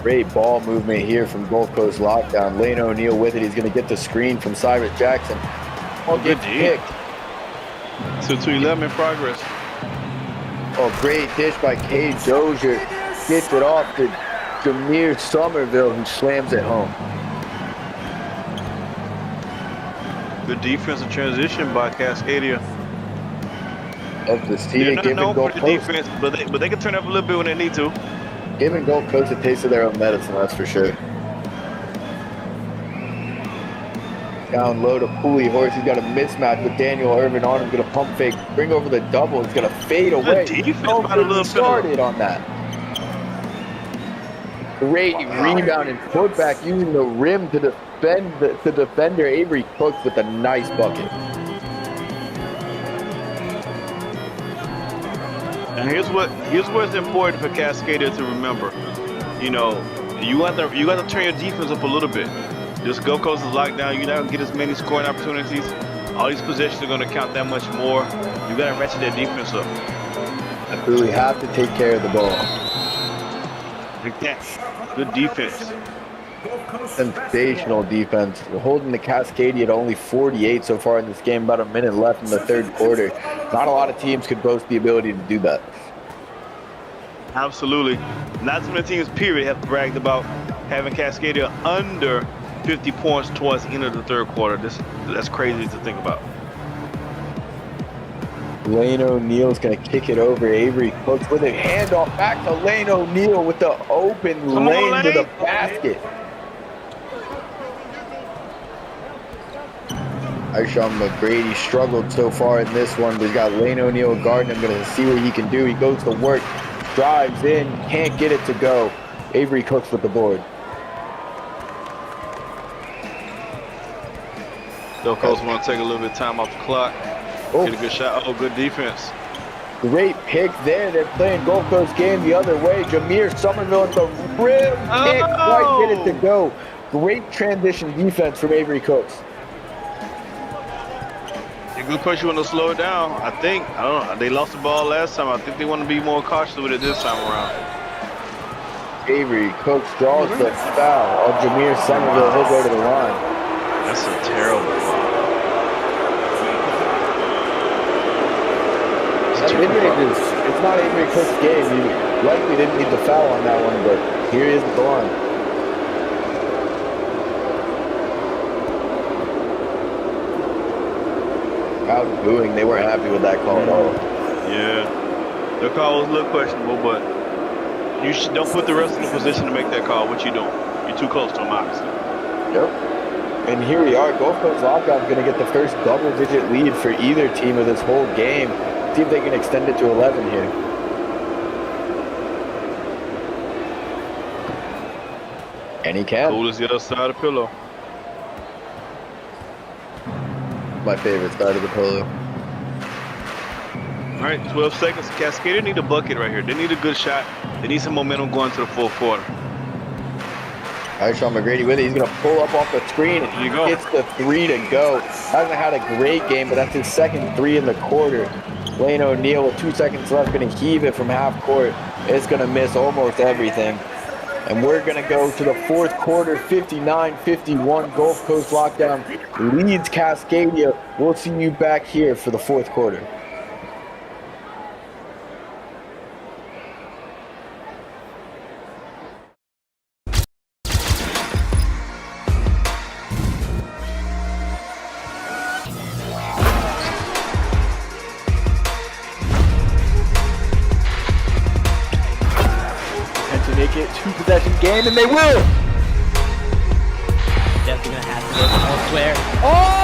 Great ball movement here from Gulf Coast lockdown. Lane O'Neal with it. He's going to get the screen from Cyrus Jackson. Oh, good kick. So to 11 in progress. Oh, great dish by Cade Dozier. Gets it off to Jameer Somerville, who slams it home. Good defensive transition by Cascadia. Of this team, They're not giving known for Gulf the Coast, defense, but they can turn up a little bit when they need to. giving Gulf Coast a taste of their own medicine, that's for sure. Down low to Pooley Horse. He's got a mismatch with Daniel Irvin on him. Going to pump fake, bring over the double. He's going to fade away. defense Don't by the get me little started on that. Great rebound and putback using the rim to defend the defender. Avery Cooks with a nice bucket. And here's what's important for Cascadia to remember. You know, you got to turn your defense up a little bit. This Gulf Coast is locked down. You're not gonna get as many scoring opportunities. All these possessions are gonna count that much more. You gotta ratchet that defense up. Absolutely have to take care of the ball. Like that. Good defense. Sensational defense. We're holding the Cascadia to only 48 so far in this game. About a minute left in the third quarter. Not a lot of teams could boast the ability to do that. Absolutely. Not too many teams, period, have bragged about having Cascadia under 50 points towards the end of the third quarter. That's crazy to think about. Lane O'Neal's going to kick it over. Avery Cooks with a handoff back to Lane O'Neal with the open lane to the basket. Ishawn McGrady struggled so far in this one, but he's got Lane O'Neal guarding him. Going to see what he can do. He goes to work, drives in, can't get it to go. Avery Cooks with the board. Gulf Coast want to take a little bit of time off the clock. Get a good shot. Oh, good defense. Great pick there. They're playing Gulf Coast game the other way. Jameer Somerville at the rim. Can't quite get it to go. Great transition defense from Avery Cooks. A good push. You want to slow it down. I don't know. They lost the ball last time. I think they want to be more cautious with it this time around. Avery Cooks draws the foul of Jameer Somerville. He'll go to the line. That's a terrible foul. It's not Avery Cook's game. He likely didn't need the foul on that one, but here he is at the line. Crowd booing. They weren't happy with that call at all. Yeah. The call was a little questionable, but you don't put the rest in the position to make that call. What you doing? You're too close to him, obviously. Yep. And here we are. Gulf Coast Lockdown going to get the first double-digit lead for either team of this whole game. See if they can extend it to 11 here. And he can. Cool as the other side of the pillow. My favorite side of the pillow. All right, 12 seconds. Cascadia need a bucket right here. They need a good shot. They need some momentum going to the fourth quarter. Ishawn McGrady with it. He's going to pull up off the screen and gets the three to go. Hasn't had a great game, but that's his second three in the quarter. Lane O'Neal with 2 seconds left, going to heave it from half court. It's going to miss almost everything. And we're going to go to the fourth quarter, 59-51. Gulf Coast Lockdown leads Cascadia. We'll see you back here for the fourth quarter. Make it two-possession game, and they will! Definitely gonna have to look elsewhere. Oh!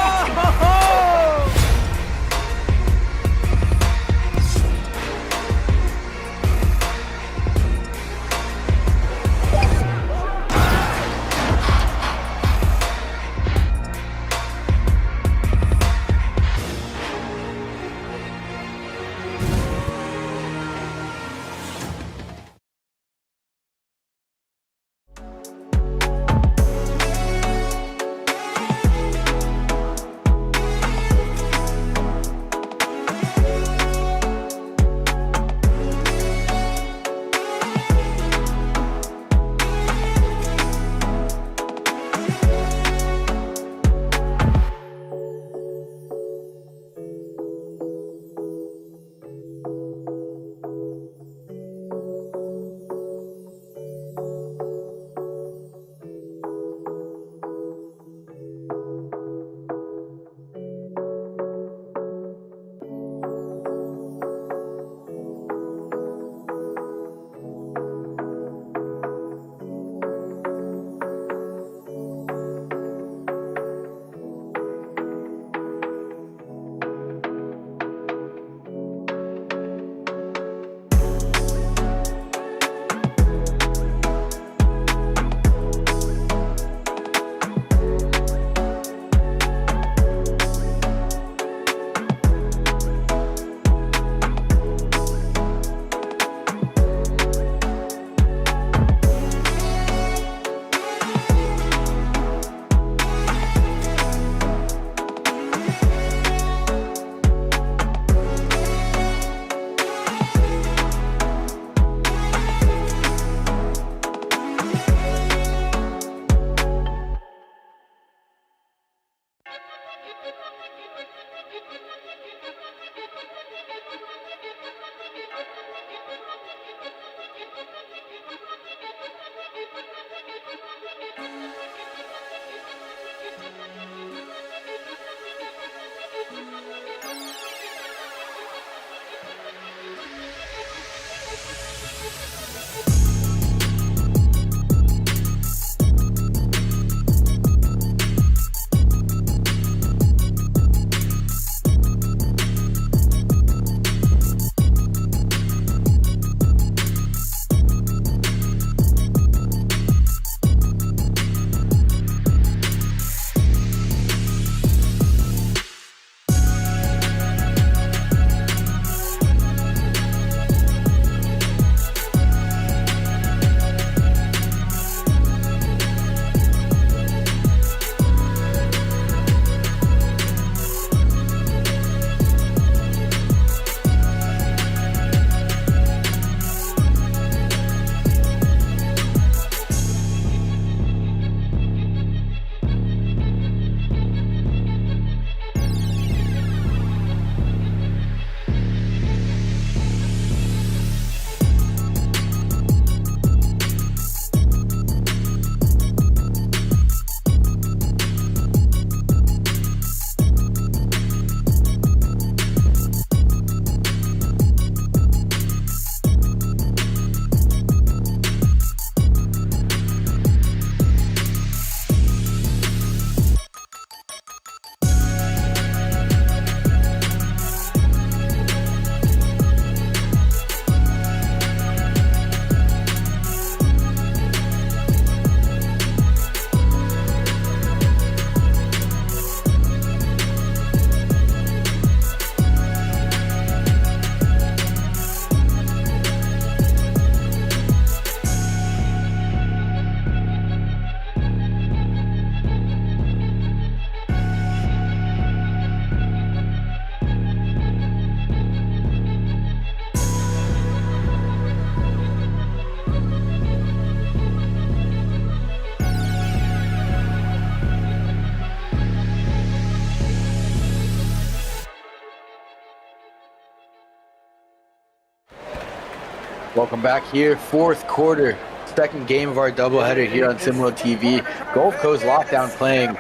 Welcome back here, fourth quarter, second game of our doubleheader here on Simlo TV. Gulf Coast Lockdown playing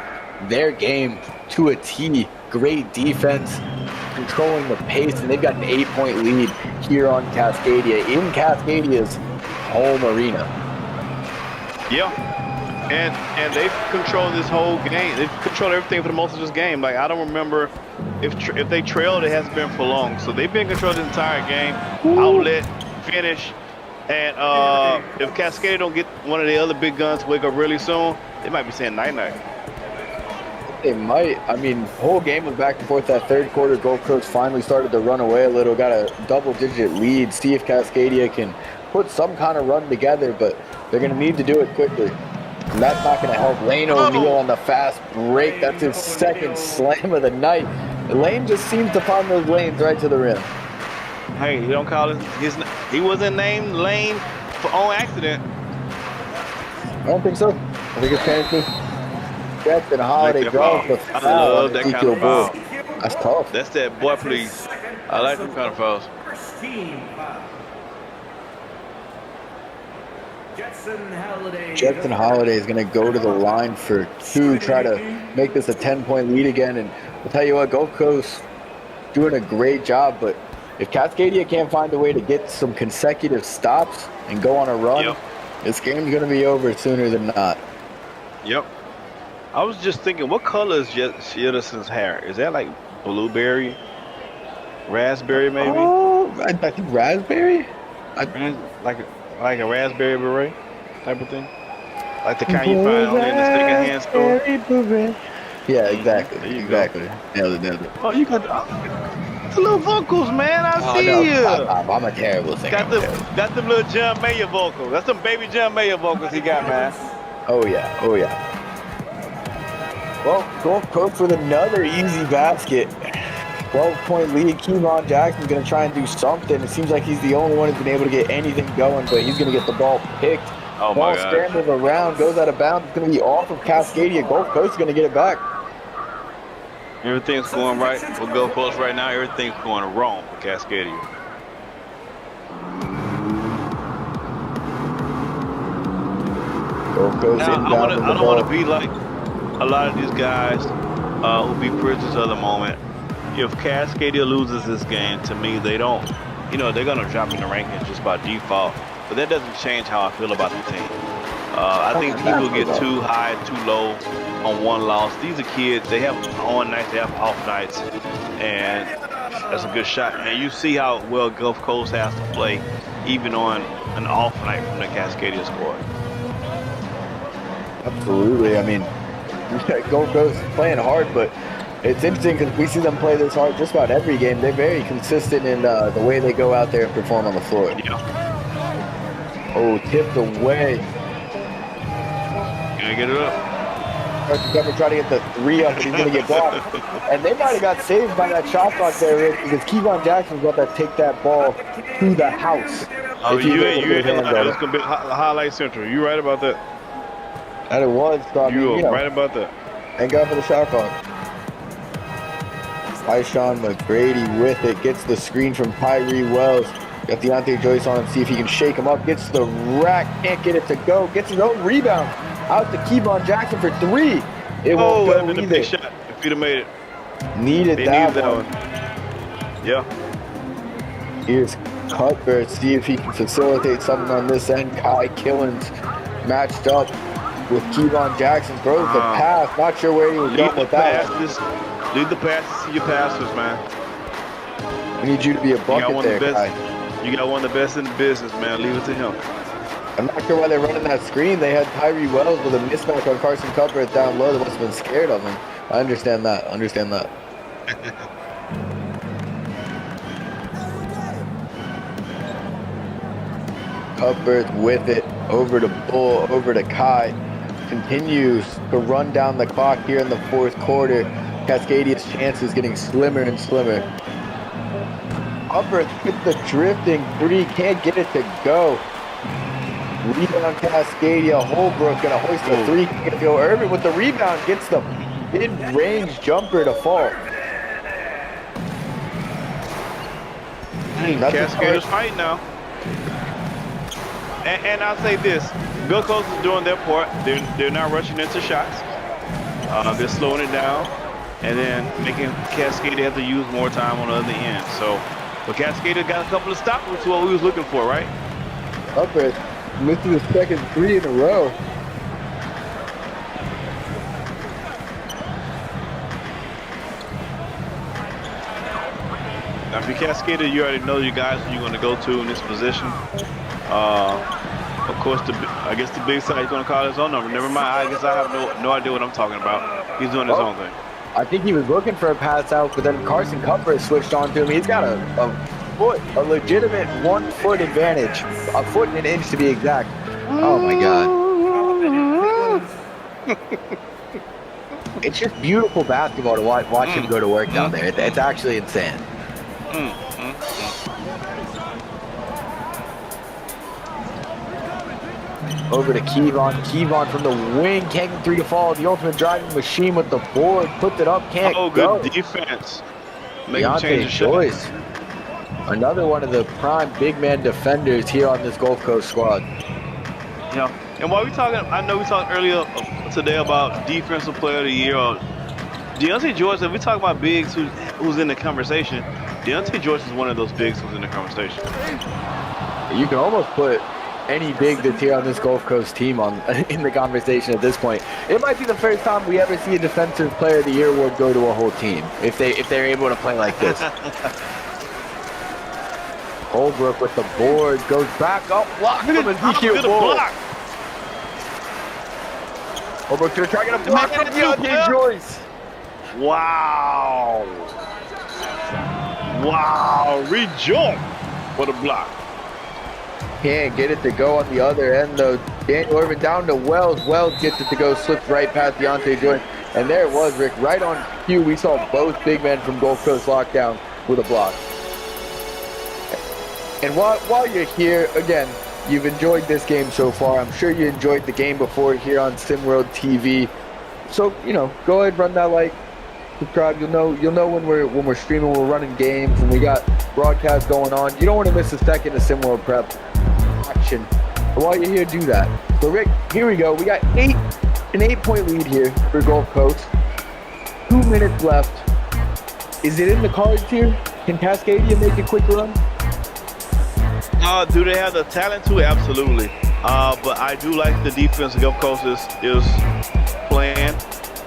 their game to a T. Great defense, controlling the pace, and they've got an 8-point lead here on Cascadia in Cascadia's home arena. Yeah, and they've controlled this whole game. They've controlled everything for the most of this game. Like, I don't remember if they trailed, it hasn't been for long. So they've been controlling the entire game. Outlet, finish, and if Cascadia don't get one of the other big guns to wake up really soon, they might be saying night-night. They might. I mean, the whole game was back and forth. That third quarter, Gulf Coast finally started to run away a little, got a double-digit lead. See if Cascadia can put some kind of run together, but they're going to need to do it quickly. And that's not going to help. Lane O'Neal on the fast break. That's his second slam of the night. Lane just seems to find those lanes right to the rim. Hey, you don't call it he wasn't named Lane on accident. I don't think so. I think it's technically Jackson Holiday draws the foul. I love that kind of foul. That's tough. That's that boy, please. I like them kind of fouls. Jackson Holiday is going to go to the line for two, try to make this a 10-point lead again. And I'll tell you what, Gulf Coast doing a great job, but if Cascadia can't find a way to get some consecutive stops and go on a run, this game's going to be over sooner than not. Yep. I was just thinking, what color is Jefferson's hair? Is that like blueberry? Raspberry, maybe? Oh, I think raspberry? Like a raspberry beret type of thing? Like the kind you find only in the second-hand store? Yeah, exactly. Exactly. Nailed it. Oh, you got the little vocals, man. I see you. I'm a terrible singer. Got them little John Mayer vocals. That's some baby John Mayer vocals he got, man. Oh, yeah. Oh, yeah. Well, Gulf Coast with another easy basket. 12-point lead. Kevon Jackson's going to try and do something. It seems like he's the only one who's been able to get anything going, but he's going to get the ball picked. Oh, ball my God. scrambles around, goes out of bounds. It's going to be off of Cascadia. Gulf Coast is going to get it back. Everything's going right for Gulf Coast right now. Everything's going wrong for Cascadia. Gulf Coast Now, I don't want to be like a lot of these guys who be prisoners of the moment. If Cascadia loses this game, to me, they don't, they're going to drop in the rankings just by default. But that doesn't change how I feel about the team. I think people get too high, too low on one loss. These are kids. They have on nights, they have off nights. And that's a good shot. And you see how well Gulf Coast has to play, even on an off night from the Cascadia squad. Absolutely. I mean, Gulf Coast is playing hard, but it's interesting because we see them play this hard just about every game. They're very consistent in the way they go out there and perform on the floor. Yeah. Oh, tipped away. Gonna get it up. Cover try to get the three up, but he's gonna get blocked. And they might have got saved by that shot clock there, Rick, because Kevon Jackson's about to take that ball to the house. Oh, you ain't it's gonna be highlight central. You right about that? And it was. So, you are right about that. Thank God for the shot clock. Tyshawn McGrady with it, gets the screen from Tyree Wells. Got Deontay Joyce on him, see if he can shake him up. Gets the rack, can't get it to go. Gets his own rebound. Out to Kevon Jackson for three. It won't go either. Big shot if you'd have made it. Needed that one. Yeah. Here's Cuthbert, see if he can facilitate something on this end. Kai Killens matched up with Kevon Jackson. Throws the pass. Not sure where he was going with that. Lead the passes to your passers, man. We need you to be a bucket there, Kai. You got one of the best in the business, man. Leave it to him. I'm not sure why they're running that screen. They had Tyree Wells with a mismatch on Carson Cuthbert down low. They must have been scared of him. I understand that. Cuthbert with it. Over to Bull. Over to Kai. Continues to run down the clock here in the fourth quarter. Cascadia's chances getting slimmer and slimmer. Cuthbert with the drifting three. Can't get it to go. Rebound Cascadia. Holbrook gonna hoist the three. Joe Urban with the rebound gets the mid-range jumper to fall. Cascadia's fighting now. And I'll say this: Gulf Coast is doing their part. They're not rushing into shots. They're slowing it down, and then making Cascadia have to use more time on the other end. So, but Cascadia got a couple of stops, which is what we was looking for, right? Upper missed the second 3 in a row. Now, if you're Cascadia, you already know you guys who you're going to go to in this position. Of course, I guess the big side is going to call his own number. Never mind. I guess I have no idea what I'm talking about. He's doing his own thing. I think he was looking for a pass out, but then Carson Cuthbert switched on to him. He's got a legitimate 1 foot advantage, a foot and an inch to be exact. Oh my God. It's just beautiful basketball to watch him go to work down there. It's actually insane. Over to Kevon. Kevon from the wing, can't get 3 to fall. The ultimate driving machine with the board, puts it up, can't go. Oh, good defense. Make him change the Joyce. Another one of the prime big man defenders here on this Gulf Coast squad. Yeah, and while we talking, I know we talked earlier today about defensive player of the year. Deontay Joyce, if we talk about bigs who's in the conversation, Deontay Joyce is one of those bigs who's in the conversation. You can almost put any big that's here on this Gulf Coast team in the conversation at this point. It might be the first time we ever see a Defensive Player of the Year award go to a whole team if they're able to play like this. Holbrook with the board, goes back up, block from Ezekiel Bull. Holbrook to try to get a block from Deontay Joyce. Wow. Wow, rejoice for the block. Can't get it to go on the other end though. Daniel Irvin down to Wells. Wells gets it to go, slips right past Deontay Joyce. And there it was, Rick. Right on cue, we saw both big men from Gulf Coast lockdown with a block. And while you're here, again, you've enjoyed this game so far. I'm sure you enjoyed the game before here on SimWorld TV. So, go ahead, run that like, subscribe. You'll know when we're streaming, we're running games, and we got broadcasts going on. You don't want to miss a second of SimWorld Prep action. But while you're here, do that. So, Rick, here we go. We got an 8-point lead here for Gulf Coast. 2 minutes left. Is it in the cards here? Can Cascadia make a quick run? Do they have the talent to? Absolutely. But I do like the defense the Gulf Coast is playing.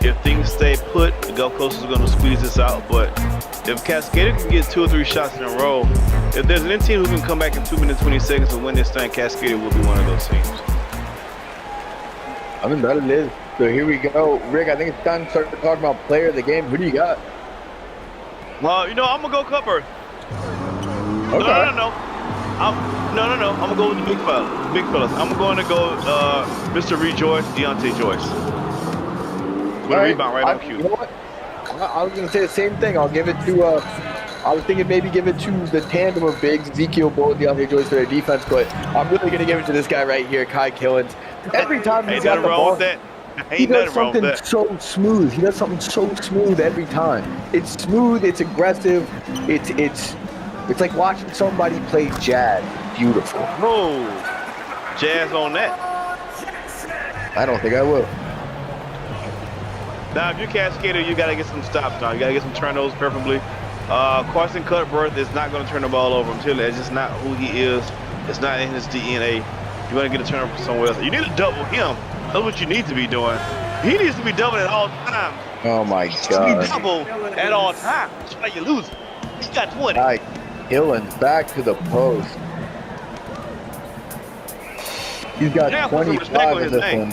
If things stay put, the Gulf Coast is going to squeeze this out. But if Cascadia can get 2 or 3 shots in a row, if there's any team who can come back in 2 minutes, 20 seconds and win this thing, Cascadia will be one of those teams. I mean, that it is. So here we go. Rick, I think it's time to start talking about player of the game. Who do you got? Well, I'm going to go Cupper. Okay. No. I'm going to go with the big fellas. I'm going to go Mr. Rejoice, Deontay Joyce. With a rebound right on cue. You know what? I was going to say the same thing. I'll give it to, I was thinking maybe give it to the tandem of bigs, Ezekiel Bull and Deontay Joyce for their defense, but I'm really going to give it to this guy right here, Kai Killens. Every time he's got the ball, he does something so smooth. He does something so smooth every time. It's smooth, it's aggressive, it's like watching somebody play jazz. Beautiful. Oh, jazz on that. I don't think I will. Now, if you're Cascadia, you got to get some stops now. You got to get some turnovers, preferably. Carson Cuthbert is not going to turn the ball over. I'm telling you, it's just not who he is. It's not in his DNA. You're going to get a turnover somewhere else. You need to double him. That's what you need to be doing. He needs to be doubled at all times. Oh, my God. He needs to be doubled at all times. That's why you lose. He got 20. All right, Killens back to the post. He's got 25 in this one.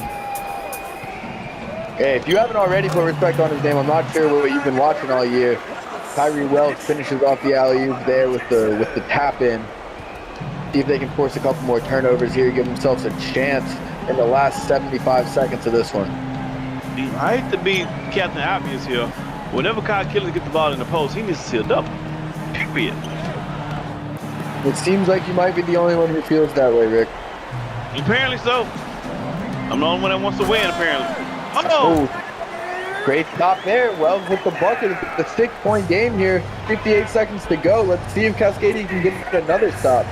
Hey, if you haven't already put respect on his name, I'm not sure what you've been watching all year. Tyree Wells finishes off the alley-oop there with the tap-in. See if they can force a couple more turnovers here, give themselves a chance in the last 75 seconds of this one. I hate to be Captain Obvious here. Whenever Kyle Killens gets the ball in the post, he needs to see a double. Period. It seems like you might be the only one who feels that way, Rick. Apparently so. I'm the only one that wants to win, apparently. Oh! Great stop there. Wells with the bucket. It's a 6-point game here. 58 seconds to go. Let's see if Cascadia can get another stop.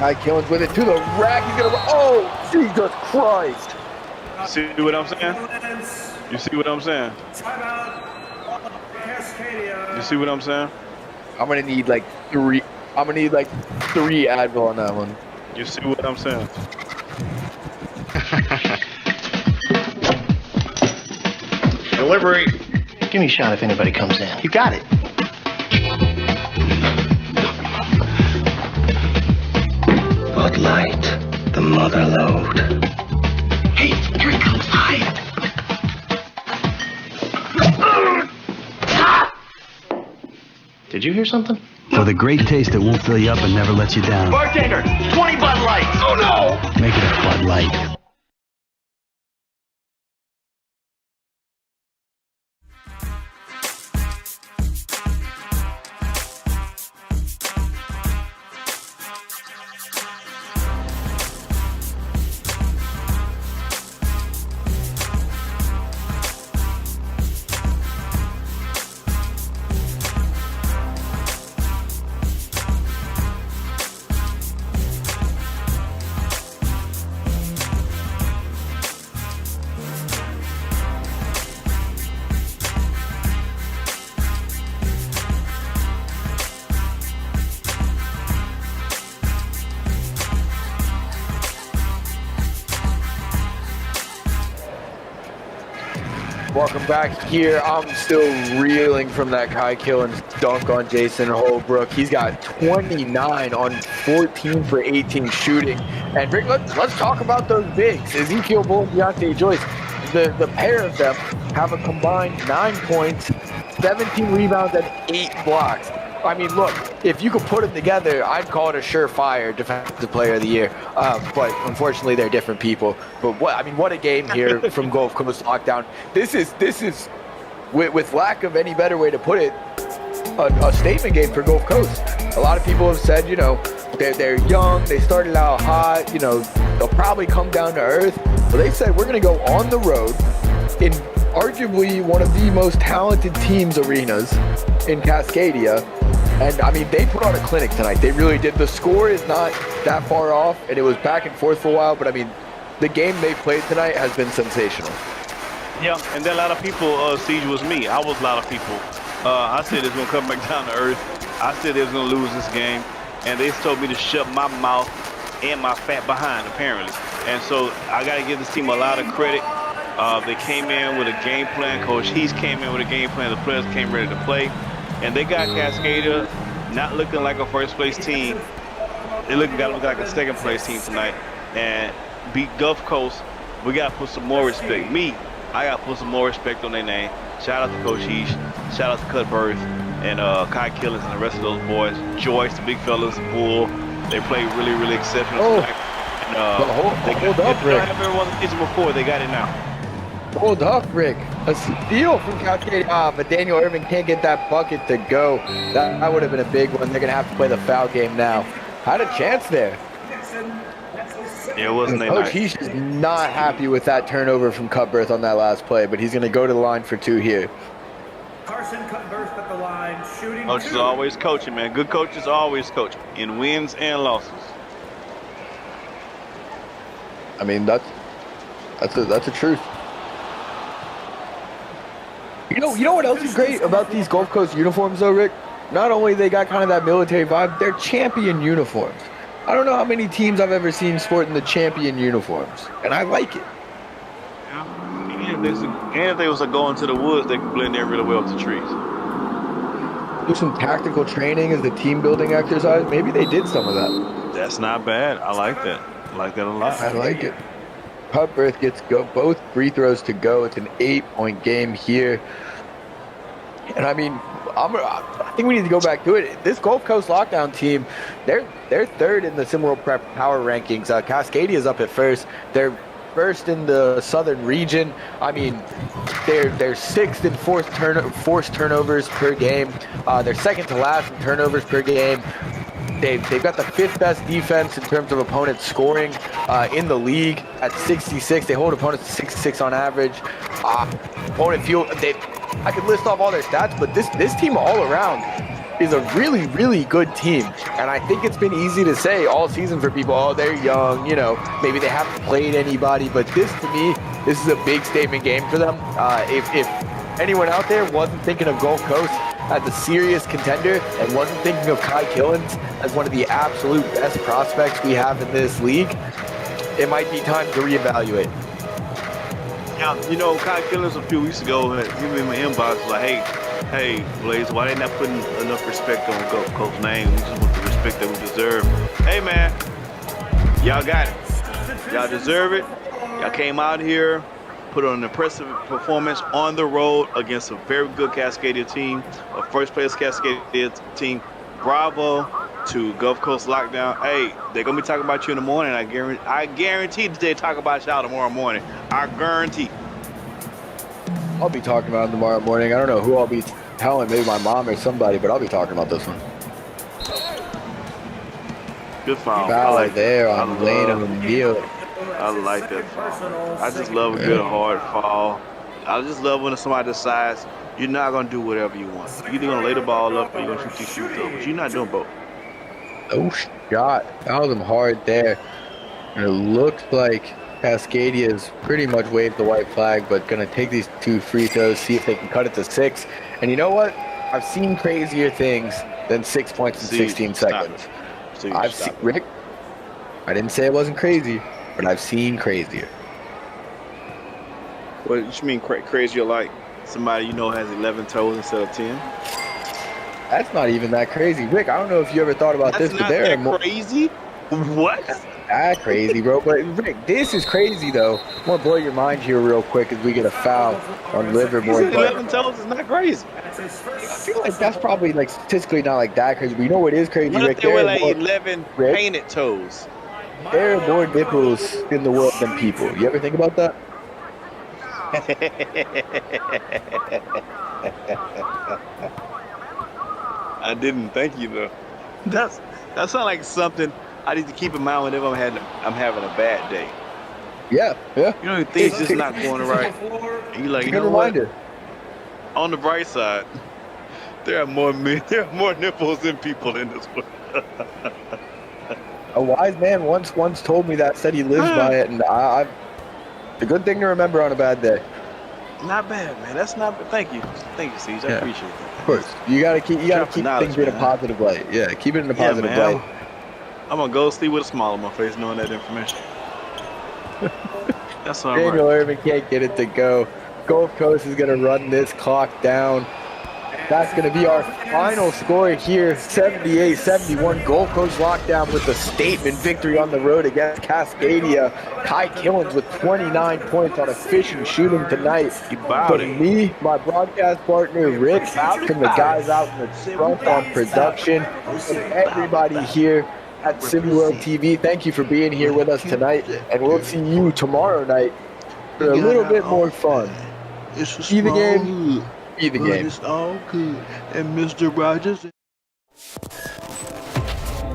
Kai Killens with it to the rack. He's gonna. Oh, Jesus Christ! See what I'm saying? You see what I'm saying? You see what I'm saying? I'm gonna need like 3. I'm gonna need like 3 Advil on that one. You see what I'm saying? Delivery. Give me a shot if anybody comes in. You got it. Bud Light, the mother load. Hey, here it comes. Hide. Did you hear something? For the great taste that won't fill you up and never lets you down. Bartender, 20 Bud Lights. Oh no! Make it a Bud Light. Welcome back here. I'm still reeling from that Kai Killens dunk on Jason Holbrook. He's got 29 on 14 for 18 shooting. And Rick, let's talk about those bigs. Ezekiel Bull and Deontay Joyce. The pair of them have a combined 9 points, 17 rebounds, and 8 blocks. I mean, look, if you could put them together, I'd call it a surefire defensive player of the year. But unfortunately, they're different people. But what a game here from Gulf Coast Lockdown. This is with lack of any better way to put it, a statement game for Gulf Coast. A lot of people have said, they're young, they started out hot, they'll probably come down to earth. But they said, we're going to go on the road in arguably one of the most talented teams arenas in Cascadia. And I mean, they put on a clinic tonight. They really did. The score is not that far off, and it was back and forth for a while. But I mean, the game they played tonight has been sensational. Yeah, and then a lot of people, Siege was me. I was a lot of people. I said it's going to come back down to earth. I said they was going to lose this game. And they told me to shut my mouth and my fat behind, apparently. And so I got to give this team a lot of credit. They came in with a game plan. Coach Heath came in with a game plan. The players came ready to play. And they got Cascadia not looking like a first-place team. They got to look like a second-place team tonight. And beat Gulf Coast. We got to put some more respect. I got to put some more respect on their name. Shout out to Coach Heath. Shout out to Cutbirth and Kai Killens and the rest of those boys. Joyce, the big fellas, Bull. They played really, really exceptional tonight. And, hold up, Rick. They have everyone's kitchen before. They got it now. Hold up, Rick. A steal from Cascadia, but Daniel Irvin can't get that bucket to go. That would have been a big one. They're going to have to play the foul game now. Had a chance there. Yeah, it wasn't Coach Heath is not happy with that turnover from Cutbirth on that last play, but he's going to go to the line for 2 here. Carson Cutbirth at the line, shooting Coach is 2. always coaching, man. Good coaches always coach in wins and losses. I mean, that's a truth. You know what else is great about these Gulf Coast uniforms, though, Rick? Not only they got kind of that military vibe, they're champion uniforms. I don't know how many teams I've ever seen sporting the champion uniforms, and I like it. And if they was going to the woods, they could blend in really well with the trees. Do some tactical training as a team building exercise. Maybe they did some of that. That's not bad. I like that. I like that a lot. I like it. Cutbirth gets both free throws to go. It's an 8-point game here. And I mean, I think we need to go back to it. This Gulf Coast Lockdown team, they're third in the Simworld Prep Power Rankings. Cascadia is up at first. They're first in the Southern region. I mean, they're sixth in forced turnovers per game. They're second to last in turnovers per game. They've got the 5th best defense in terms of opponents scoring in the league at 66. They hold opponents to 66 on average. Opponent field, I could list off all their stats, but this team all around, is a really, really good team. And I think it's been easy to say all season for people, oh, they're young, you know, maybe they haven't played anybody. But this, to me, this is a big statement game for them. If anyone out there wasn't thinking of Gulf Coast as a serious contender and wasn't thinking of Kai Killens as one of the absolute best prospects we have in this league, it might be time to reevaluate. Yeah, you know, Kai Killens a few weeks ago, he was in my inbox like, hey, Blaze, why they not putting enough respect on Gulf Coast's name? We just want the respect that we deserve. Hey, man, y'all got it. Y'all deserve it. Y'all came out here, put on an impressive performance on the road against a very good Cascadia team, a first-place Cascadia team. Bravo to Gulf Coast Lockdown. Hey, they're going to be talking about you in the morning. I guarantee that they talk about y'all tomorrow morning. I guarantee. I'll be talking about it tomorrow morning. I don't know who I'll be telling, maybe my mom or somebody, but I'll be talking about this one. Good foul. Foul like there on Lane and Neal. I like that foul. I just love a good hard foul. I just love when somebody decides you're not going to do whatever you want. You're either going to lay the ball up or you're going to shoot these shoes up, but you're not doing both. No shot. Fouled him hard there. And it looks like Cascadia's pretty much waved the white flag, but going to take these 2 free throws, see if they can cut it to 6. And you know what? I've seen crazier things than 6 points in 16 seconds. I've seen, Rick, I didn't say it wasn't crazy, but I've seen crazier. What you mean crazier, like somebody you know has 11 toes instead of 10? That's not even that crazy. Rick, I don't know if you ever thought about this, but there are more crazy. What? That crazy, bro. But Rick, this is crazy though. I want to blow your mind here real quick as we get a foul on Livermore. 11 toes is not crazy. I feel like that's probably like statistically not like that crazy. But you know what is crazy, What Rick? if they were like 11 painted toes? There are more nipples in the world than people. You ever think about that? I didn't. Thank you though. That sounds like something I need to keep in mind whenever I'm having a bad day. Yeah. You know, things just not going right. And you're like, you know what? On the bright side, there are more nipples than people in this world. A wise man once told me that, said he lives by it, and I it's a good thing to remember on a bad day. Not bad, man. That's not bad. Thank you, Siege. I appreciate that. Of course, you gotta keep things in a positive light. Yeah, keep it in a positive light. I'm gonna go sleep with a smile on my face knowing that information. That's all Daniel right. Irvin can't get it to go. Gulf Coast is gonna run this clock down. That's going to be our final score here, 78-71. Gulf Coast Lockdown with a statement victory on the road against Cascadia. Kai Killens with 29 points on efficient shooting tonight. But me, my broadcast partner, Rick, from the guys out in the front on production, and everybody here at SimWorld TV, thank you for being here with us tonight. And we'll see you tomorrow night for a little bit more fun. See the game. The game. It's all good. And Mr. Rogers.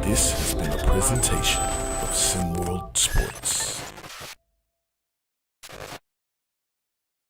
This has been a presentation of SimWorld Sports.